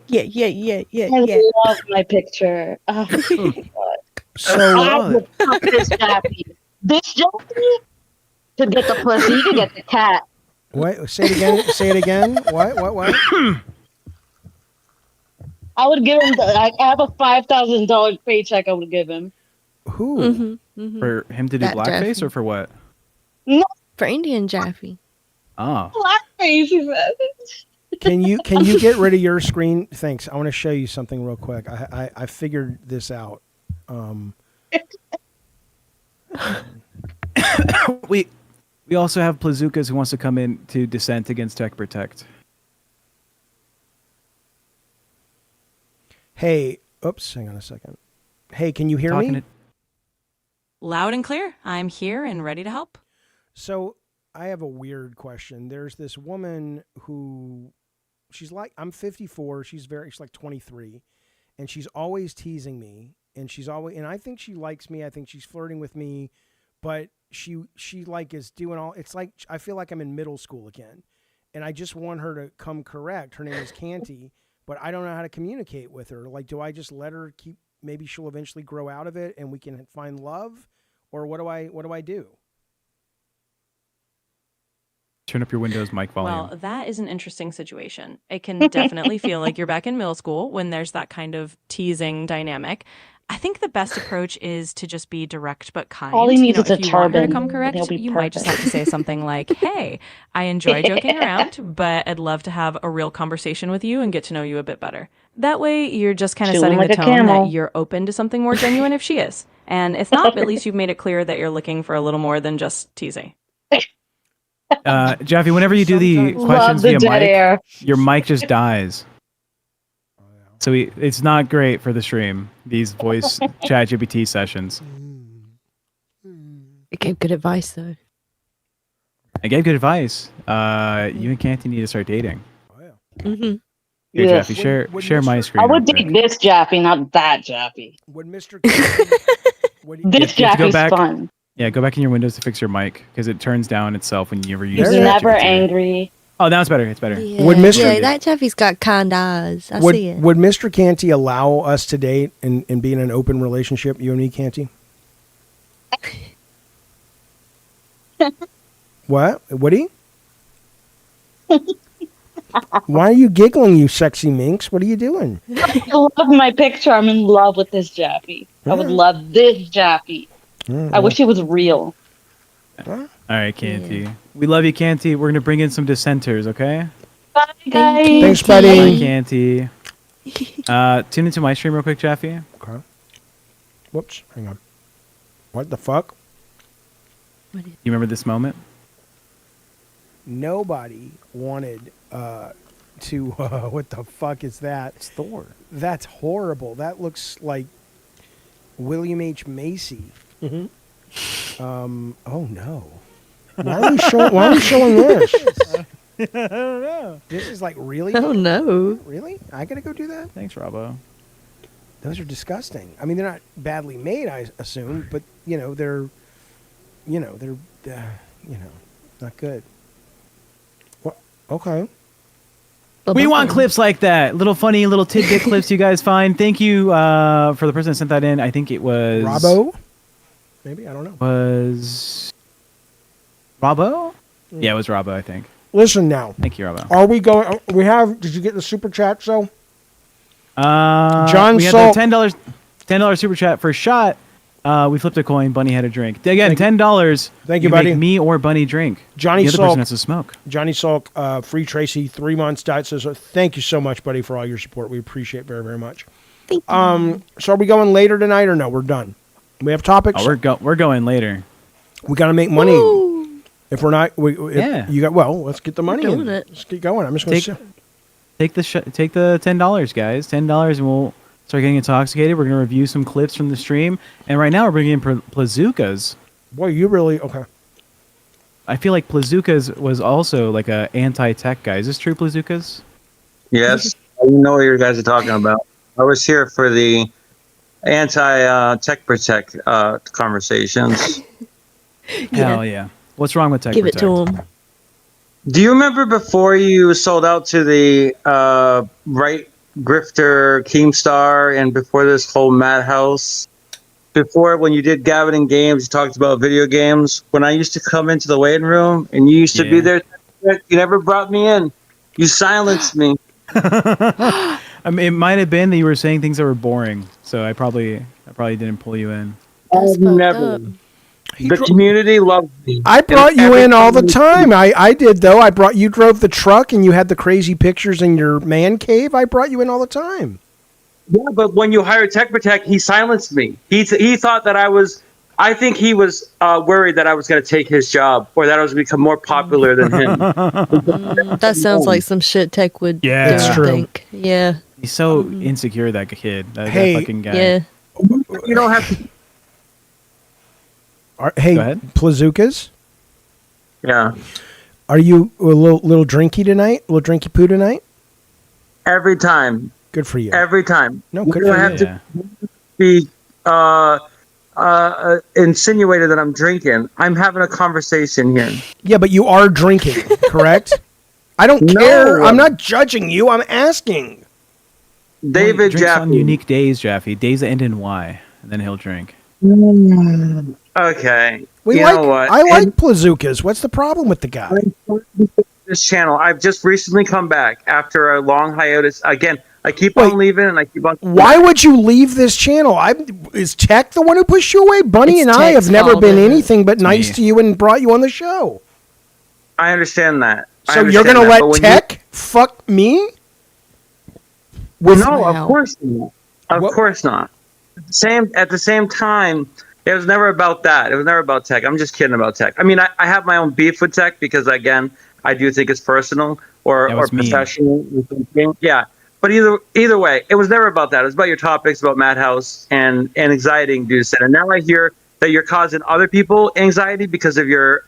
Yeah. I love my picture. Oh, So I would fuck this Jaffe. This Jaffe to get the pussy, to get the cat. What? Say it again. Say it again. What? I would give him. I have a $5,000 paycheck. I would give him. Who? For him to do That blackface Jaffe. or for what? No, For Indian Jaffe. Oh. blackface. He said. Can you get rid of your screen? Thanks. I want to show you something real quick. I figured this out. We also have Plazukas who wants to come in to dissent against Tech Protect. Hey, oops, hang on a second. Hey, can you hear me? Loud and clear. I'm here and ready to help. So I have a weird question. There's this woman who, she's like, I'm 54. She's like 23, and she's always teasing me, and and I think she likes me. I think she's flirting with me, but she like is doing all. It's like I feel like I'm in middle school again, and I just want her to come correct. Her name is Canty, but I don't know how to communicate with her. Like, do I just let her keep? Maybe she'll eventually grow out of it, and we can find love, or what do I do? Turn up your Windows mic volume. Well, that is an interesting situation. It can definitely feel like you're back in middle school when there's that kind of teasing dynamic. I think the best approach is to just be direct but kind. All he needs is a if you want her to turban, come and correct, he'll be you might just have perfect. to say something like, "Hey, I enjoy joking around, but I'd love to have a real conversation with you and get to know you a bit better." That way, you're just kind of Chew him setting like the a tone camel. that you're open to something more genuine if she is. And if not, at least you've made it clear that you're looking for a little more than just teasing. Jaffe, whenever you do the Love questions the via dead mic, air. your mic just dies. So it's not great for the stream, these voice chat GPT sessions. It gave good advice though. I gave good advice. You and Canty need to start dating. Mm-hmm. Here, Yes. Jaffe, share my screen. I would real quick. date this Jaffe, not that Jaffe. Would Mr. This You have to go Jaffe's back- fun. Yeah, go back in your Windows to fix your mic because it turns down itself when you ever use He's it. never angry. Oh, now it's better. It's better. Yeah, Would Mr. yeah, that Jaffe's got kind eyes. I see it. Would Mr. Canty allow us to date and be in an open relationship, you and me, Canty? What? Woody? Why are you giggling, you sexy minx? What are you doing? I love my picture. I'm in love with this Jaffe. I would love this Jaffe. I wish he was real. All right, Canty. We love you, Canty. We're gonna bring in some dissenters, okay? Bye, guys. Thanks, buddy. Bye, Canty. Tune into my stream real quick, Jaffe. Okay. Whoops. Hang on. What the fuck? You remember this moment? Nobody wanted to. What the fuck is that? It's Thor. That's horrible. That looks like William H. Macy. Mm-hmm. Oh no. Why are we showing this? I don't know. This is like really. Oh no. Really? I gotta go do that? Thanks, Robbo. Those are disgusting. I mean, they're not badly made, I assume, but they're not good. Well, okay. We want clips like that. Little funny, little tidbit clips you guys find. Thank you for the person that sent that in. I think it was Robbo. Maybe, I don't know. Was Robbo? Yeah, it was Robbo, I think. Listen now. Thank you, Robbo. Are we going? Did you get the super chat? So, John, we had the $10 super chat for a shot. We flipped a coin. Bunny had a drink. Again, $10. Thank you, buddy. Make me or Bunny drink. Johnny the other Salk person has to smoke. Johnny Salk, free Tracy, 3 months diet. Says thank you so much, buddy, for all your support. We appreciate it very, very much. Thank you. So are we going later tonight or no? We're done. We have topics. Oh, we're going later. We got to make money. Woo. If we're not, Yeah. You got. Well, let's get the money. doing it. Let's get going. I'm just going to. Take the $10, guys. $10, and we'll start getting intoxicated. We're going to review some clips from the stream, and right now we're bringing in Plazookas. Boy, you really okay? I feel like Plazookas was also like a anti-tech guy. Is this true, Plazookas? Yes, I know what you guys are talking about. I was here for the anti-tech protect conversations. Hell yeah! What's wrong with tech? Give it to him. Do you remember before you sold out to the right grifter Keemstar and before this whole Madhouse? Before, when you did Gabbin and Games, you talked about video games. When I used to come into the waiting room and you used to be there, you never brought me in. You silenced me. I mean, it might have been that you were saying things that were boring, so I probably didn't pull you in. I've never. The community loves me. I brought you in all the time. I did though. You drove the truck and you had the crazy pictures in your man cave. I brought you in all the time. Yeah, but when you hired Tech Protect, he silenced me. He thought that I think he was worried that I was going to take his job or that I was going to become more popular than him. That sounds like some shit Tech would do, It's I true. think. Yeah. He's so insecure, that kid. That fucking guy. Yeah. You don't have to. Hey, Go ahead. Plazookas, Yeah. are you a little drinky tonight? A little drinky poo tonight? Every time. Good for you. Every time. No, you good don't for have you. to be insinuated that I'm drinking. I'm having a conversation here. Yeah, but you are drinking, correct? I don't No. care. I'm not judging you. I'm asking. David Drinks on Jaffe. unique days, Jaffe. Days that end in Y, and then he'll drink. Okay. We you like. know what? I like Plazookas. What's the problem with the guy? This channel. I've just recently come back after a long hiatus. Again, I keep on leaving and I keep on. Why would you leave this channel? Is Tech the one who pushed you away? Bunny It's and I Tech's have never fault, been isn't it? anything but nice me. to you and brought you on the show. I understand that. I So you're understand gonna that, but let when Tech fuck me? No, Wow. of course not. Of course not. At the same time, it was never about that. It was never about Tech. I'm just kidding about Tech. I mean, I have my own beef with Tech because, again, I do think it's personal or mean. professional. Yeah. But either way, it was never about that. It was about your topics, about Madhouse and anxiety-induced. And now I hear that you're causing other people anxiety because of your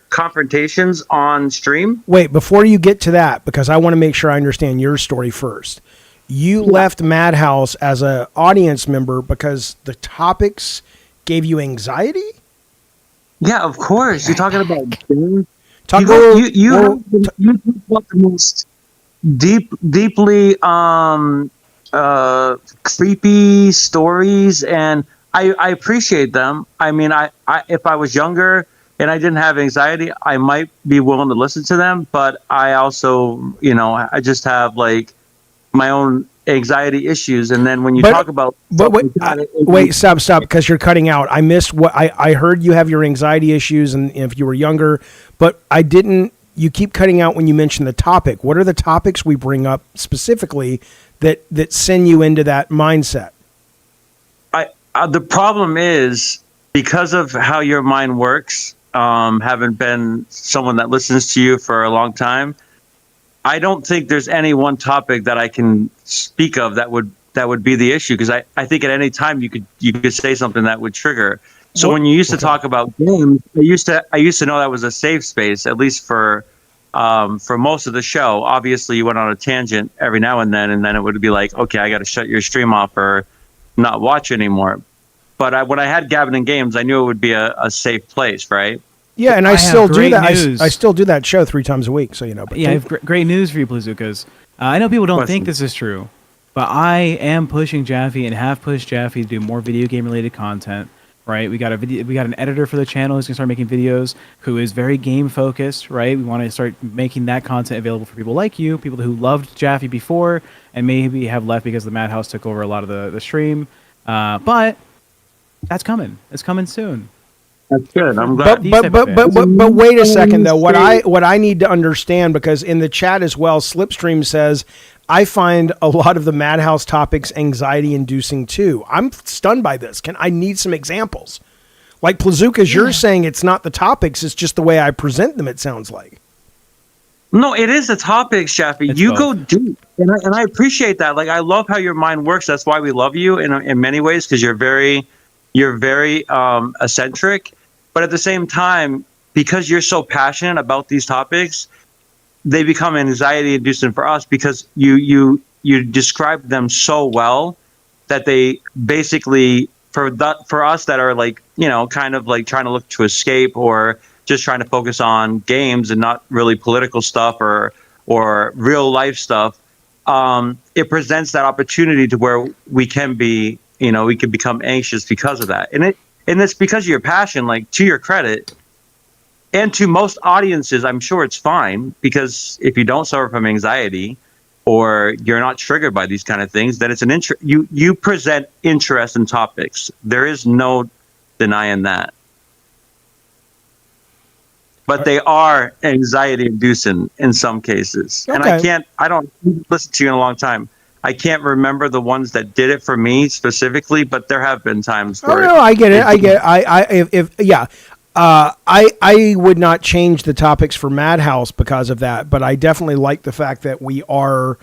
confrontations on stream. Wait, before you get to that, because I want to make sure I understand your story first. You left Madhouse as an audience member because the topics gave you anxiety? Yeah, of course. You're talking about games. Talk You talk about the most deeply creepy stories, and I appreciate them. I mean, I if I was younger and I didn't have anxiety, I might be willing to listen to them. But I also, I just have like my own anxiety issues. And then when you talk about, wait, stop, because you're cutting out. I missed what I heard. You have your anxiety issues, and if you were younger, but I didn't. You keep cutting out when you mention the topic. What are the topics we bring up specifically that send you into that mindset? The problem is because of how your mind works, having been someone that listens to you for a long time, I don't think there's any one topic that I can speak of that would be the issue, because I think at any time you could say something that would trigger. So when you used to talk about games, I used to know that was a safe space, at least for for most of the show. Obviously, you went on a tangent every now and then it would be like, okay, I got to shut your stream off or not watch anymore. But when I had Gabbin and Games, I knew it would be a safe place, right? Yeah, and I have still do great that. news. I still do that show 3 times a week, so you know. But Yeah, I have great news for you, Blazookas. I know people don't think this is true, but I am pushing Jaffe and have pushed Jaffe to do more video game related content. Right, we got an editor for the channel who's gonna start making videos, who is very game focused. Right, we want to start making that content available for people like you, people who loved Jaffe before and maybe have left because the Madhouse took over a lot of the stream. But that's coming. It's coming soon. That's good. I'm glad. But wait a second though. What I need to understand, because in the chat as well, Slipstream says, I find a lot of the Madhouse topics anxiety inducing too. I'm stunned by this. I need some examples? Like Plazookas, you're saying it's not the topics, it's just the way I present them, it sounds like. No, it is the topics, Jaffe. You go deep, and I appreciate that. Like, I love how your mind works. That's why we love you in many ways, because you're very eccentric. But at the same time, because you're so passionate about these topics, they become anxiety inducing for us, because you describe them so well that they basically, for us that are like, you know, kind of like trying to look to escape or just trying to focus on games and not really political stuff or real life stuff, it presents that opportunity to where we can be, you know, we can become anxious because of that. And it's because of your passion, like, to your credit. And to most audiences, I'm sure it's fine, because if you don't suffer from anxiety or you're not triggered by these kind of things, then it's you present interest in topics. There is no denying that. But they are anxiety inducing in some cases. Okay. And I don't listen to you in a long time. I can't remember the ones that did it for me specifically, but there have been times where I get it. I would not change the topics for Madhouse because of that, but I definitely like the fact that we are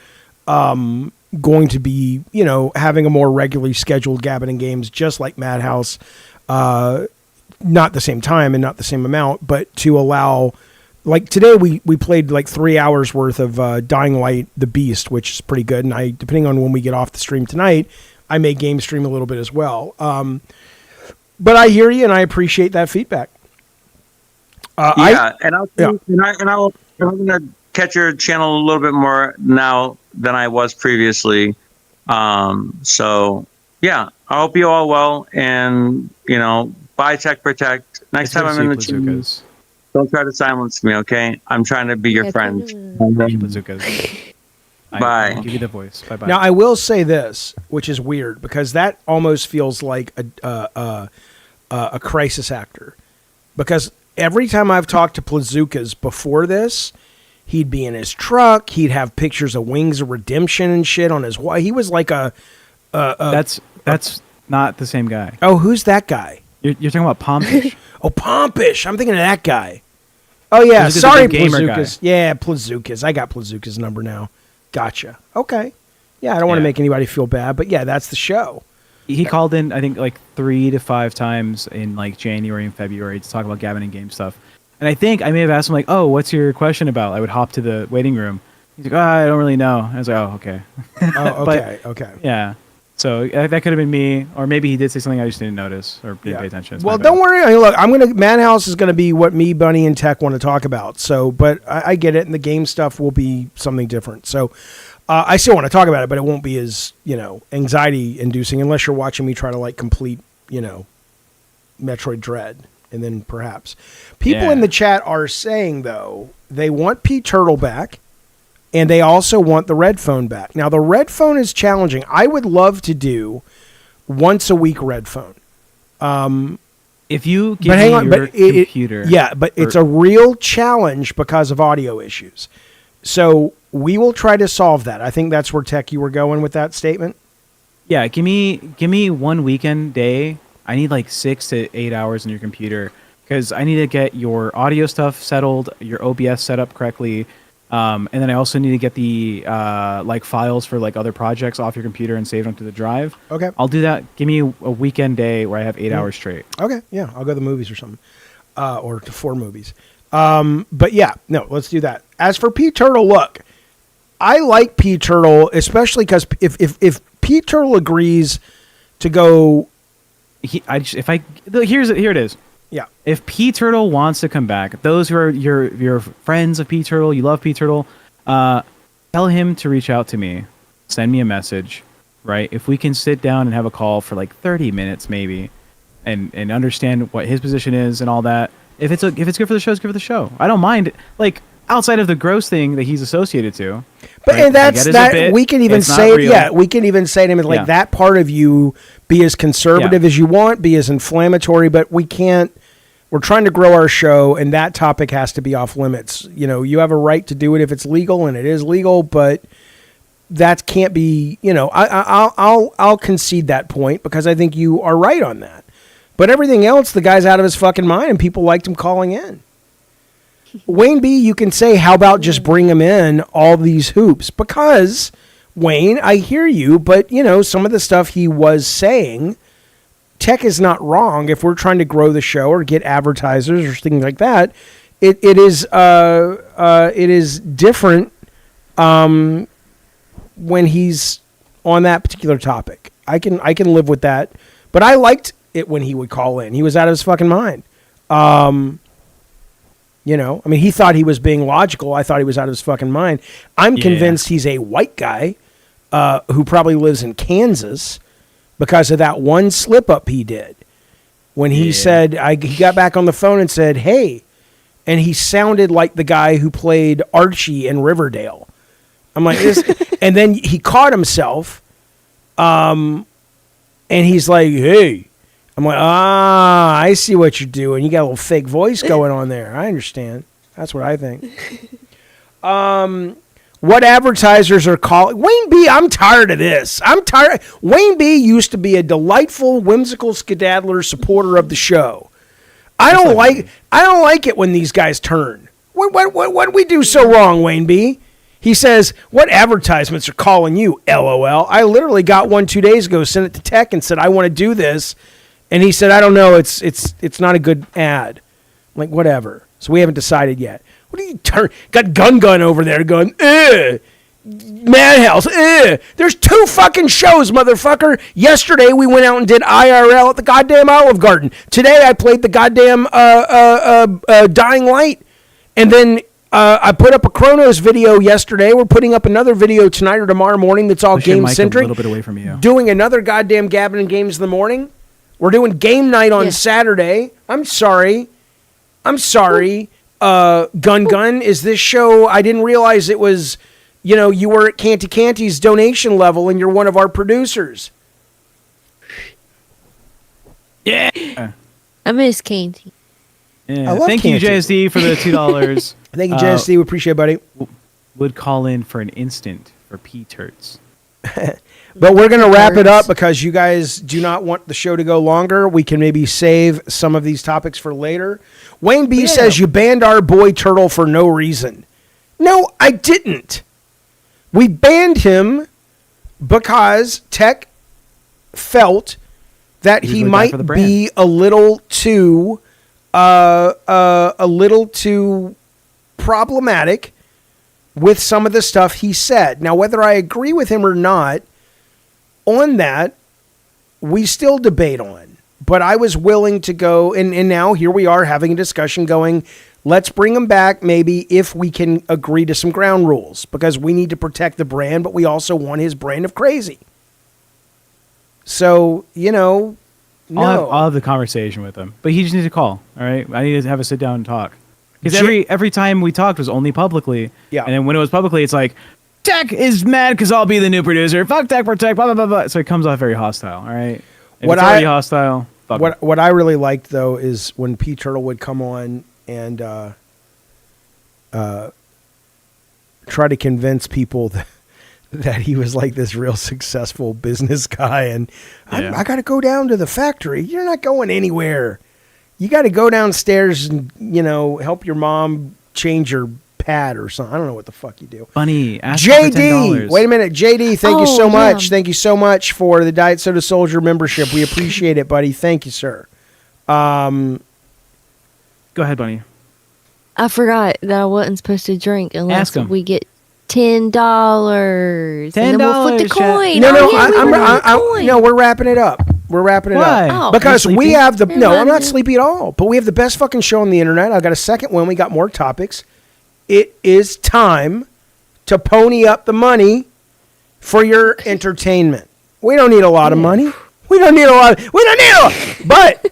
going to be, you know, having a more regularly scheduled Gabbin and Games, just like Madhouse, not the same time and not the same amount, but to allow, like today we played like 3 hours worth of Dying Light the Beast, which is pretty good, and I, depending on when we get off the stream tonight, I may game stream a little bit as well. But I hear you and I appreciate that feedback. I'm gonna catch your channel a little bit more now than I was previously. So yeah, I hope you all well, and you know, bye, Tech Protect. Next time I'm in the channel, don't try to silence me, okay? I'm trying to be your friend. Bye. I'll give you the voice. Bye bye. Now I will say this, which is weird, because that almost feels like a crisis actor, because every time I've talked to Plazookas before this, he'd be in his truck. He'd have pictures of Wings of Redemption and shit on his wall. He was like That's not the same guy. Oh, who's that guy? You're talking about Pompish. Oh, Pompish. I'm thinking of that guy. Oh, yeah. Sorry, Plazookas. Yeah, Plazookas. I got Plazookas' number now. Gotcha. Okay. Yeah, I don't want to make anybody feel bad, but yeah, that's the show. He called in, I think, like 3 to 5 times in like January and February to talk about Gabbin and Game stuff. And I think I may have asked him like, "Oh, what's your question about?" I would hop to the waiting room. He's like, "Oh, I don't really know." I was like, "Oh, okay." Oh, okay, okay. Yeah. So that could have been me, or maybe he did say something I just didn't notice or didn't pay attention. It's well, don't worry. I mean, look, Madhouse is going to be what me, Bunny, and Tech want to talk about. So, but I get it, and the game stuff will be something different. So, I still want to talk about it, but it won't be as, you know, anxiety-inducing unless you're watching me try to like complete, you know, Metroid Dread, and then perhaps people in the chat are saying though they want Pete Turtle back. And they also want the red phone back. Now, the red phone is challenging. I would love to do once a week red phone. If you give me your computer. But it's a real challenge because of audio issues. So we will try to solve that. I think that's where, Tech, you were going with that statement. Yeah, give me one weekend day. I need like 6 to 8 hours on your computer because I need to get your audio stuff settled, your OBS set up correctly. And then I also need to get the like files for like other projects off your computer and save them to the drive. Okay. I'll do that. Give me a weekend day where I have 8 hours straight. Okay. Yeah. I'll go to the movies or something. Or to 4 movies. But yeah, no, let's do that. As for Pete Turtle, look, I like Pete Turtle, especially because if Pete Turtle agrees to go, here it is. Yeah. If Pete Turtle wants to come back, those who are your friends of Pete Turtle, you love Pete Turtle, tell him to reach out to me, send me a message, right? If we can sit down and have a call for like 30 minutes maybe, and understand what his position is and all that. If it's good for the show, it's good for the show. I don't mind, like, outside of the gross thing that he's associated to. But right? and that's that bit, we can even say we can even say to him like that part of you, be as conservative as you want, be as inflammatory, but we can't. We're trying to grow our show, and that topic has to be off limits. You know, you have a right to do it if it's legal, and it is legal, but that can't be. You know, I'll concede that point because I think you are right on that. But everything else, the guy's out of his fucking mind, and people liked him calling in. Wayne B, you can say, how about just bring him in all these hoops? Because, Wayne, I hear you, but, you know, some of the stuff he was saying, Tech is not wrong. If we're trying to grow the show or get advertisers or things like that, it is different when he's on that particular topic. I can live with that. But I liked it when he would call in. He was out of his fucking mind. You know, I mean, he thought he was being logical. I thought he was out of his fucking mind. I'm convinced he's a white guy who probably lives in Kansas because of that one slip up he did when he said, he got back on the phone and said, hey, and he sounded like the guy who played Archie in Riverdale. I'm like, and then he caught himself and he's like, hey. I'm like, I see what you're doing. You got a little fake voice going on there. I understand. That's what I think. What advertisers are calling? Wayne B, I'm tired of this. I'm tired. Wayne B used to be a delightful, whimsical skedaddler supporter of the show. I don't like it when these guys turn. What do we do so wrong, Wayne B? He says, what advertisements are calling you? LOL. I literally got one 2 days ago, sent it to Tech and said, I want to do this. And he said, I don't know, it's not a good ad. I'm like, whatever. So we haven't decided yet. What do you got Gun over there going, Madhouse, There's 2 fucking shows, motherfucker. Yesterday we went out and did IRL at the goddamn Olive Garden. Today I played the goddamn Dying Light. And then I put up a Chronos video yesterday. We're putting up another video tonight or tomorrow morning that's all game-centric. A little bit away from you. Doing another goddamn Gabbin' and Games in the morning. We're doing game night on Saturday. I'm sorry. Gun, is this show? I didn't realize it was, you know, you were at Canty's donation level and you're one of our producers. Yeah. I miss Canty. Yeah. I love Thank Canty. you, JSD, for the $2. Thank you, JSD. We appreciate it, buddy. Would call in for an instant for P-Turts. But we're going to wrap it up because you guys do not want the show to go longer. We can maybe save some of these topics for later. Wayne B says you banned our boy Turtle for no reason. No, I didn't. We banned him because Tech felt that he might be a little too problematic with some of the stuff he said. Now, whether I agree with him or not, on that, we still debate on. But I was willing to go, and now here we are having a discussion going, let's bring him back maybe if we can agree to some ground rules, because we need to protect the brand, but we also want his brand of crazy. So, you know, I'll have the conversation with him. But he just needs to call, all right? I need to have a sit down and talk. Because every time we talked was only publicly. Yeah. And then when it was publicly, it's like, Tech is mad because I'll be the new producer. Fuck Tech, protect, blah, blah, blah, blah. So it comes off very hostile, all right? If it's already hostile, fuck him. What I really liked, though, is when Pete Turtle would come on and try to convince people that he was like this real successful business guy. And I got to go down to the factory. You're not going anywhere. You got to go downstairs and, you know, help your mom change her pad or something. I don't know what the fuck you do. Funny. Ask JD, wait a minute. JD, thank you so much. Thank you so much for the Diet Soda Soldier membership. We appreciate it, buddy. Thank you, sir. Go ahead, Bunny. I forgot that I wasn't supposed to drink unless Ask 'em. we get $10. $10, And then we'll flip the Jeff. coin. No, Oh, yeah, we won the coin. no, we're wrapping it up. We're wrapping it Why? up. Oh. Because You we sleepy? have the no, I'm not Remind me. sleepy at all. But we have the best fucking show on the internet. I've got a second one. We got more topics. It is time to pony up the money for your entertainment. We don't need a lot of money. We don't need a lot. But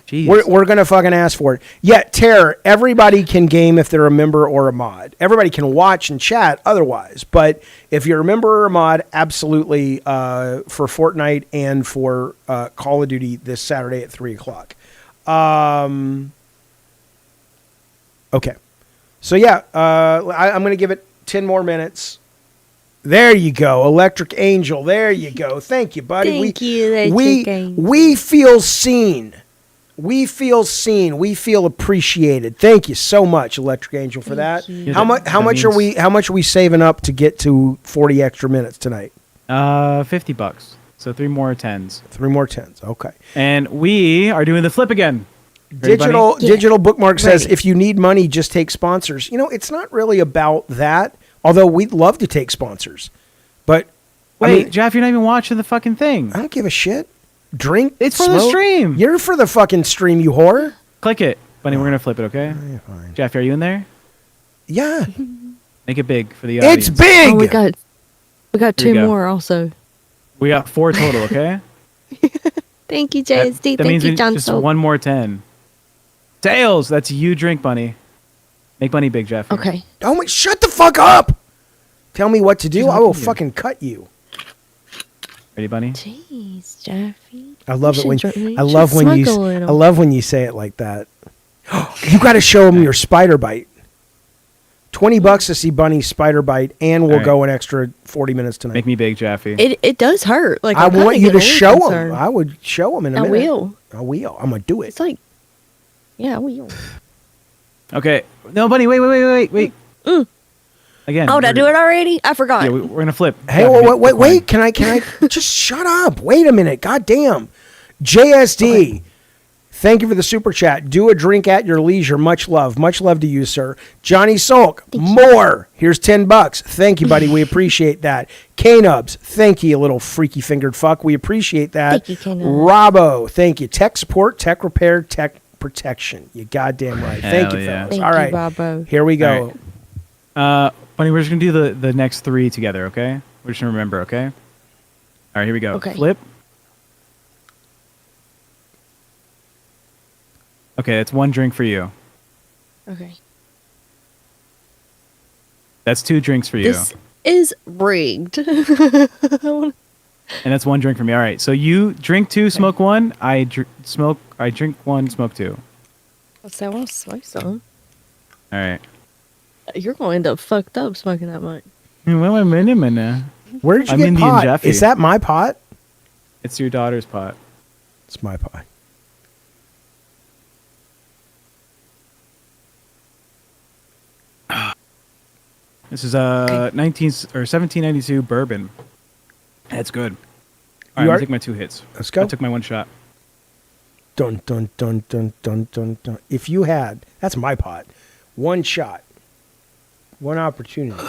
Jeez. we're gonna fucking ask for it. Yet, Terror, everybody can game if they're a member or a mod. Everybody can watch and chat otherwise. But if you're a member or a mod, absolutely for Fortnite and for Call of Duty this Saturday at 3:00. Okay. So yeah, I'm gonna give it 10 more minutes. There you go, Electric Angel. There you go. Thank you, buddy. Thank you, Electric Angel. We feel seen. We feel seen. We feel appreciated. Thank you so much, Electric Angel, for that. you. How much? How That much means- How much are we saving up to get to 40 extra minutes tonight? $50. So 3 more 10s. 3 more 10s. Okay. And we are doing the flip again. Ready, buddy? Digital Bookmark says, Ready. if you need money, just take sponsors. You know, it's not really about that. Although we'd love to take sponsors, but Wait, I mean, Jeff, you're not even watching the fucking thing. I don't give a shit. Drink. It's for the smoke. stream. You're for the fucking stream, you whore. Click it. Bunny, we're going to flip it, okay? Fine. Jeff, are you in there? Yeah. Make it big for the audience. It's big. Oh, we got Here we 2 go. more also. We got 4 total, okay? Thank you, JSD. that Thank means you, we- John. just 1 more 10. Tails, that's you drink, Bunny. Make Bunny big, Jeff. here. Okay. Oh my! Shut the fuck up. Tell me what to do. She's I will helping you. fucking cut you. Ready, Bunny? Jeez, Jaffe. I love You it when should drink- I you love should when you smoke a little. I love when you say it like that. You got to show them your spider bite. $20 to see Bunny's spider bite, and we'll All right. go an extra 40 minutes tonight. Make me big, Jaffe. It does hurt. Like I I'm want kinda you to getting a show little them. concerned. I would show them in a I minute. will. I will. I'm gonna do it. It's like, yeah, I will. Okay. No, Bunny, wait. Again. Oh, did I do it already? I forgot. Yeah, we're going to flip. Hey, Jaffe, wait, make wait, the wait. coin. Can I just shut up? Wait a minute. God damn. JSD. Thank you for the super chat. Do a drink at your leisure. Much love. Much love to you, sir. Johnny Sulk. More. Here's $10. Thank you, buddy. We appreciate that. K-Nubs. Thank you, you little freaky fingered fuck. We appreciate that. Thank you, K-Nubs. Robbo. Thank you. Tech support, tech repair, tech protection. You goddamn right. Thank Hell you, yeah. fellas. Thank All you, right. Robbo. Here we go. Bunny, we're just going to do the next 3 together, okay? We're just going to remember, okay? All right, here we go. Okay. Flip. Okay, that's 1 drink for you. Okay. That's 2 drinks for you. This is rigged. And that's 1 drink for me. All right, so you drink 2, smoke 1. I drink 1, smoke 2. So I want to smoke some. All right. You're going to end up fucked up smoking that much. Well, I'm in a minute. Where did you I'm get Indian pot? Jaffe. Is that my pot? It's your daughter's pot. It's my pot. This is 1792 bourbon. That's good. All right, I'm are- gonna take my 2 hits. Let's go. I took my 1 shot. Dun dun dun dun dun dun dun. If you had, that's my pot. 1 shot, 1 opportunity.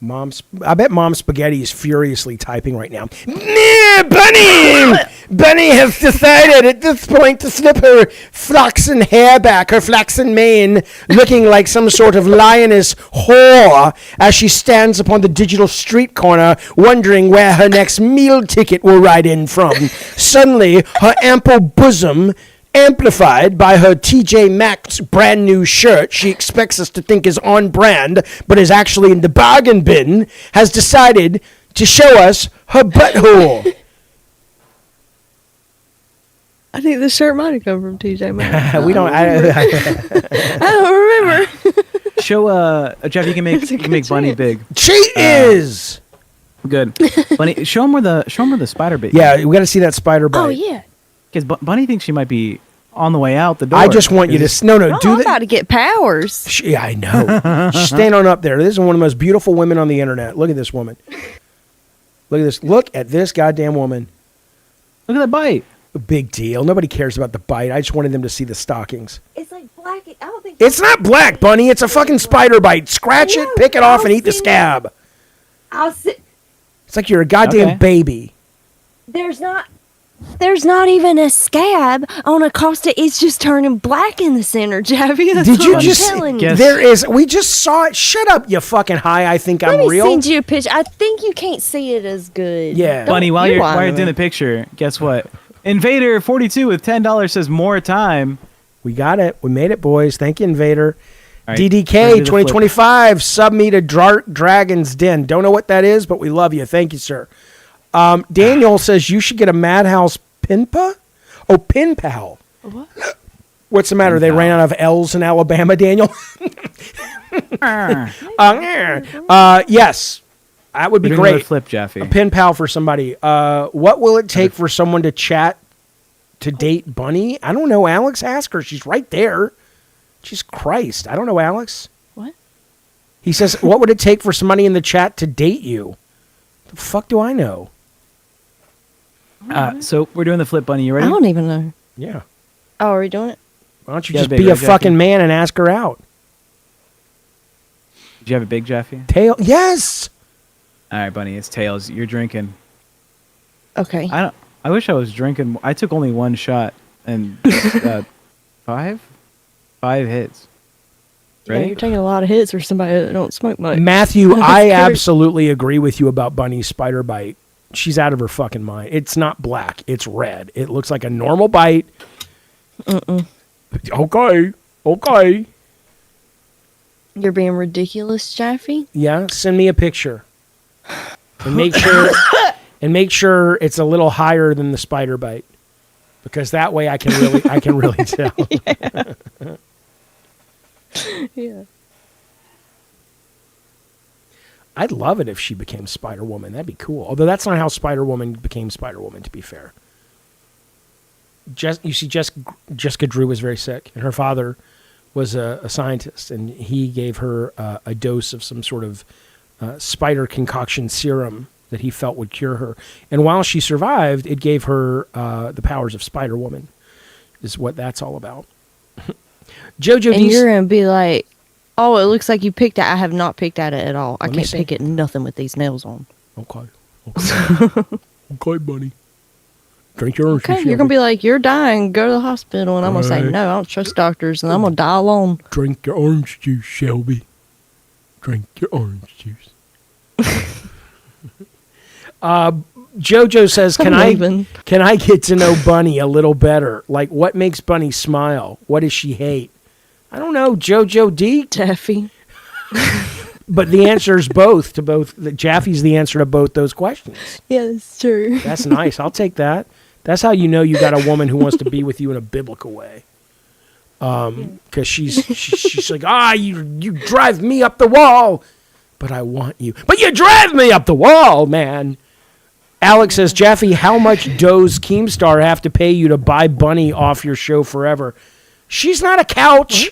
I bet Mom Spaghetti is furiously typing right now. Bunny! Bunny has decided at this point to snip her flaxen hair back, her flaxen mane, looking like some sort of lioness whore as she stands upon the digital street corner, wondering where her next meal ticket will ride in from. Suddenly, her ample bosom, amplified by her TJ Maxx brand new shirt she expects us to think is on brand, but is actually in the bargain bin, has decided to show us her butthole. I think the shirt might have come from TJ Maxx. We don't. I don't remember. Show Jeff, you can make Bunny big. She is good. Bunny, show him where the spider bit. Yeah, we got to see that spider bite. Oh yeah. Because Bunny thinks she might be on the way out the door. I just want you to no Oh, do I'm that. about to get powers. Yeah, I know. She's standing on up there. This is one of the most beautiful women on the internet. Look at this woman. Look at this. Look at this goddamn woman. Look at that bite. Big deal. Nobody cares about the bite. I just wanted them to see the stockings. It's like I don't think It's not black, Bunny. It's a fucking spider bite. Scratch it, pick it off, and eat the scab. I'll sit. It's like you're a goddamn baby. There's not even a scab on Acosta. It's just turning black in the center, Jaffe. That's Did what you I'm just? telling you. There is. We just saw it. Shut up, you fucking high. I think Let I'm me real. send you a picture. I think you can't see it as good. Yeah. Bunny, while you're lying to doing me. the picture, guess what? Invader42 with $10 says more time. We got it. We made it, boys. Thank you, Invader. All right, ready DDK to flip. 2025 sub me to Dragon's Den. Don't know what that is, but we love you. Thank you, sir. Daniel says you should get a Madhouse pinpa. Oh, pin pal. What? What's the matter? They ran out of L's in Alabama, Daniel. Yes, that would be We're doing another great. flip, Jaffe. A pen pal for somebody. What will it take for someone to chat to date Bunny? I don't know, Alex. Ask her. She's right there. Jesus Christ. I don't know, Alex. What? He says, what would it take for somebody in the chat to date you? The fuck do I know? So we're doing the flip, Bunny. You ready? I don't even know. Yeah. Oh, are we doing it? Why don't you Yeah, just big, be a right, fucking Jackie? man and ask her out? Did you have a big Jaffe? Tail. Yes. All right, Bunny. It's tails. You're drinking. Okay. I wish I was drinking. I took only one shot and 5 hits. Yeah, Ready? you're taking a lot of hits for somebody that don't smoke much. Matthew, That's I good. absolutely agree with you about Bunny's spider bite. She's out of her fucking mind. It's not black. It's red. It looks like a normal bite. Okay. Okay. You're being ridiculous, Jaffe. Yeah, send me a picture. And make sure it's a little higher than the spider bite. Because that way I can really tell. Yeah. I'd love it if she became Spider Woman. That'd be cool. Although that's not how Spider Woman became Spider Woman, to be fair. Jessica Drew was very sick, and her father was a scientist, and he gave her a dose of some sort of spider concoction serum that he felt would cure her. And while she survived, it gave her the powers of Spider Woman, is what that's all about. Jojo And you're going to be like, oh, it looks like you picked at. I have not picked at it at all. I Let me can't see. pick at nothing with these nails on. Okay. Okay, Bunny. Drink your orange Okay, juice. you're going to be like, you're dying. Go to the hospital. And I'm going to say, Alright. no, I don't trust doctors. And I'm going to die alone. Drink your orange juice, Shelby. Drink your orange juice. Jojo says, I'm leaving. can I get to know Bunny a little better? Like, what makes Bunny smile? What does she hate? I don't know, Jojo D. Jaffe. But the answer is both to both. Jaffe's the answer to both those questions. Yeah, that's true. That's nice. I'll take that. That's how you know you got a woman who wants to be with you in a biblical way. Because she's like, you drive me up the wall, but I want you. But you drive me up the wall, man. Alex says, Jaffe, how much does Keemstar have to pay you to buy Bunny off your show forever? She's not a couch.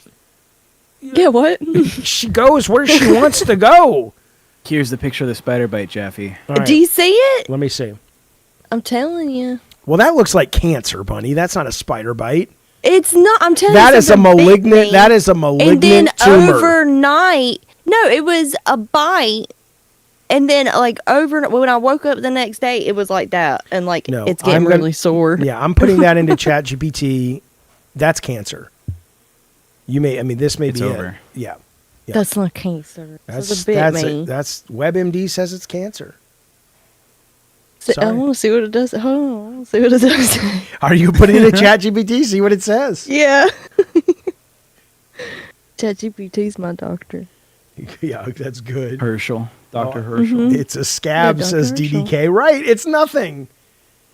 Yeah, what? She goes where she wants to go. Here's the picture of the spider bite, Jaffe. All right. Do you see it? Let me see. I'm telling you. Well, that looks like cancer, Bunny. That's not a spider bite. It's not. I'm telling That you. is a malignant. That is a malignant And then tumor. overnight, no, it was a bite. And then, like, when I woke up the next day, it was like that. And, like, No, it's getting really sore. Yeah, I'm putting that into ChatGPT. That's cancer. This may It's be over. it. Yeah. Yeah. That's not cancer. That's That's a bit that's mean. that's WebMD says it's cancer. I Sorry. want to see what it does. Hold on. I want to see what it does. Are you putting it in ChatGPT? See what it says. Yeah. ChatGPT's my doctor. Yeah, that's good. Herschel. Dr. Oh, Herschel. It's a scab, Yeah, says Dr. Herschel. DDK. Right, it's nothing.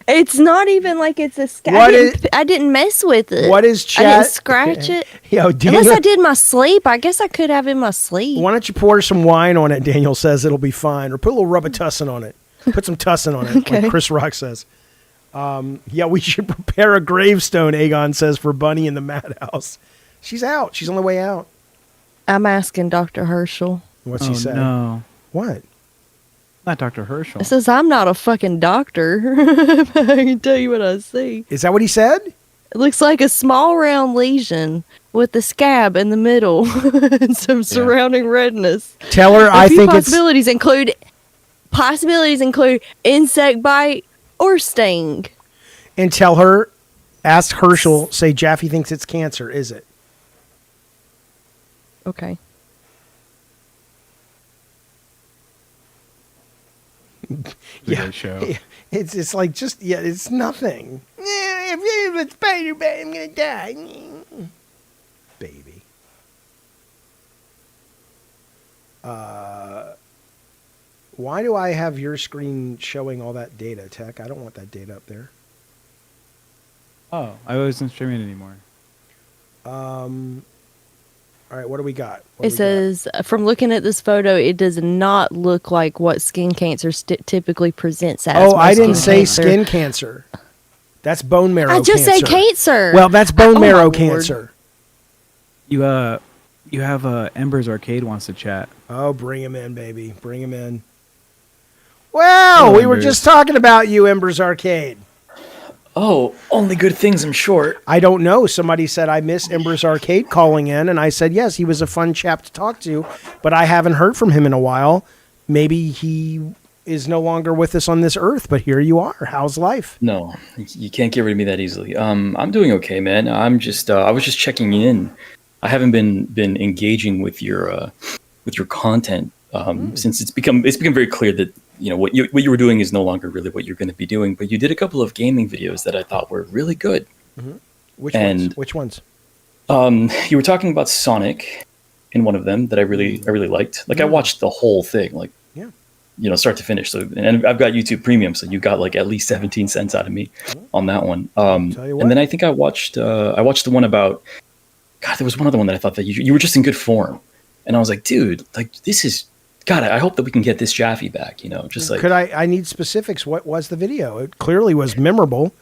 It's not even like it's a scab. What I didn't mess with it. What is I chat? didn't scratch it. Yo, Unless Daniel, I did my sleep. I guess I could have in my sleep. why don't you pour some wine on it? Daniel says it'll be fine. Or put a little Robitussin on it. Put some tussin on it, Okay. like Chris Rock says. Yeah, we should prepare a gravestone, Aegon says, for Bunny in the Madhouse. She's out. She's on the way out. I'm asking Dr. Herschel. What's he say? No. What? Not Dr. Herschel. It says I'm not a fucking doctor. I can tell you what I see. Is that what he said? It looks like a small round lesion with a scab in the middle and some surrounding redness. Tell her I think it's possibilities include insect bite or sting. and tell her, ask Herschel, say Jaffe thinks it's cancer. Is it? Okay. Yeah, show. It's like it's nothing. If it's Spider-Man, I'm gonna die, baby. Why do I have your screen showing all that data, Tech? I don't want that data up there. Oh, I wasn't streaming anymore. All right, what do we got? It says, from looking at this photo, it does not look like what skin cancer typically presents as. Oh, I didn't say skin cancer. That's bone marrow cancer. I just said cancer. Well, that's bone marrow Lord. cancer. You have Ember's Arcade wants to chat. Oh, bring him in, baby. Bring him in. Well, we were just talking about you, Ember's Arcade. Oh, only good things, I'm sure. I don't know. Somebody said I miss Ember's Arcade calling in, and I said yes, he was a fun chap to talk to, but I haven't heard from him in a while. Maybe he is no longer with us on this earth, but here you are. How's life? No, you can't get rid of me that easily. I'm doing okay, man. I'm just I was just checking in. I haven't been engaging with your content since it's become very clear that what you were doing is no longer really what you're going to be doing. But you did a couple of gaming videos that I thought were really good. Mm-hmm. Which ones? You were talking about Sonic in one of them that I really liked. Like I watched the whole thing, like start to finish. So, and I've got YouTube Premium, so you got like at least 17 cents out of me on that one. And then I think I watched the one about. God, there was one other one that I thought that you were just in good form, and I was like, dude, like this is. God, I hope that we can get this Jaffe back. Just like. Could I need specifics? What was the video? It clearly was memorable.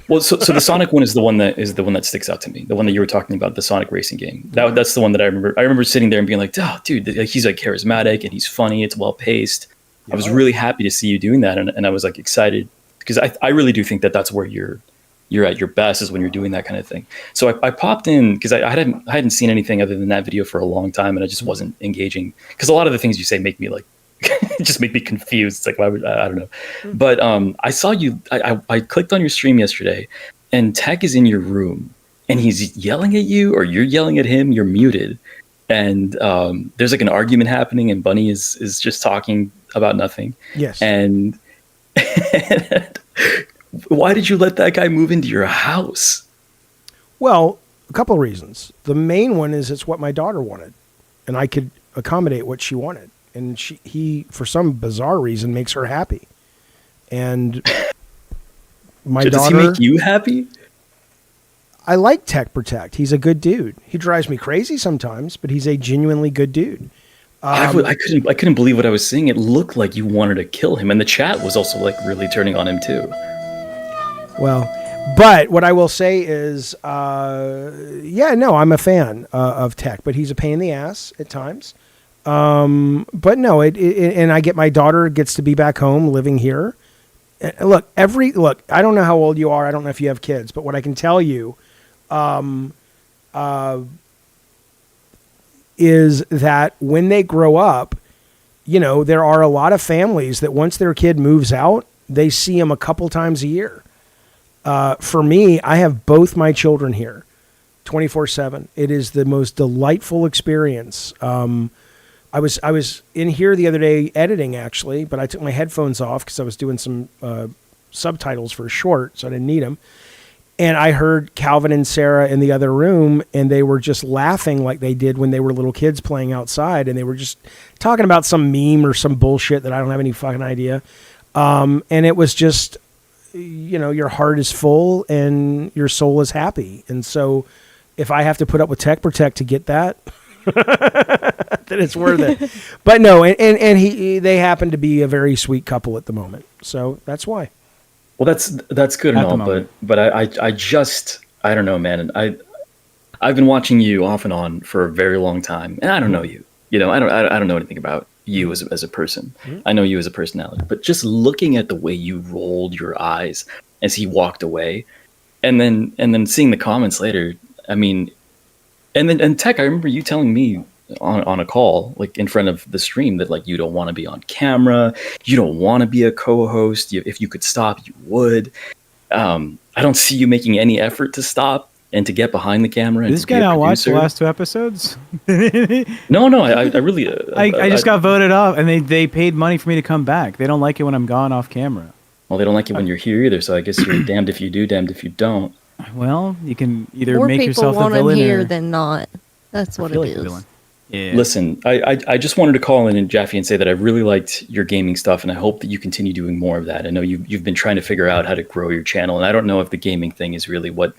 Well, so the Sonic one is the one that sticks out to me. The one that you were talking about, the Sonic racing game. That's the one that I remember. I remember sitting there and being like, "Oh, dude, he's like charismatic and he's funny. It's well paced." I was really happy to see you doing that, and I was like excited because I really do think that that's where you're at your best is when you're doing that kind of thing. So I popped in because I hadn't seen anything other than that video for a long time, and I just wasn't engaging because a lot of the things you say make me like just make me confused. It's like why would I don't know, but I saw you. I clicked on your stream yesterday, and Tech is in your room, and he's yelling at you, or you're yelling at him. You're muted, and there's like an argument happening, and Bunny is just talking about nothing. Yes, and why did you let that guy move into your house? Well, a couple of reasons. The main one is it's what my daughter wanted, and I could accommodate what she wanted. And he, for some bizarre reason, makes her happy. And my Does daughter. Does he make you happy? I like Tech Protect. He's a good dude. He drives me crazy sometimes, but he's a genuinely good dude. I couldn't believe what I was seeing. It looked like you wanted to kill him, and the chat was also like really turning on him too. Well, but what I will say is, I'm a fan of Tech, but he's a pain in the ass at times. But no, and I get my daughter gets to be back home living here. Look, I don't know how old you are. I don't know if you have kids, but what I can tell you, is that when they grow up, there are a lot of families that once their kid moves out, they see them a couple times a year. For me, I have both my children here 24/7. It is the most delightful experience. I was in here the other day editing actually, but I took my headphones off because I was doing some subtitles for a short, so I didn't need them. And I heard Calvin and Sarah in the other room, and they were just laughing like they did when they were little kids playing outside, and they were just talking about some meme or some bullshit that I don't have any fucking idea. And it was just, your heart is full and your soul is happy. And so if I have to put up with Tech Protect to get that, then it's worth it. But no, and they happen to be a very sweet couple at the moment. So that's why. Well, that's good and all, but I don't know, man. And I've been watching you off and on for a very long time, and I don't know you. I don't know anything about you as a person. Mm-hmm. I know you as a personality, but just looking at the way you rolled your eyes as he walked away, and then seeing the comments later. I mean, and Tech, I remember you telling me on a call, like in front of the stream, that like you don't want to be on camera, you don't want to be a co-host. If you could stop, you would. I don't see you making any effort to stop and to get behind the camera. And This to be guy a not watched the producer. last 2 episodes. No, I really. I just got voted off, and they paid money for me to come back. They don't like it when I'm gone off camera. Well, they don't like it when you're here either. So I guess you're damned if you do, damned if you don't. Well, you can either More make people yourself the want him villain here or than not. That's what feel it like the is. villain. Yeah. Listen, I just wanted to call in, Jaffe, and say that I really liked your gaming stuff, and I hope that you continue doing more of that. I know you've been trying to figure out how to grow your channel, and I don't know if the gaming thing is really what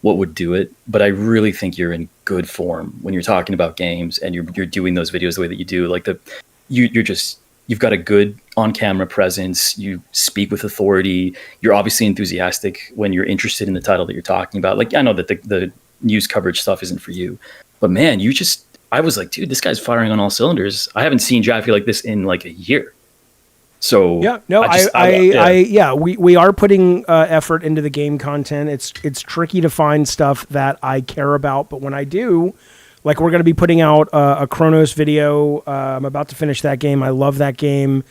would do it, but I really think you're in good form when you're talking about games and you're doing those videos the way that you do. Like you've got a good on-camera presence. You speak with authority. You're obviously enthusiastic when you're interested in the title that you're talking about. Like, I know that the news coverage stuff isn't for you, but man, I was like, dude, this guy's firing on all cylinders. I haven't seen Jaffe like this in like a year. So yeah, no, we are putting effort into the game content. It's tricky to find stuff that I care about, but when I do, like we're going to be putting out a Chronos video. I'm about to finish that game. I love that game.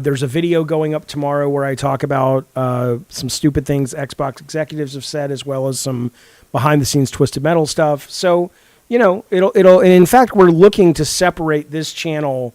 There's a video going up tomorrow where I talk about some stupid things Xbox executives have said, as well as some behind the scenes Twisted Metal stuff. So, you know, it'll, and in fact, we're looking to separate this channel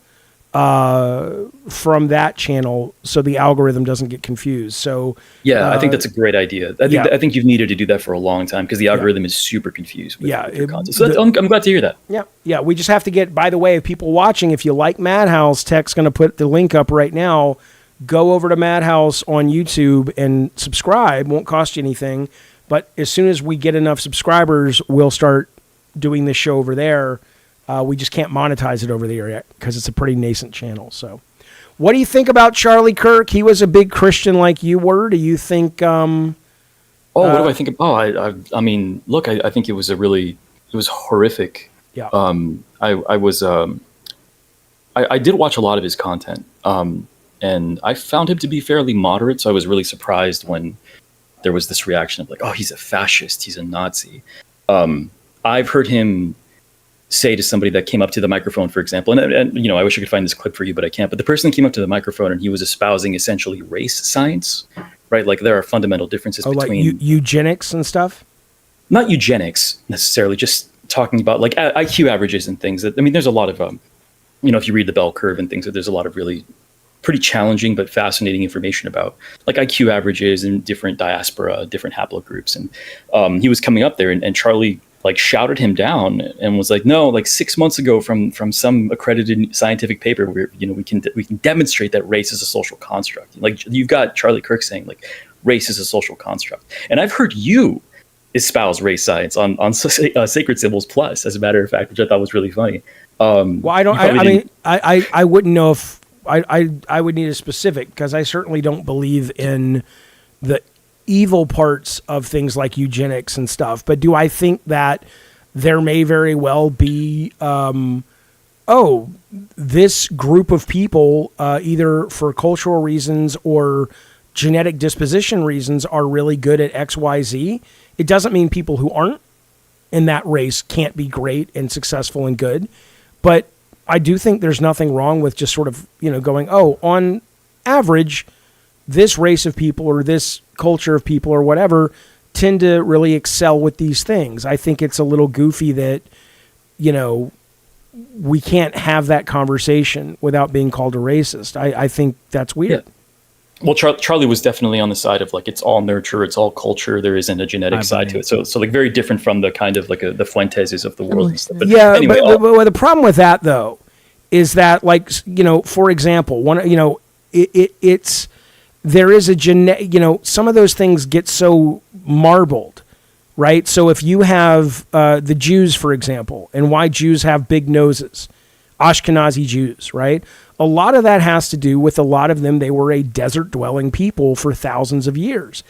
from that channel so the algorithm doesn't get confused. So yeah, I think that's a great idea. I think you've needed to do that for a long time because the algorithm is super confused with your content. So I'm glad to hear that. Yeah. We just have to get, by the way, people watching, if you like Madhouse, Tech's going to put the link up right now. Go over to Madhouse on YouTube and subscribe. Won't cost you anything. But as soon as we get enough subscribers, we'll start doing this show over there. We just can't monetize it over there yet because it's a pretty nascent channel. So what do you think about Charlie Kirk? He was a big Christian like you were. Do you think... what do I think? I mean, look, I think it was horrific. Yeah. I did watch a lot of his content, and I found him to be fairly moderate. So I was really surprised when there was this reaction of like, oh, he's a fascist, he's a Nazi. I've heard him say to somebody that came up to the microphone, for example, and you know, I wish I could find this clip for you, but I can't. But the person came up to the microphone and he was espousing essentially race science, right? Like there are fundamental differences between like eugenics and stuff. Not eugenics necessarily, just talking about like IQ averages and things. That I mean, there's a lot of you know, if you read the bell curve and things, there's a lot of really pretty challenging but fascinating information about like IQ averages and different diaspora, different haplogroups. And he was coming up there and Charlie like shouted him down and was like, no, like 6 months ago from some accredited scientific paper where, you know, we can demonstrate that race is a social construct. Like you've got Charlie Kirk saying like race is a social construct. And I've heard you espouse race science on Sacred Symbols Plus, as a matter of fact, which I thought was really funny. Well, I wouldn't know if I would need a specific, because I certainly don't believe in the evil parts of things like eugenics and stuff. But do I think that there may very well be, this group of people, either for cultural reasons or genetic disposition reasons, are really good at X, Y, Z? It doesn't mean people who aren't in that race can't be great and successful and good. But I do think there's nothing wrong with just sort of, you know, going, oh, on average, this race of people or this culture of people or whatever tend to really excel with these things. I think it's a little goofy that, you know, we can't have that conversation without being called a racist. I think that's weird. Yeah. Well, Charlie was definitely on the side of like, it's all nurture, it's all culture. There isn't a genetic side to it. So like very different from the kind of like the Fuenteses of the world and stuff. But yeah. Anyway, but the problem with that though, is that like, you know, for example, it's, there is a genetic, you know, some of those things get so marbled, right? So if you have the Jews, for example, and why Jews have big noses, Ashkenazi Jews, right? A lot of that has to do with a lot of them, they were a desert dwelling people for thousands of years.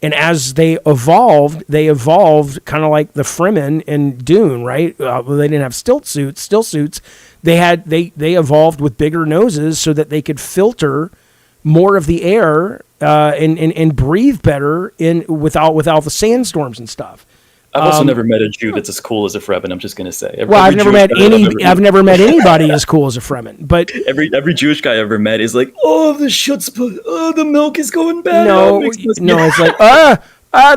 And as they evolved kind of like the Fremen in Dune, right? They didn't have still suits. They evolved with bigger noses so that they could filter more of the air and breathe better without the sandstorms and stuff. I've also never met a Jew that's as cool as a Fremen. I'm just going to say. I've never met anybody as cool as a Fremen. But every Jewish guy I ever met is like, oh, the schutzpah, oh, the milk is going bad. It's like,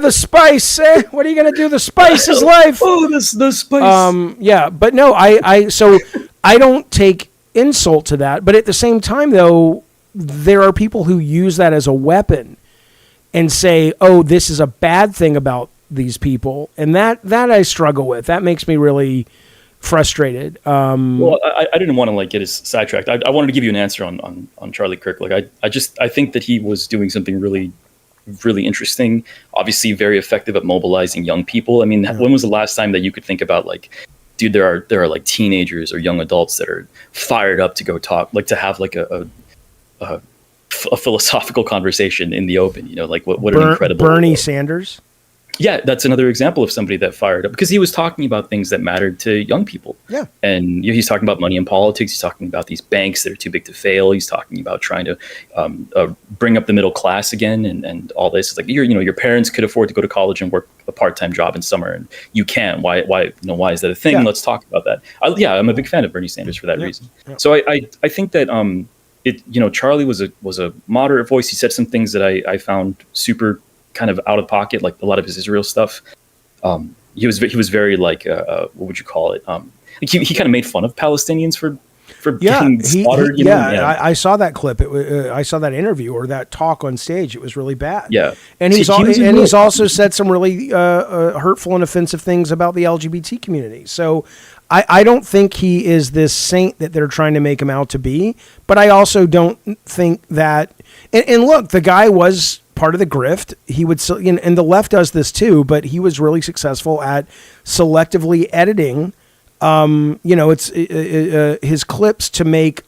the spice. What are you going to do? The spice is life. Oh, the spice. Yeah, but no, so I don't take insult to that. But at the same time, though, there are people who use that as a weapon and say, oh, this is a bad thing about these people, and that I struggle with. That makes me really frustrated. Well, I didn't want to get us sidetracked. I wanted to give you an answer on Charlie Kirk. I think that he was doing something really, really interesting. Obviously, very effective at mobilizing young people. I mean, when was the last time that you could think about dude, there are like teenagers or young adults that are fired up to go talk, to have a philosophical conversation in the open. What an incredible Bernie Sanders. Yeah, that's another example of somebody that fired up because he was talking about things that mattered to young people. Yeah. And he's talking about money in politics. He's talking about these banks that are too big to fail. He's talking about trying to bring up the middle class again and all this. It's like, your parents could afford to go to college and work a part-time job in summer and you can't. Why is that a thing? Yeah. Let's talk about that. I'm a big fan of Bernie Sanders for that reason. Yeah. So I think that Charlie was a moderate voice. He said some things that I found super kind of out of pocket, like a lot of his Israel stuff. He was very what would you call it? He kind of made fun of Palestinians for getting slaughtered. I saw that clip. I saw that interview or that talk on stage. It was really bad. Yeah, and he's also said some really hurtful and offensive things about the LGBT community. So I don't think he is this saint that they're trying to make him out to be. But I also don't think that. And look, the guy was part of the grift. He would, and the left does this too, but he was really successful at selectively editing, his clips to make,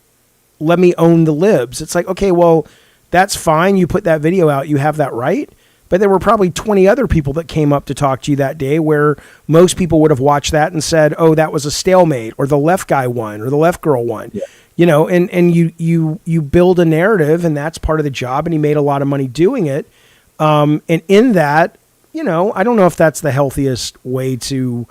let me own the libs. It's like, okay, well, that's fine. You put that video out, you have that right. But there were probably 20 other people that came up to talk to you that day where most people would have watched that and said, oh, that was a stalemate, or the left guy won, or the left girl won. Yeah. And you build a narrative, and that's part of the job, and he made a lot of money doing it. And in that, I don't know if that's the healthiest way to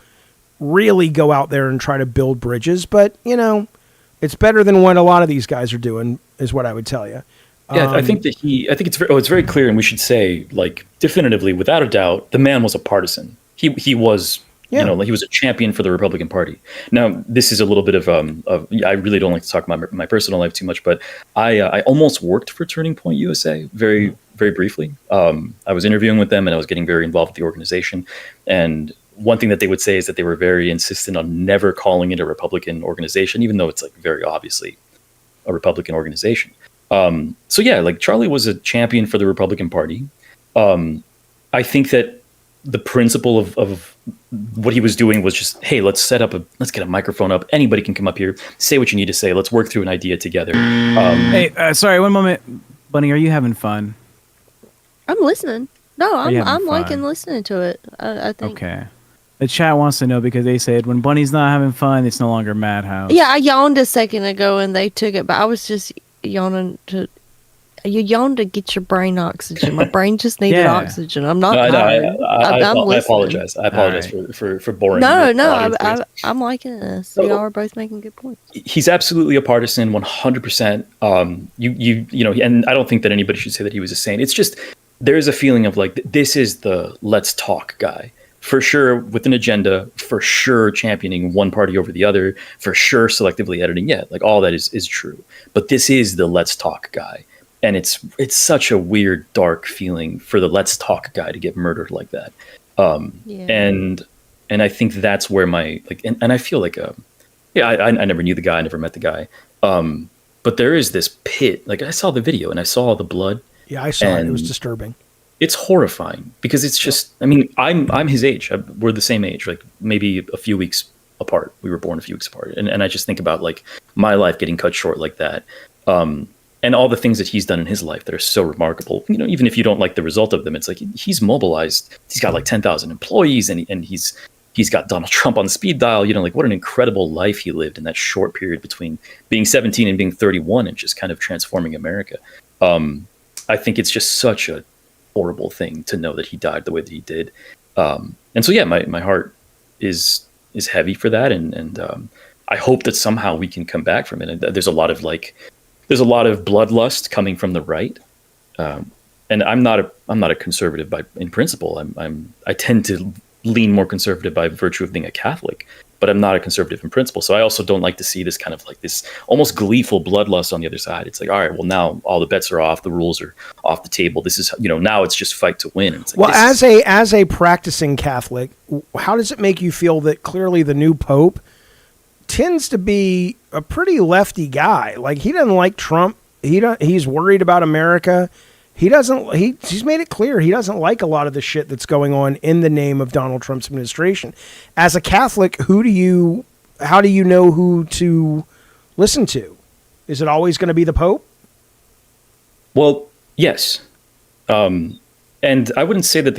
really go out there and try to build bridges, but, it's better than what a lot of these guys are doing, is what I would tell you. Yeah, I think it's very clear, and we should say, definitively, without a doubt, the man was a partisan. He was... he was a champion for the Republican Party. Now, this is a little bit of I really don't like to talk about my personal life too much, but I almost worked for Turning Point USA very, very briefly. I was interviewing with them and I was getting very involved with the organization. And one thing that they would say is that they were very insistent on never calling it a Republican organization, even though it's very obviously a Republican organization. Charlie was a champion for the Republican Party. I think that the principle of what he was doing was just, hey, let's get a microphone up. Anybody can come up here, say what you need to say. Let's work through an idea together. Hey, sorry, one moment. Bunny, are you having fun? I'm listening. No, I'm liking fun? listening to it. I think. Okay. The chat wants to know because they said when Bunny's not having fun, it's no longer Madhouse. Yeah, I yawned a second ago and they took it, but I was just yawning to... You yawn to get your brain oxygen. My brain just needed oxygen. I'm not tired. I apologize. I apologize for boring. No. I'm liking this. Y'all are both making good points. He's absolutely a partisan, 100%. And I don't think that anybody should say that he was a saint. It's just there is a feeling of this is the let's talk guy. For sure, with an agenda, for sure championing one party over the other, for sure selectively editing. Yeah, all that is true. But this is the let's talk guy. And it's such a weird, dark feeling for the let's talk guy to get murdered like that. And I think that's where my and I feel I never knew the guy, I never met the guy. But there is this pit. I saw the video and I saw the blood. Yeah, I saw it. It was disturbing. It's horrifying because it's just. I mean, I'm his age. We're the same age. Maybe a few weeks apart. We were born a few weeks apart, and I just think about my life getting cut short like that. And all the things that he's done in his life that are so remarkable, even if you don't like the result of them, it's he's mobilized. He's got 10,000 employees, and he's got Donald Trump on speed dial. What an incredible life he lived in that short period between being 17 and being 31, and just kind of transforming America. I think it's just such a horrible thing to know that he died the way that he did. And so, yeah, my heart is heavy for that. And I hope that somehow we can come back from it. And there's a lot of bloodlust coming from the right. And I'm not a conservative in principle. I tend to lean more conservative by virtue of being a Catholic, but I'm not a conservative in principle. So I also don't like to see this kind of like this almost gleeful bloodlust on the other side. It's like, all right, well, now all the bets are off, the rules are off the table. This is, now it's just fight to win. And it's like, well, as a practicing Catholic, how does it make you feel that clearly the new Pope tends to be a pretty lefty guy? Like, he doesn't like Trump. He's worried about America. He's made it clear he doesn't like a lot of the shit that's going on in the name of Donald Trump's administration. As a Catholic, how do you know who to listen to? Is it always going to be the Pope? Well, yes. And I wouldn't say that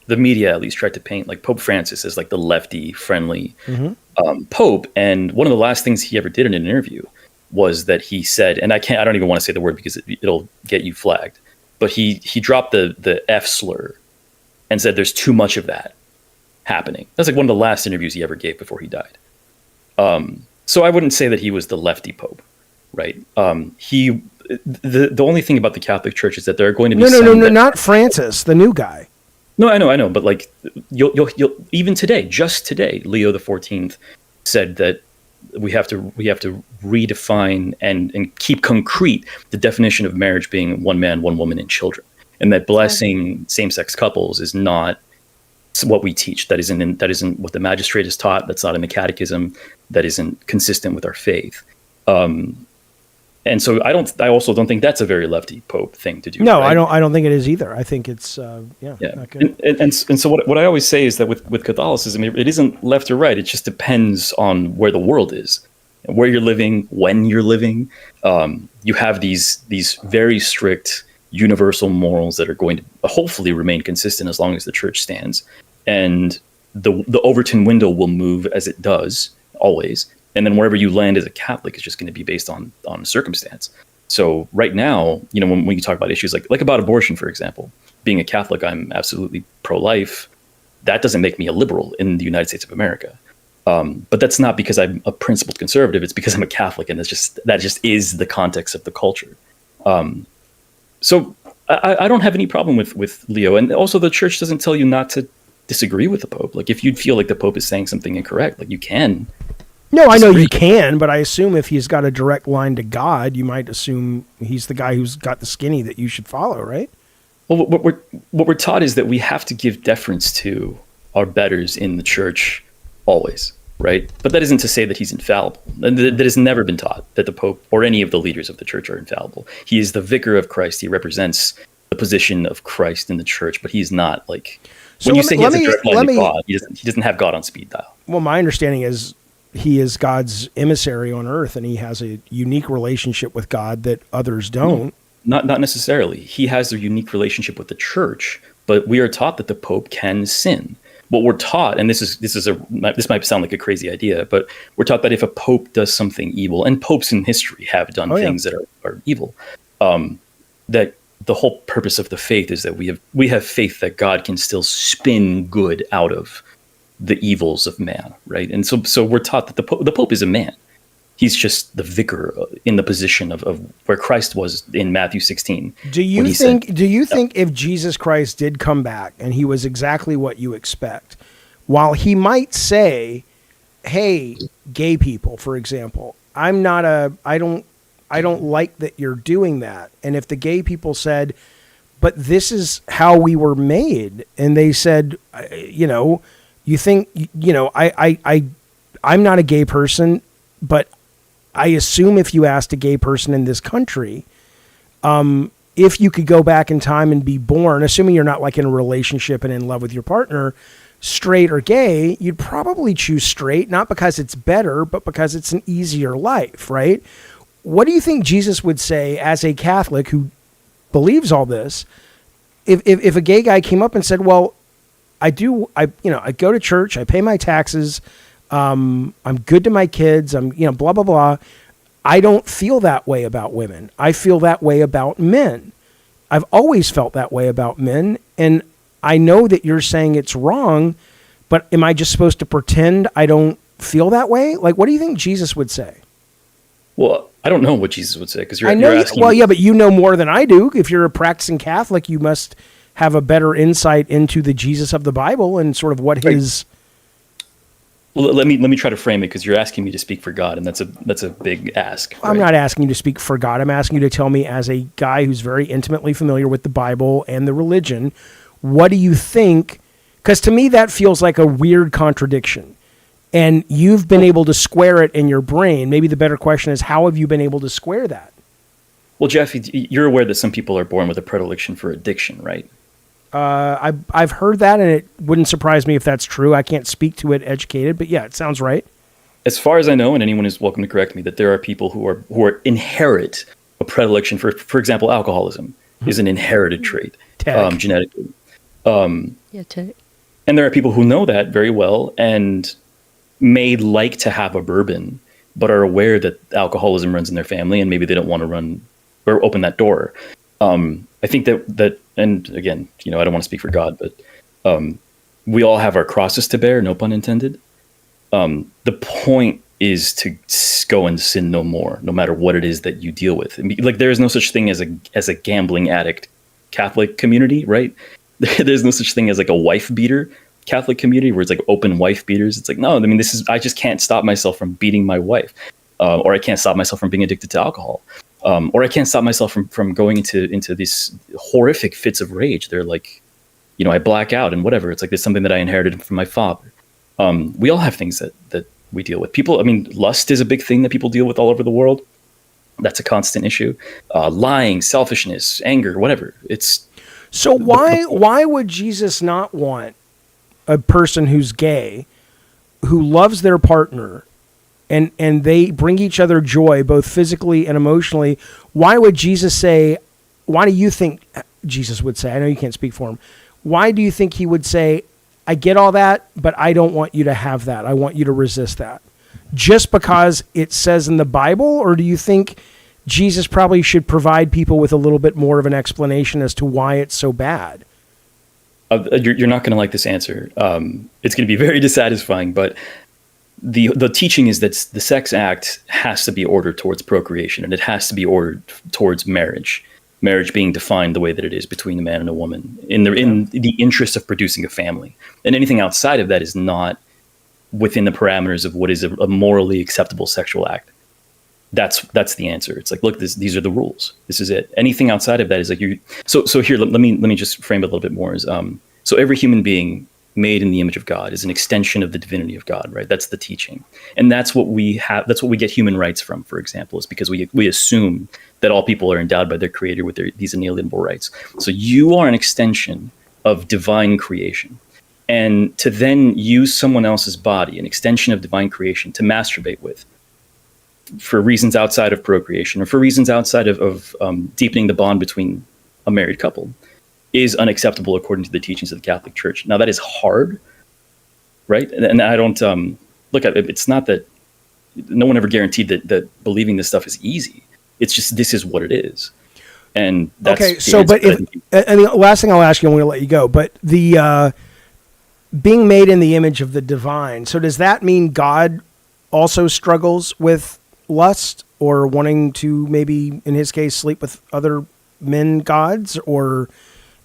the media at least tried to paint like Pope Francis as like the lefty friendly Pope. And one of the last things he ever did in an interview was that he said, and I don't even want to say the word because it'll get you flagged, but he dropped the F slur and said there's too much of that happening. That's like one of the last interviews he ever gave before he died. So I wouldn't say that he was the lefty Pope, right? The only thing about the Catholic Church is that there are going to be no, not Francis, the new guy. No, I know, but like you'll even today, just today, Leo XIV said that we have to redefine and keep concrete the definition of marriage being one man, one woman, and children, and that blessing same-sex couples is not what we teach. That isn't what the magistrate is taught. That's not in the catechism. That isn't consistent with our faith. And so I also don't think that's a very lefty Pope thing to do. No, right? I don't think it is either. I think it's not good. And so what I always say is that with Catholicism, it isn't left or right. It just depends on where the world is, where you're living, when you're living. You have these very strict universal morals that are going to hopefully remain consistent as long as the church stands, and the Overton window will move as it does always. And then wherever you land as a Catholic is just going to be based on circumstance. So right now, when you talk about issues like about abortion, for example, being a Catholic, I'm absolutely pro-life. That doesn't make me a liberal in the United States of America. But that's not because I'm a principled conservative. It's because I'm a Catholic, and that just is the context of the culture. So I don't have any problem with Leo. And also the church doesn't tell you not to disagree with the Pope. Like if you'd feel like the Pope is saying something incorrect, like you can. No, I know you can, but I assume if he's got a direct line to God, you might assume he's the guy who's got the skinny that you should follow, right? Well, what we're taught is that we have to give deference to our betters in the church always, right? But that isn't to say that he's infallible. That has never been taught that the Pope or any of the leaders of the church are infallible. He is the vicar of Christ. He represents the position of Christ in the church, but he's not like when you say he has a direct line to God, he doesn't have God on speed dial. Well, my understanding is he is God's emissary on earth, and he has a unique relationship with God that others don't. Not necessarily. He has a unique relationship with the church, but we are taught that the Pope can sin. What we're taught, and this might sound like a crazy idea, but we're taught that if a Pope does something evil, and popes in history have done things that are evil, that the whole purpose of the faith is that we have faith that God can still spin good out of the evils of man, right? And so we're taught that the Pope is a man. He's just the vicar in the position of where Christ was in Matthew 16. Do you think if Jesus Christ did come back and he was exactly what you expect, while he might say, "Hey, gay people, for example, I don't like that you're doing that," and if the gay people said, "But this is how we were made," and they said, you think, I'm not a gay person, but I assume if you asked a gay person in this country, if you could go back in time and be born, assuming you're not like in a relationship and in love with your partner, straight or gay, you'd probably choose straight, not because it's better, but because it's an easier life, right? What do you think Jesus would say as a Catholic who believes all this? If a gay guy came up and said, "Well, I go to church, I pay my taxes, I'm good to my kids, I'm, blah, blah, blah. I don't feel that way about women. I feel that way about men. I've always felt that way about men. And I know that you're saying it's wrong, but am I just supposed to pretend I don't feel that way? Like, what do you think Jesus would say? Well, I don't know what Jesus would say because I know. But you know more than I do. If you're a practicing Catholic, you must have a better insight into the Jesus of the Bible and sort of what his. Well, let me try to frame it because you're asking me to speak for God, and that's a big ask. I'm not asking you to speak for God. I'm asking you to tell me, as a guy who's very intimately familiar with the Bible and the religion, what do you think? Because to me, that feels like a weird contradiction. And you've been able to square it in your brain. Maybe the better question is, how have you been able to square that? Well, Jaffe, you're aware that some people are born with a predilection for addiction, right? I've heard that, and it wouldn't surprise me if that's true. I can't speak to it educated, but yeah, it sounds right. As far as I know, and anyone is welcome to correct me, that there are people who are inherit a predilection for example, alcoholism is an inherited trait genetically. Tech. And there are people who know that very well and may like to have a bourbon, but are aware that alcoholism runs in their family, and maybe they don't want to run or open that door. I think that, and again, I don't want to speak for God, but we all have our crosses to bear, no pun intended. The point is to go and sin no more, no matter what it is that you deal with. Like, there is no such thing as a gambling addict Catholic community, right? There's no such thing as like a wife beater Catholic community where it's like open wife beaters. It's like, no, I mean, I just can't stop myself from beating my wife, or I can't stop myself from being addicted to alcohol. Or I can't stop myself from going into these horrific fits of rage. They're like, I black out and whatever. It's like there's something that I inherited from my father. We all have things that we deal with. People, I mean, lust is a big thing that people deal with all over the world. That's a constant issue. Lying, selfishness, anger, whatever. It's so why would Jesus not want a person who's gay, who loves their partner, and they bring each other joy, both physically and emotionally? Why would Jesus say, why do you think Jesus would say, I know you can't speak for him, why do you think he would say, I get all that, but I don't want you to have that. I want you to resist that. Just because it says in the Bible? Or do you think Jesus probably should provide people with a little bit more of an explanation as to why it's so bad? You're not going to like this answer. It's going to be very dissatisfying, but the teaching is that the sex act has to be ordered towards procreation, and it has to be ordered towards marriage. Marriage being defined the way that it is between a man and a woman in the interest of producing a family. And anything outside of that is not within the parameters of what is a morally acceptable sexual act. That's the answer. It's like, look, these are the rules. This is it. Anything outside of that is like you. So here, let me just frame it a little bit more. So every human being made in the image of God is an extension of the divinity of God, right? That's the teaching. And that's what we have. That's what we get human rights from, for example, is because we assume that all people are endowed by their creator with these inalienable rights. So you are an extension of divine creation. And to then use someone else's body, an extension of divine creation, to masturbate with, for reasons outside of procreation or for reasons outside of deepening the bond between a married couple, is unacceptable according to the teachings of the Catholic Church. Now, that is hard, right? And I don't look at it. It's not that no one ever guaranteed that believing this stuff is easy. It's just, this is what it is. And that's okay. So, but and the last thing I'll ask you, I'm going to let you go, but the being made in the image of the divine. So does that mean God also struggles with lust or wanting to maybe, in his case, sleep with other men gods? Or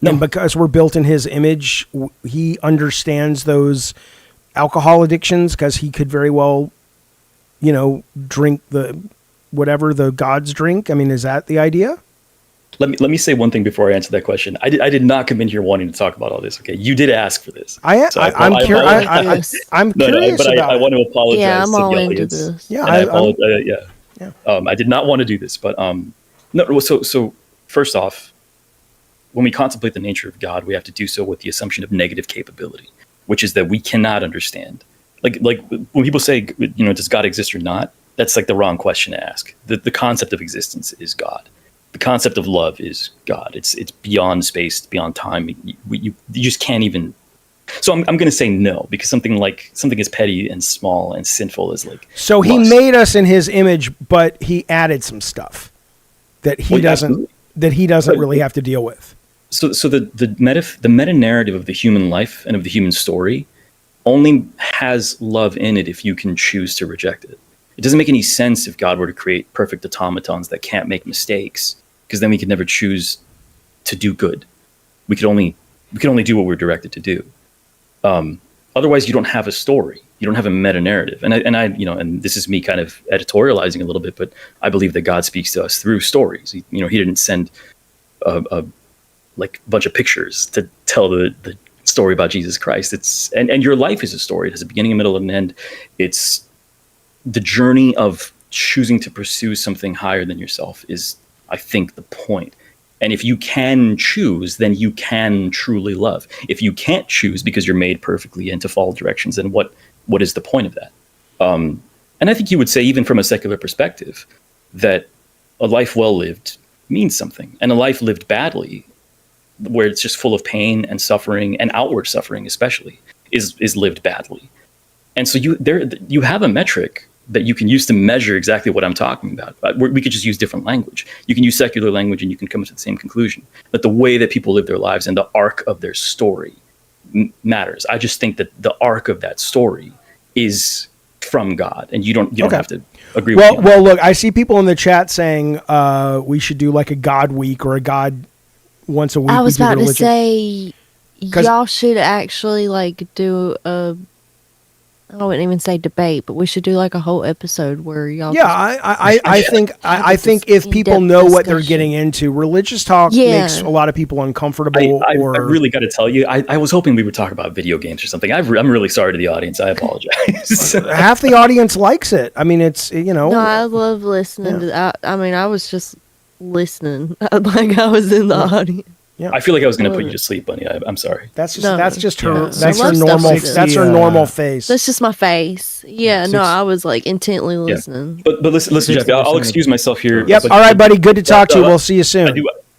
no, and because we're built in his image, he understands those alcohol addictions because he could very well, drink whatever the gods drink. I mean, is that the idea? Let me say one thing before I answer that question. I did not come in here wanting to talk about all this. Okay, you did ask for this. I'm curious. I'm curious but about I want to apologize. Yeah, I'm to all the into audience. this. Yeah, I apologize. I did not want to do this, but no. So first off, when we contemplate the nature of God, we have to do so with the assumption of negative capability, which is that we cannot understand. Like when people say, does God exist or not? That's like the wrong question to ask. The concept of existence is God. The concept of love is God. It's beyond space, beyond time. You just can't even So I'm going to say no, because something as petty and small and sinful as like. So he lust. made us in his image, but he added some stuff that he doesn't really have to deal with. So the meta narrative of the human life and of the human story only has love in it if you can choose to reject it. It doesn't make any sense if God were to create perfect automatons that can't make mistakes, because then we could never choose to do good. We could only do what we're directed to do. Otherwise, you don't have a story. You don't have a meta narrative. And and this is me kind of editorializing a little bit, but I believe that God speaks to us through stories. He didn't send a bunch of pictures to tell the story about Jesus Christ. And your life is a story. It has a beginning, a middle, and an end. It's the journey of choosing to pursue something higher than yourself is, I think, the point. And if you can choose, then you can truly love. If you can't choose because you're made perfectly into fall directions, then what is the point of that? And I think you would say, even from a secular perspective, that a life well lived means something, and a life lived badly, where it's just full of pain and suffering and outward suffering, especially, is lived badly. And so you have a metric that you can use to measure exactly what I'm talking about. We could just use different language. You can use secular language and you can come to the same conclusion. That the way that people live their lives and the arc of their story matters. I just think that the arc of that story is from God, and you don't have to agree with me. Well, look, I see people in the chat saying we should do like a God week or a God once a week. I was we do about to religion. say, y'all should actually like do a. I wouldn't even say debate, but we should do like a whole episode where y'all. Yeah, I think if people know what they're getting into, religious talk makes a lot of people uncomfortable. I really got to tell you, I was hoping we would talk about video games or something. I'm really sorry to the audience. I apologize. Half the audience likes it. I mean, it's No, I love listening to that. I mean, I was just listening like I was in the audience. Yeah. I feel like I was going to put you to sleep, Bunny. I'm sorry. That's just her. Yeah. That's her normal. That's her normal face. That's just my face. Yeah. No, I was like intently listening. But listen, Jaffe. I'll excuse myself here. Yep. All right, buddy. Good to talk to you. We'll see you soon.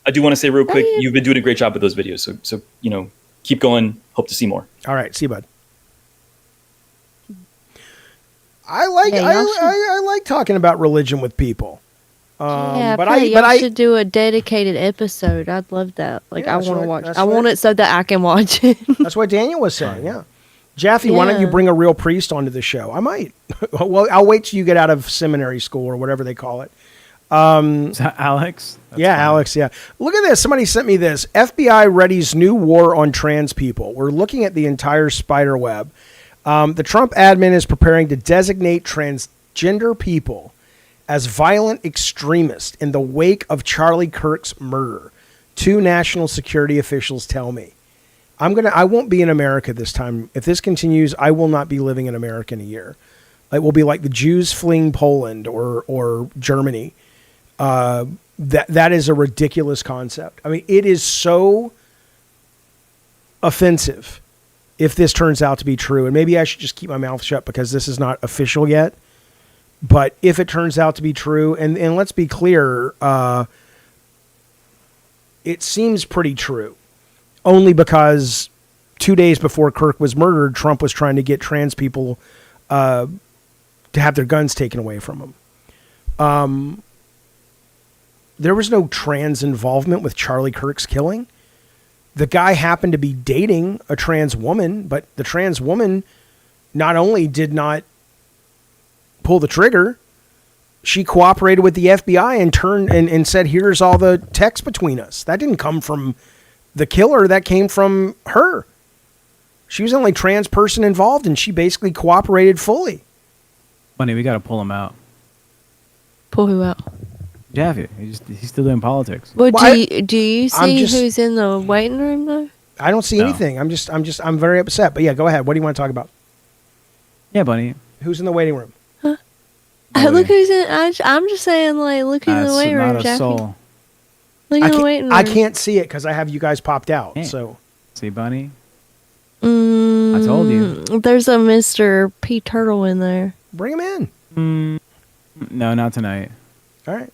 I do want to say real quick, you've been doing a great job with those videos. So keep going. Hope to see more. All right. See you, bud. I like talking about religion with people. I should do a dedicated episode. I'd love that. Like, I want to watch. I want it so that I can watch it. That's what Daniel was saying. Yeah, Jaffe, why don't you bring a real priest onto the show? I might. Well, I'll wait till you get out of seminary school or whatever they call it. Is that Alex? That's fine. Alex. Yeah. Look at this. Somebody sent me this. FBI readies new war on trans people. We're looking at the entire spider web. The Trump admin is preparing to designate transgender people as violent extremists in the wake of Charlie Kirk's murder. 2 national security officials tell me. I won't be in America this time. If this continues, I will not be living in America in a year. It will be like the Jews fleeing Poland or Germany. That is a ridiculous concept. I mean, it is so offensive if this turns out to be true. And maybe I should just keep my mouth shut because this is not official yet. But if it turns out to be true, and let's be clear, it seems pretty true. Only because 2 days before Kirk was murdered, Trump was trying to get trans people to have their guns taken away from them. There was no trans involvement with Charlie Kirk's killing. The guy happened to be dating a trans woman, but the trans woman not only did not pull the trigger, she cooperated with the FBI and turned and said, here's all the text between us. That didn't come from the killer. That came from her. She was the only trans person involved, and she basically cooperated fully. Bunny, we got to pull him out. Pull who out? Jaffe. He's still doing politics. Well, do you see who's in the waiting room though? I don't see anything. I'm very upset. But yeah, go ahead. What do you want to talk about? Yeah, Bunny. Who's in the waiting room? Look who's in. I'm just saying, like, look who's in the waiting room, Jaffe. Look in the waiting room. I can't see it because I have you guys popped out. Can't. So see, Bunny. I told you. There's a Mr. P. Turtle in there. Bring him in. No, not tonight. All right.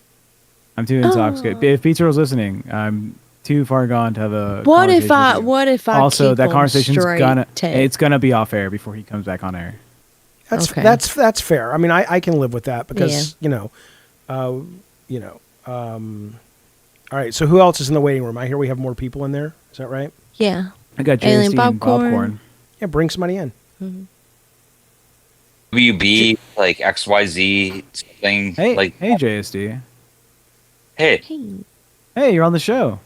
I'm too intoxicated. If P. Turtle's listening, too far gone to have a. What if conversation with you. I Also, keep that on conversation's straight gonna tape? it's gonna be off air before he comes back on air. That's fair. I mean, I can live with that because all right. So who else is in the waiting room? I hear we have more people in there. Is that right? Yeah. I got Alien JSD and popcorn. Yeah, bring somebody in. WB like XYZ something Hey, like. hey, JSD. Hey. Hey, you're on the show.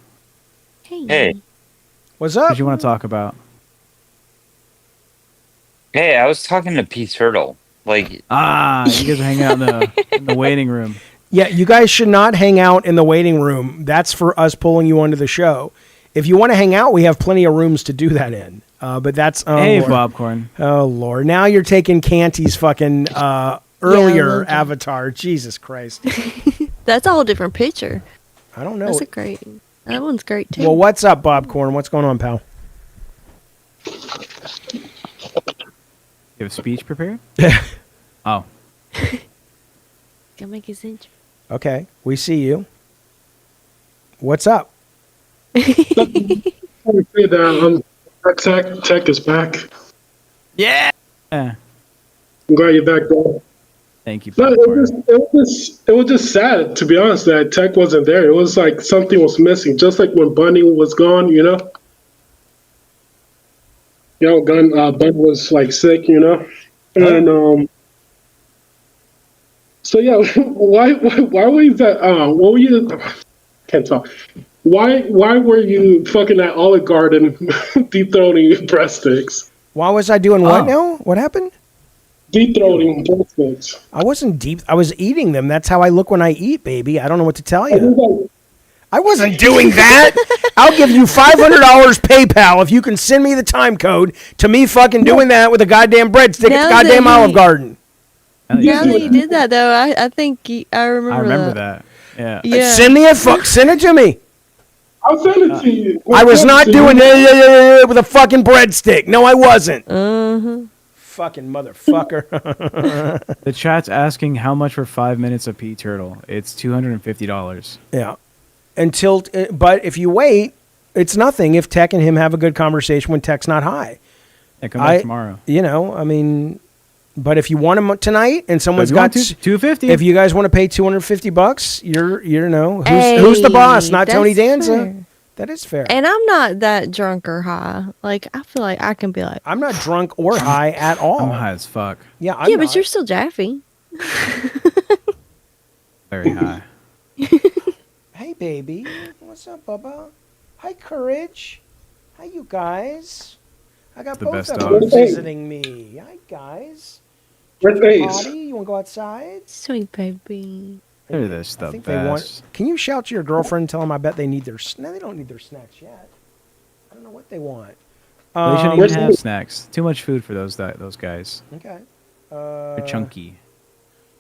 Hey. What's What up? did you want to talk about? Hey, I was talking to Pete Turtle. Like, you guys are hanging out in the waiting room. Yeah, you guys should not hang out in the waiting room. That's for us pulling you onto the show. If you want to hang out, we have plenty of rooms to do that in. But that's Hey, Lord. popcorn. Oh Lord! Now you're taking Canty's fucking earlier avatar. Jesus Christ! That's a whole different picture. I don't know. That's a great. That one's great too. Well, what's up, Bobcorn? What's going on, pal? You have a speech prepared? Oh. Gonna make his intro. Okay, we see you. What's up? Tech is back. Yeah. I'm glad you're back, bro. Thank you. No, it was just sad, to be honest, that Tech wasn't there. It was like something was missing, just like when Bunny was gone, you know? Bunny was like sick, you know? And so yeah, why was that? What were you? Can't talk. Why were you fucking at Olive Garden deep throating breadsticks? Why was I doing what now? What happened? Deep throating breadsticks. I wasn't deep. I was eating them. That's how I look when I eat, baby. I don't know what to tell you. I wasn't doing that. I'll give you $500 PayPal if you can send me the time code to me fucking doing that with a goddamn breadstick at the goddamn Olive Garden. Now that you did that, though, I think I remember. I remember that. Yeah. Yeah. Send me send it to me. I'll send it to you. I was not doing it with a fucking breadstick. No, I wasn't. Fucking motherfucker. The chat's asking how much for 5 minutes of Pete Turtle. It's $250. Yeah. But if you wait, it's nothing if Tech and him have a good conversation when Tech's not high. Yeah, come back tomorrow. You know, I mean, but if you want him tonight and someone's got $250, if you guys want to pay $250, you know who's the boss? Not Tony Danza. Fair. That is fair. And I'm not that drunk or high. Like, I feel like I can be like, I'm not drunk or high at all. I'm high as fuck. Yeah, but you're still Jaffe. Very high. Hey, baby. What's up, Bubba? Hi, Courage. Hi, you guys. I got The both best of dogs. them visiting me. Hi, guys. Where's Ace? Potty? You want to go outside? Sweet baby. They're the I think they want. best. Can you shout to your girlfriend and tell them I bet they need their... No, they don't need their snacks yet. I don't know what they want. They shouldn't even have snacks. Too much food for those guys. Okay. They're chunky.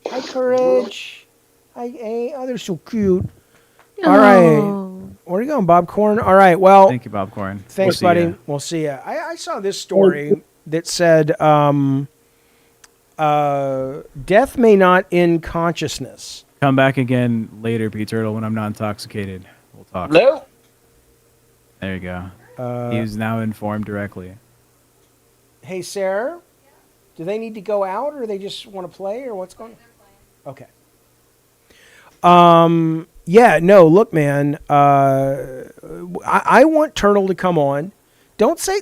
Hi, Courage. Hi, A. Oh, they're so cute. All right. Where are you going, Bobcorn? All right. Well, Thank you, Popcorn. thanks, We'll see buddy. ya. We'll see you. I saw this story that said death may not end consciousness. Come back again later, Pete Turtle, when I'm not intoxicated. We'll talk. Hello? There you go. He's now informed directly. Hey, Sarah, do they need to go out or they just want to play or what's going on? Okay. Yeah, no, look, man, I want Turtle to come on. Don't say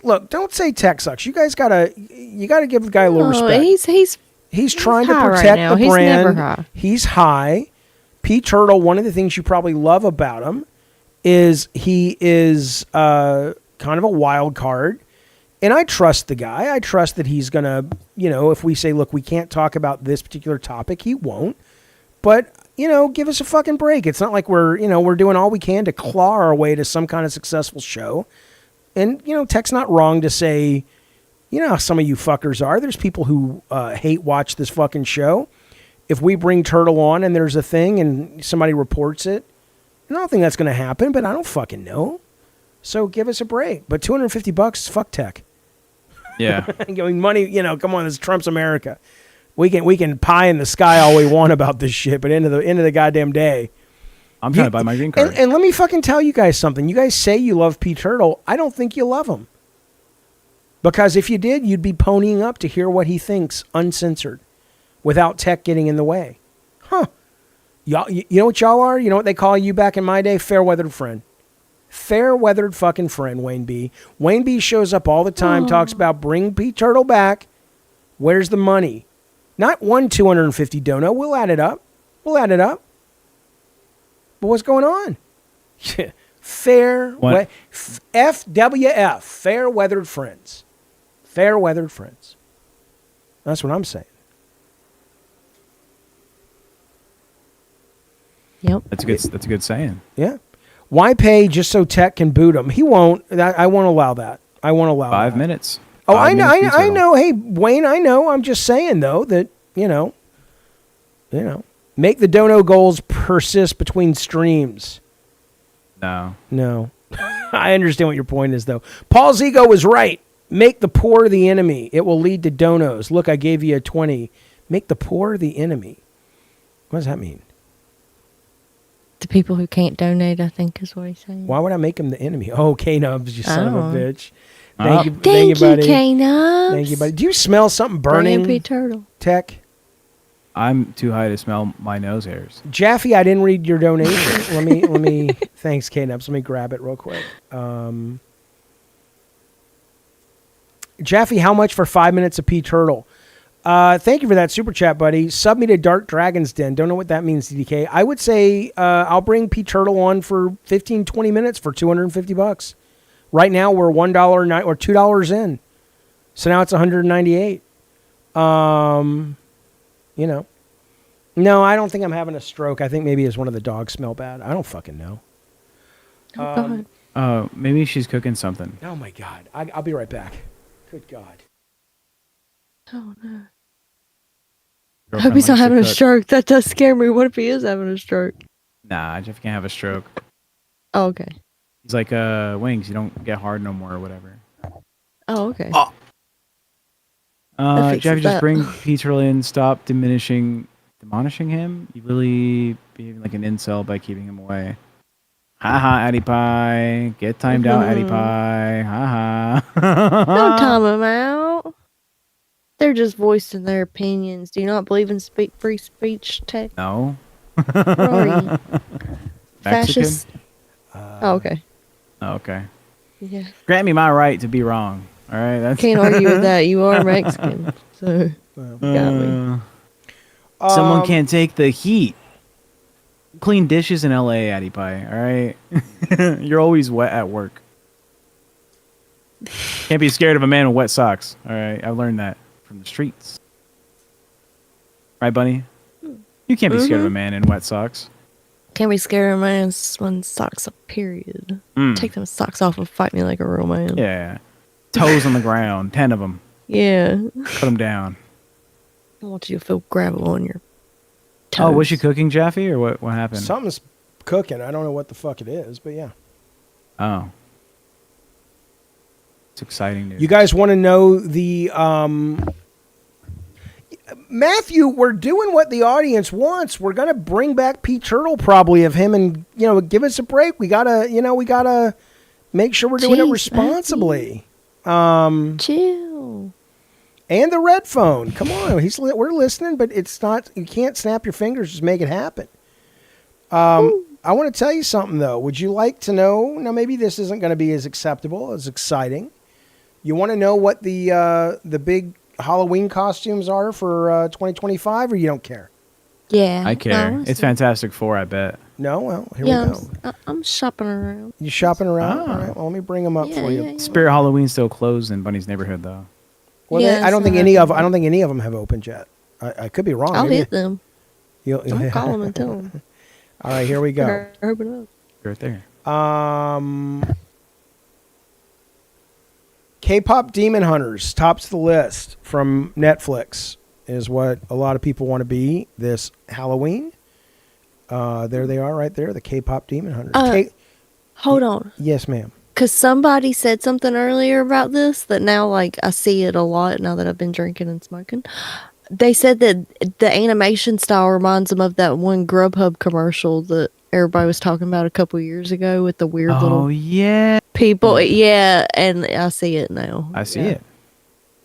Tech sucks. You guys gotta give the guy a little respect. He's trying to protect the brand. He's never high. He's high. Pete Turtle, one of the things you probably love about him is he is kind of a wild card. And I trust the guy. I trust that he's going to, if we say, look, we can't talk about this particular topic, he won't. But, give us a fucking break. It's not like we're doing all we can to claw our way to some kind of successful show. And, Tech's not wrong to say, how some of you fuckers are. There's people who hate watch this fucking show. If we bring Turtle on and there's a thing and somebody reports it, I don't think that's going to happen, but I don't fucking know. So give us a break. But $250, fuck Tech. Yeah. Money, come on, this is Trump's America. We can pie in the sky all we want about this shit, but end of the goddamn day. I'm trying to buy my green card. And let me fucking tell you guys something. You guys say you love Pete Turtle. I don't think you love him. Because if you did, you'd be ponying up to hear what he thinks uncensored without tech getting in the way. Huh. Y'all, you know what y'all are? You know what they call you back in my day? Fair-weathered friend. Fair-weathered fucking friend, Wayne B. Wayne B shows up all the time, talks about bring Pete Turtle back. Where's the money? Not one 250 dono. We'll add it up. But what's going on? FWF. Fair-weathered friends. Fair-weathered friends. That's what I'm saying. Yep. That's a good saying. Yeah. Why pay just so tech can boot him? He won't. I won't allow that. I won't allow 5 minutes. Oh, 5 I know. minutes, I know. Hey, Wayne, I know. I'm just saying though that you know, make the dono goals persist between streams. No. I understand what your point is though. Paul's ego was right. Make the poor the enemy. It will lead to donos. Look, I gave you a 20. Make the poor the enemy. What does that mean? The people who can't donate, I think, is what he's saying. Why would I make him the enemy? Oh, K-Nubs, you son of a bitch. Thank you, buddy. K-Nubs. Thank you, buddy. Do you smell something burning? Pete Turtle. Tech? I'm too high to smell my nose hairs. Jaffe, I didn't read your donation. let me. Thanks, K-Nubs. Let me grab it real quick. Jaffe, how much for 5 minutes of Pete Turtle? Thank you for that super chat, buddy. Sub me to Dark Dragon's Den. Don't know what that means, DDK. I would say I'll bring Pete Turtle on for 15, 20 minutes for $250. Right now we're $1 or $2 in. So now it's $198. No, I don't think I'm having a stroke. I think maybe it's one of the dogs smell bad. I don't fucking know. Maybe she's cooking something. Oh my God. I'll be right back. Good God. Oh no. I hope he's not having a stroke. That does scare me. What if he is having a stroke? Nah, Jeff can't have a stroke. Oh, okay. He's like wings. You don't get hard no more or whatever. Oh, okay. Jeff, just bring Pete Turtle in. Stop demolishing him. You really behaving like an incel by keeping him away. Haha, Addy Pie. Get timed out, Addy Pie. Haha. Don't time him out. They're just voicing their opinions. Do you not believe in free speech, Tech? No. Rory. Fascist. Oh, okay. Okay. Yeah. Grant me my right to be wrong. All right. That's Can't argue with that. You are Mexican, so got me. Someone can't take the heat. Clean dishes in LA, Addy Pie. All right. You're always wet at work. Can't be scared of a man with wet socks. All right. I learned that from the streets. Right, Bunny? You can't be scared of a man in wet socks. Can't be scared of a man when socks up, period. Take them socks off and fight me like a real man. Yeah. Toes on the ground. 10 of them. Yeah. Put them down. I want you to feel gravel on your toes. Oh, was she cooking, Jaffe, or what happened? Something's cooking. I don't know what the fuck it is, but yeah. Oh. It's exciting news. You guys want to know the... Matthew, we're doing what the audience wants. We're going to bring back Pete Turtle probably of him and, give us a break. We got to, make sure we're doing it responsibly. Chill. And the red phone. Come on. We're listening, but it's not, you can't snap your fingers. Just make it happen. I want to tell you something though. Would you like to know, now maybe this isn't going to be as acceptable, as exciting. You want to know what the big Halloween costumes are for 2025, or you don't care? Yeah. I care. No, it's Fantastic Four, I bet. No? Well, here we go. I'm shopping around. You shopping around? Oh. All right, well, let me bring them up for you. Yeah. Spirit Halloween's still closed in Bunny's neighborhood, though. Well, I don't think any of them have opened yet. I could be wrong. I'll hit them. I'll call them and tell them. All right, here we go. Open up. Right there. K-pop Demon Hunters tops the list from Netflix is what a lot of people want to be this Halloween. There they are right there, the K-pop Demon Hunters. Hold on. Yes, ma'am. Because somebody said something earlier about this that now, I see it a lot now that I've been drinking and smoking. They said that the animation style reminds them of that one Grubhub commercial that everybody was talking about a couple years ago with the weird little yeah. people. Yeah, and I see it now. I see it.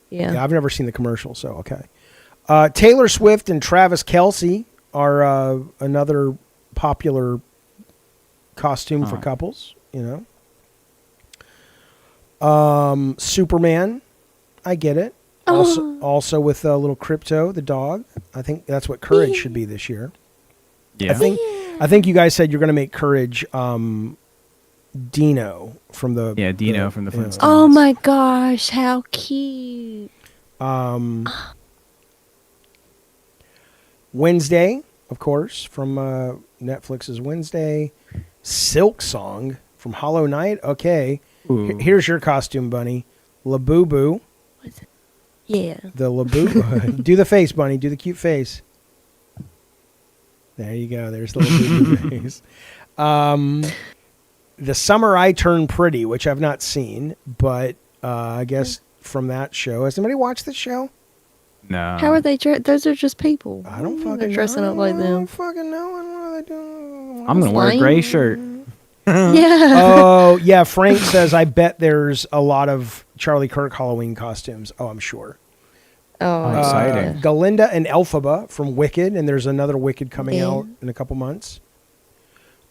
Yeah. I've never seen the commercial, so okay. Taylor Swift and Travis Kelce are another popular costume for couples, you know. Superman, I get it. Also with little Crypto, the dog. I think that's what Courage should be this year. Yeah. I think you guys said you're going to make Courage Dino from the from the Flintstones. Oh my gosh, how cute. Wednesday, of course, from Netflix's Wednesday. Silk Song from Hollow Knight. Okay. Here's your costume, Bunny. Labubu. Yeah. The Labubu. Do the face, Bunny. Do the cute face. There you go. There's the Labubu face. The Summer I Turn Pretty, which I've not seen, but I guess from that show. Has anybody watched this show? No. How are they dressed? Those are just people. I don't fucking They're dressing up like I them. don't fucking know. I don't know what they do. I'm going to wear a gray shirt. Yeah. Oh, yeah. Frank says, I bet there's a lot of Charlie Kirk Halloween costumes. Oh, I'm sure. Oh, exciting. Galinda and Elphaba from Wicked, and there's another Wicked coming out in a couple months.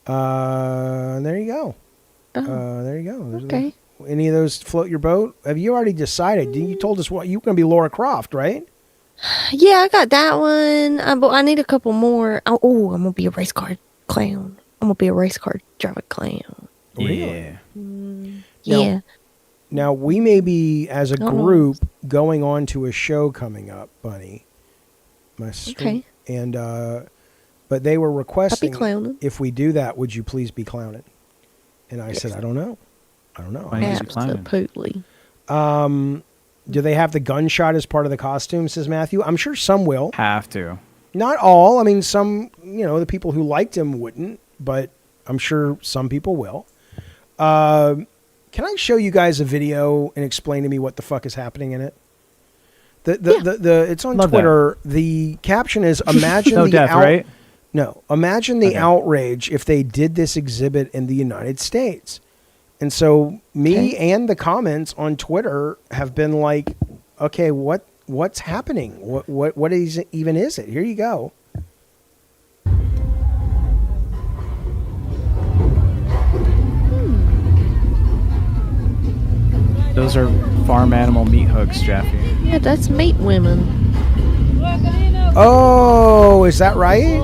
There you go. There you go. Okay. Any of those float your boat? Have you already decided? You told us what you were going to be Laura Croft, right? Yeah, I got that one. But I need a couple more. Oh, I'm going to be a race car clown. I'm going to be a race car driver clown. Really? Yeah. Now, we may be, as a group, going on to a show coming up, Bunny. My sister. Okay. And, but they were requesting, clowning. if we do that, would you please be clowning? And I said, I don't know. I don't know. Absolutely. Do they have the gunshot as part of the costume, says Matthew? I'm sure some will. Have to. Not all. I mean, some, you know, the people who liked him wouldn't, but I'm sure some people will. Can I show you guys a video and explain to me what the fuck is happening in it? It's on Love Twitter. The caption is imagine No the death, right? No, imagine the outrage if they did this exhibit in the United States. And so me and the comments on Twitter have been like, okay, what's happening? What is even is it? Here you go. Those are farm animal meat hooks, Jaffe. Yeah, that's meat women. Oh, is that right?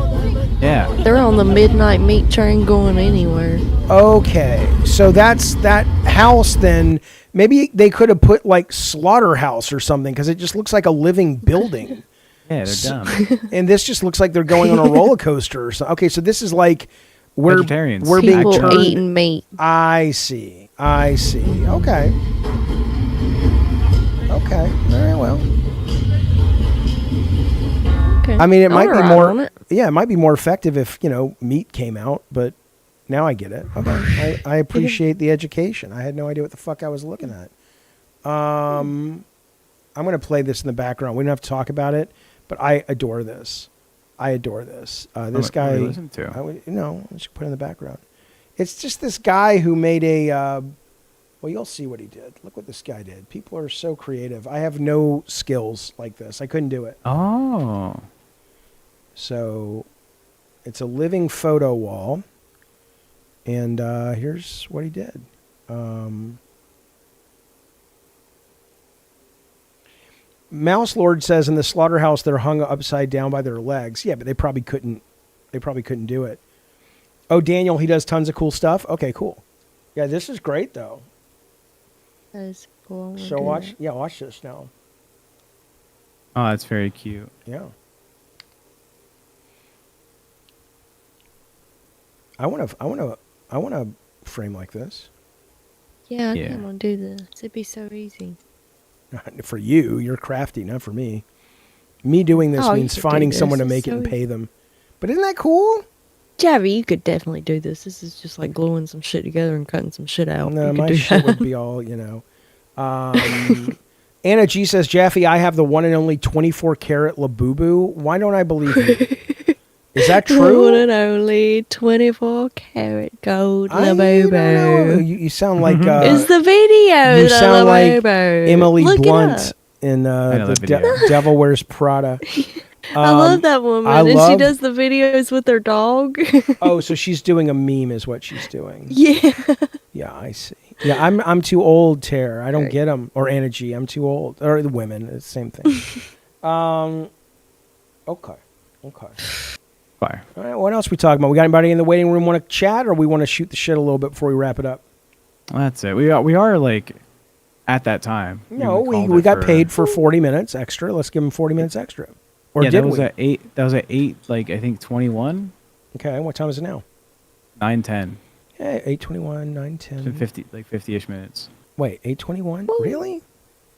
Yeah. They're on the midnight meat train going anywhere. Okay, so that's that house then. Maybe they could have put like slaughterhouse or something because it just looks like a living building. Yeah, they're dumb. And this just looks like they're going on a roller coaster or something. Okay, so this is like we're Vegetarians. being People turned. eating meat. I see. Okay. Okay. Very well. Okay. I mean, it might be ride more. on it. Yeah, it might be more effective if meat came out. But now I get it. Okay, I appreciate the education. I had no idea what the fuck I was looking at. I'm gonna play this in the background. We don't have to talk about it, but I adore this. This guy. What do you listen to? I should put it in the background. It's just this guy who made a. Well, you'll see what he did. Look what this guy did. People are so creative. I have no skills like this. I couldn't do it. Oh. So, it's a living photo wall. And here's what he did. Mouse Lord says in the slaughterhouse they're hung upside down by their legs. Yeah, but they probably couldn't do it. Oh, Daniel, he does tons of cool stuff. Okay, cool. Yeah, this is great though. That is cool. So watch this now. Oh, that's very cute. Yeah. I want to frame like this. Yeah, I kind of want to do this. It'd be so easy. For you, you're crafty, not for me. Me doing this means finding someone to make it and pay them. But isn't that cool? Jaffe, you could definitely do this. This is just like gluing some shit together and cutting some shit out. No, You could my do shit that. would be all, Anna G says, Jaffe, I have the one and only 24 karat Labubu. Why don't I believe you? Is that The true? one and only 24 karat gold I don't know. Labobo. You sound like It's the video. you the sound like Labobo. Emily Look it Blunt up. in know the that video. Devil Wears Prada. I love that woman, I and she love- does the videos with her dog. Oh, so she's doing a meme, is what she's doing. Yeah. Yeah, I see. Yeah, I'm too old, Tara. I don't get them. Or Anna G. I'm too old. Or the women, it's the same thing. Okay. Fire. All right, what else we talking about? We got anybody in the waiting room want to chat, or we want to shoot the shit a little bit before we wrap it up? Well, that's it. We are like at that time. No, called we it got for- paid for 40 minutes extra. Let's give them 40 minutes extra. Or yeah, did that was we? at 8. That was at 8. Like I think 21. Okay, what time is it now? 9:10. Yeah, 8:21, 9:10. 50-ish minutes. Wait, 8:21? Really?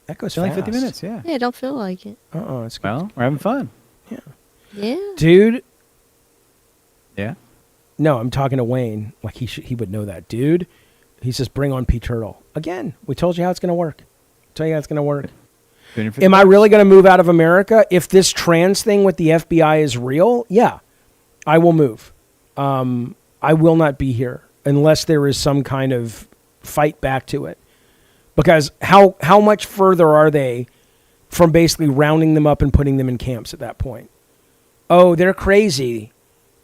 That goes It's only fast. 50 minutes. Yeah. Yeah, don't feel like it. It's good. Well, we're having fun. Yeah. Dude. Yeah. No, I'm talking to Wayne. Like he would know that. Dude, he says bring on P Turtle. Again, we told you how it's going to work. Tell you how it's going to work. Am I really going to move out of America? If this trans thing with the FBI is real, yeah, I will move. I will not be here unless there is some kind of fight back to it. Because how much further are they from basically rounding them up and putting them in camps at that point? Oh, they're crazy.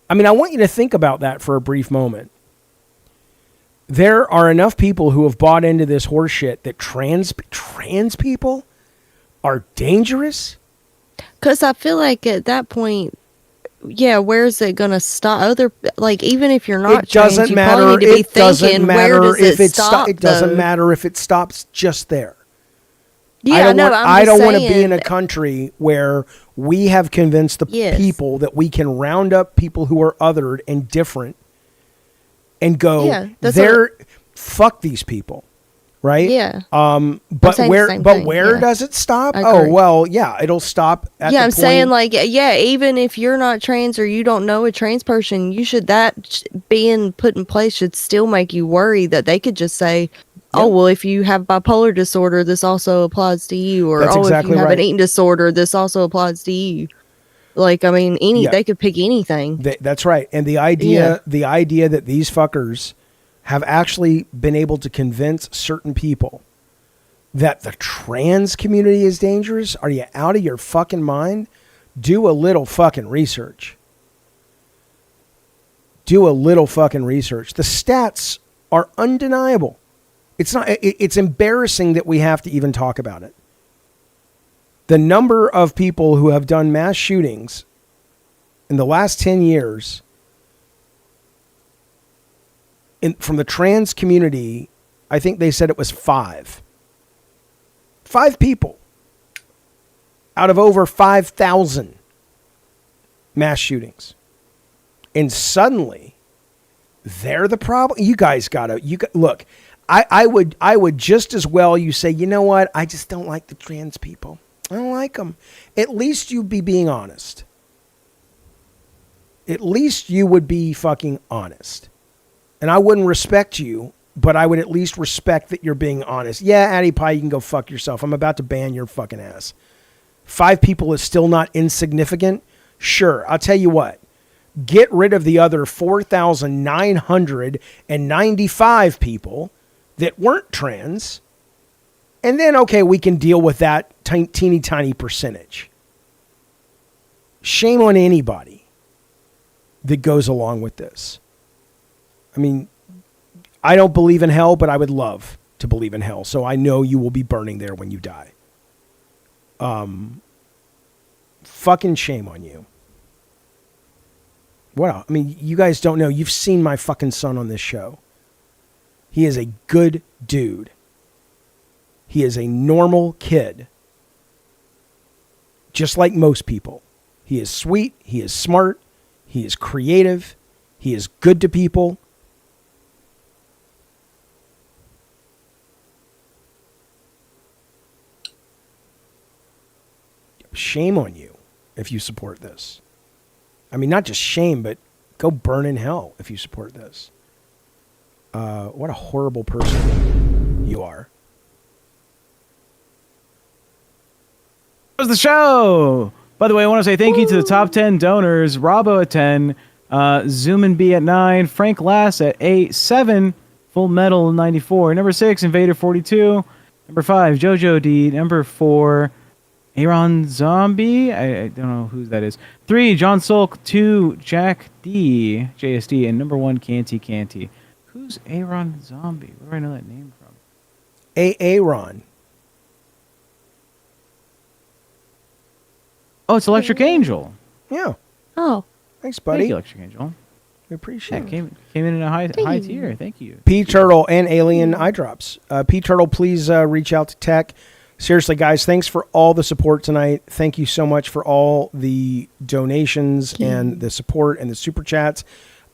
I mean, I want you to think about that for a brief moment. There are enough people who have bought into this horse shit that trans people are dangerous. Because I feel like at that point, yeah, where's it gonna stop? Even if you're not It doesn't trans, you matter. probably need to be It doesn't thinking, matter where does if it it stop? It doesn't though? matter if it stops just there. Yeah, I know. I don't want to be in a country where we have convinced the Yes. people that we can round up people who are othered and different and go, Yeah, that's fuck these people. Right? Yeah. But saying the where same but thing, where yeah. does it stop? I Oh, agree. well, yeah, it'll stop at Yeah, the I'm point. saying even if you're not trans or you don't know a trans person, being put in place should still make you worry that they could just say, "Oh, well, if you have bipolar disorder, this also applies to you," or That's "Oh, exactly if you have right. an eating disorder, this also applies to you." Like, I mean, Yeah. they could pick anything. That's right. And the idea that these fuckers have actually been able to convince certain people that the trans community is dangerous? Are you out of your fucking mind? Do a little fucking research. Do a little fucking research. The stats are undeniable. It's embarrassing that we have to even talk about it. The number of people who have done mass shootings in the last 10 years from the trans community, I think they said it was 5. 5 people out of over 5,000 mass shootings. And suddenly, they're the problem. You guys look. I would just as well you say, you know what? I just don't like the trans people. I don't like them. At least you'd be being honest. At least you would be fucking honest. And I wouldn't respect you, but I would at least respect that you're being honest. Yeah, Addie Pie, you can go fuck yourself. I'm about to ban your fucking ass. 5 people is still not insignificant. Sure, I'll tell you what. Get rid of the other 4,995 people that weren't trans. And then, okay, we can deal with that teeny tiny percentage. Shame on anybody that goes along with this. I mean, I don't believe in hell, but I would love to believe in hell. So I know you will be burning there when you die. Fucking shame on you. What? I mean, you guys don't know. You've seen my fucking son on this show. He is a good dude. He is a normal kid. Just like most people. He is sweet. He is smart. He is creative. He is good to people. Shame on you if you support this. I mean, not just shame, but go burn in hell if you support this. What a horrible person you are. That was the show. By the way, I want to say thank you to the top 10 donors. Robbo at 10, Zoomin B at 9, Frank Lass at 8, 7, Full Metal 94, number 6, Invader 42, number 5, Jojo D, number 4, Aaron Zombie, I don't know who that is, 3, John Sulk, 2, Jack D, JSD, and number 1, Canty. Who's Aaron Zombie? Where do I know that name from? Aaron. Oh, it's Electric Angel. Yeah. Oh. Thanks, buddy. Thank you, Electric Angel. We appreciate it. Came in a high tier. Thank you. P Turtle and Alien Eye Drops. P Turtle, please reach out to Tech. Seriously, guys, thanks for all the support tonight. Thank you so much for all the donations and the support and the super chats.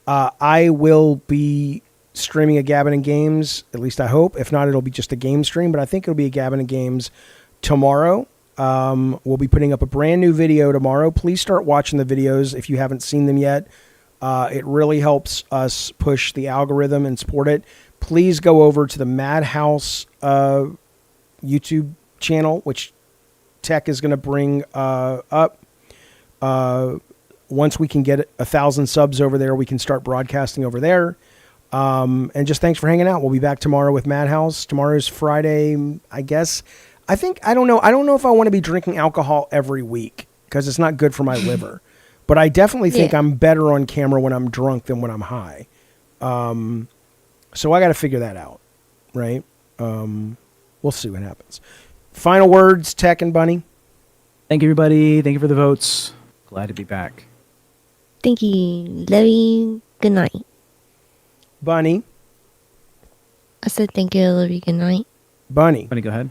I will be streaming a Gabbin and Games, at least I hope. If not, it'll be just a game stream, but I think it'll be a Gabbin and Games tomorrow. We'll be putting up a brand new video tomorrow. Please start watching the videos if you haven't seen them yet. It really helps us push the algorithm and support it. Please go over to the Madhouse YouTube channel, which Tech is going to bring up. Once we can get 1,000 subs over there, we can start broadcasting over there. And just thanks for hanging out. We'll be back tomorrow with Madhouse. Tomorrow's Friday, I guess. I don't know if I want to be drinking alcohol every week because it's not good for my liver. But I definitely think I'm better on camera when I'm drunk than when I'm high. So I got to figure that out, right? We'll see what happens. Final words, Tech and Bunny. Thank you, everybody. Thank you for the votes. Glad to be back. Thank you. Love you. Good night. Bunny. I said thank you. Love you. Good night. Bunny, go ahead.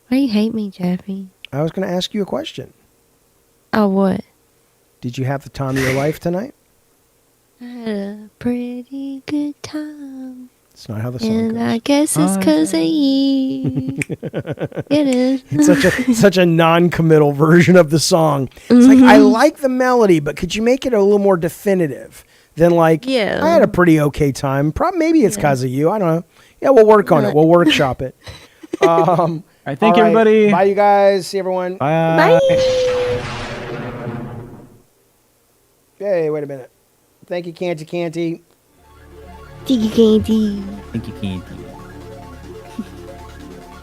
Why you hate me, Jaffe? I was going to ask you a question. Oh, what? Did you have the time of your life tonight? I had a pretty good time. It's not how the song And goes. I guess it's because of you. It is. It's such a non-committal version of the song. It's like, I like the melody, but could you make it a little more definitive than like, Yeah. I had a pretty okay time. Maybe it's because of you. I don't know. Yeah, we'll work on it. We'll workshop it. All right, thank you, all right. everybody. Bye, you guys. See everyone. Bye. Hey, wait a minute. Thank you, Canty. Thank you, Candy. Thank you, Canty.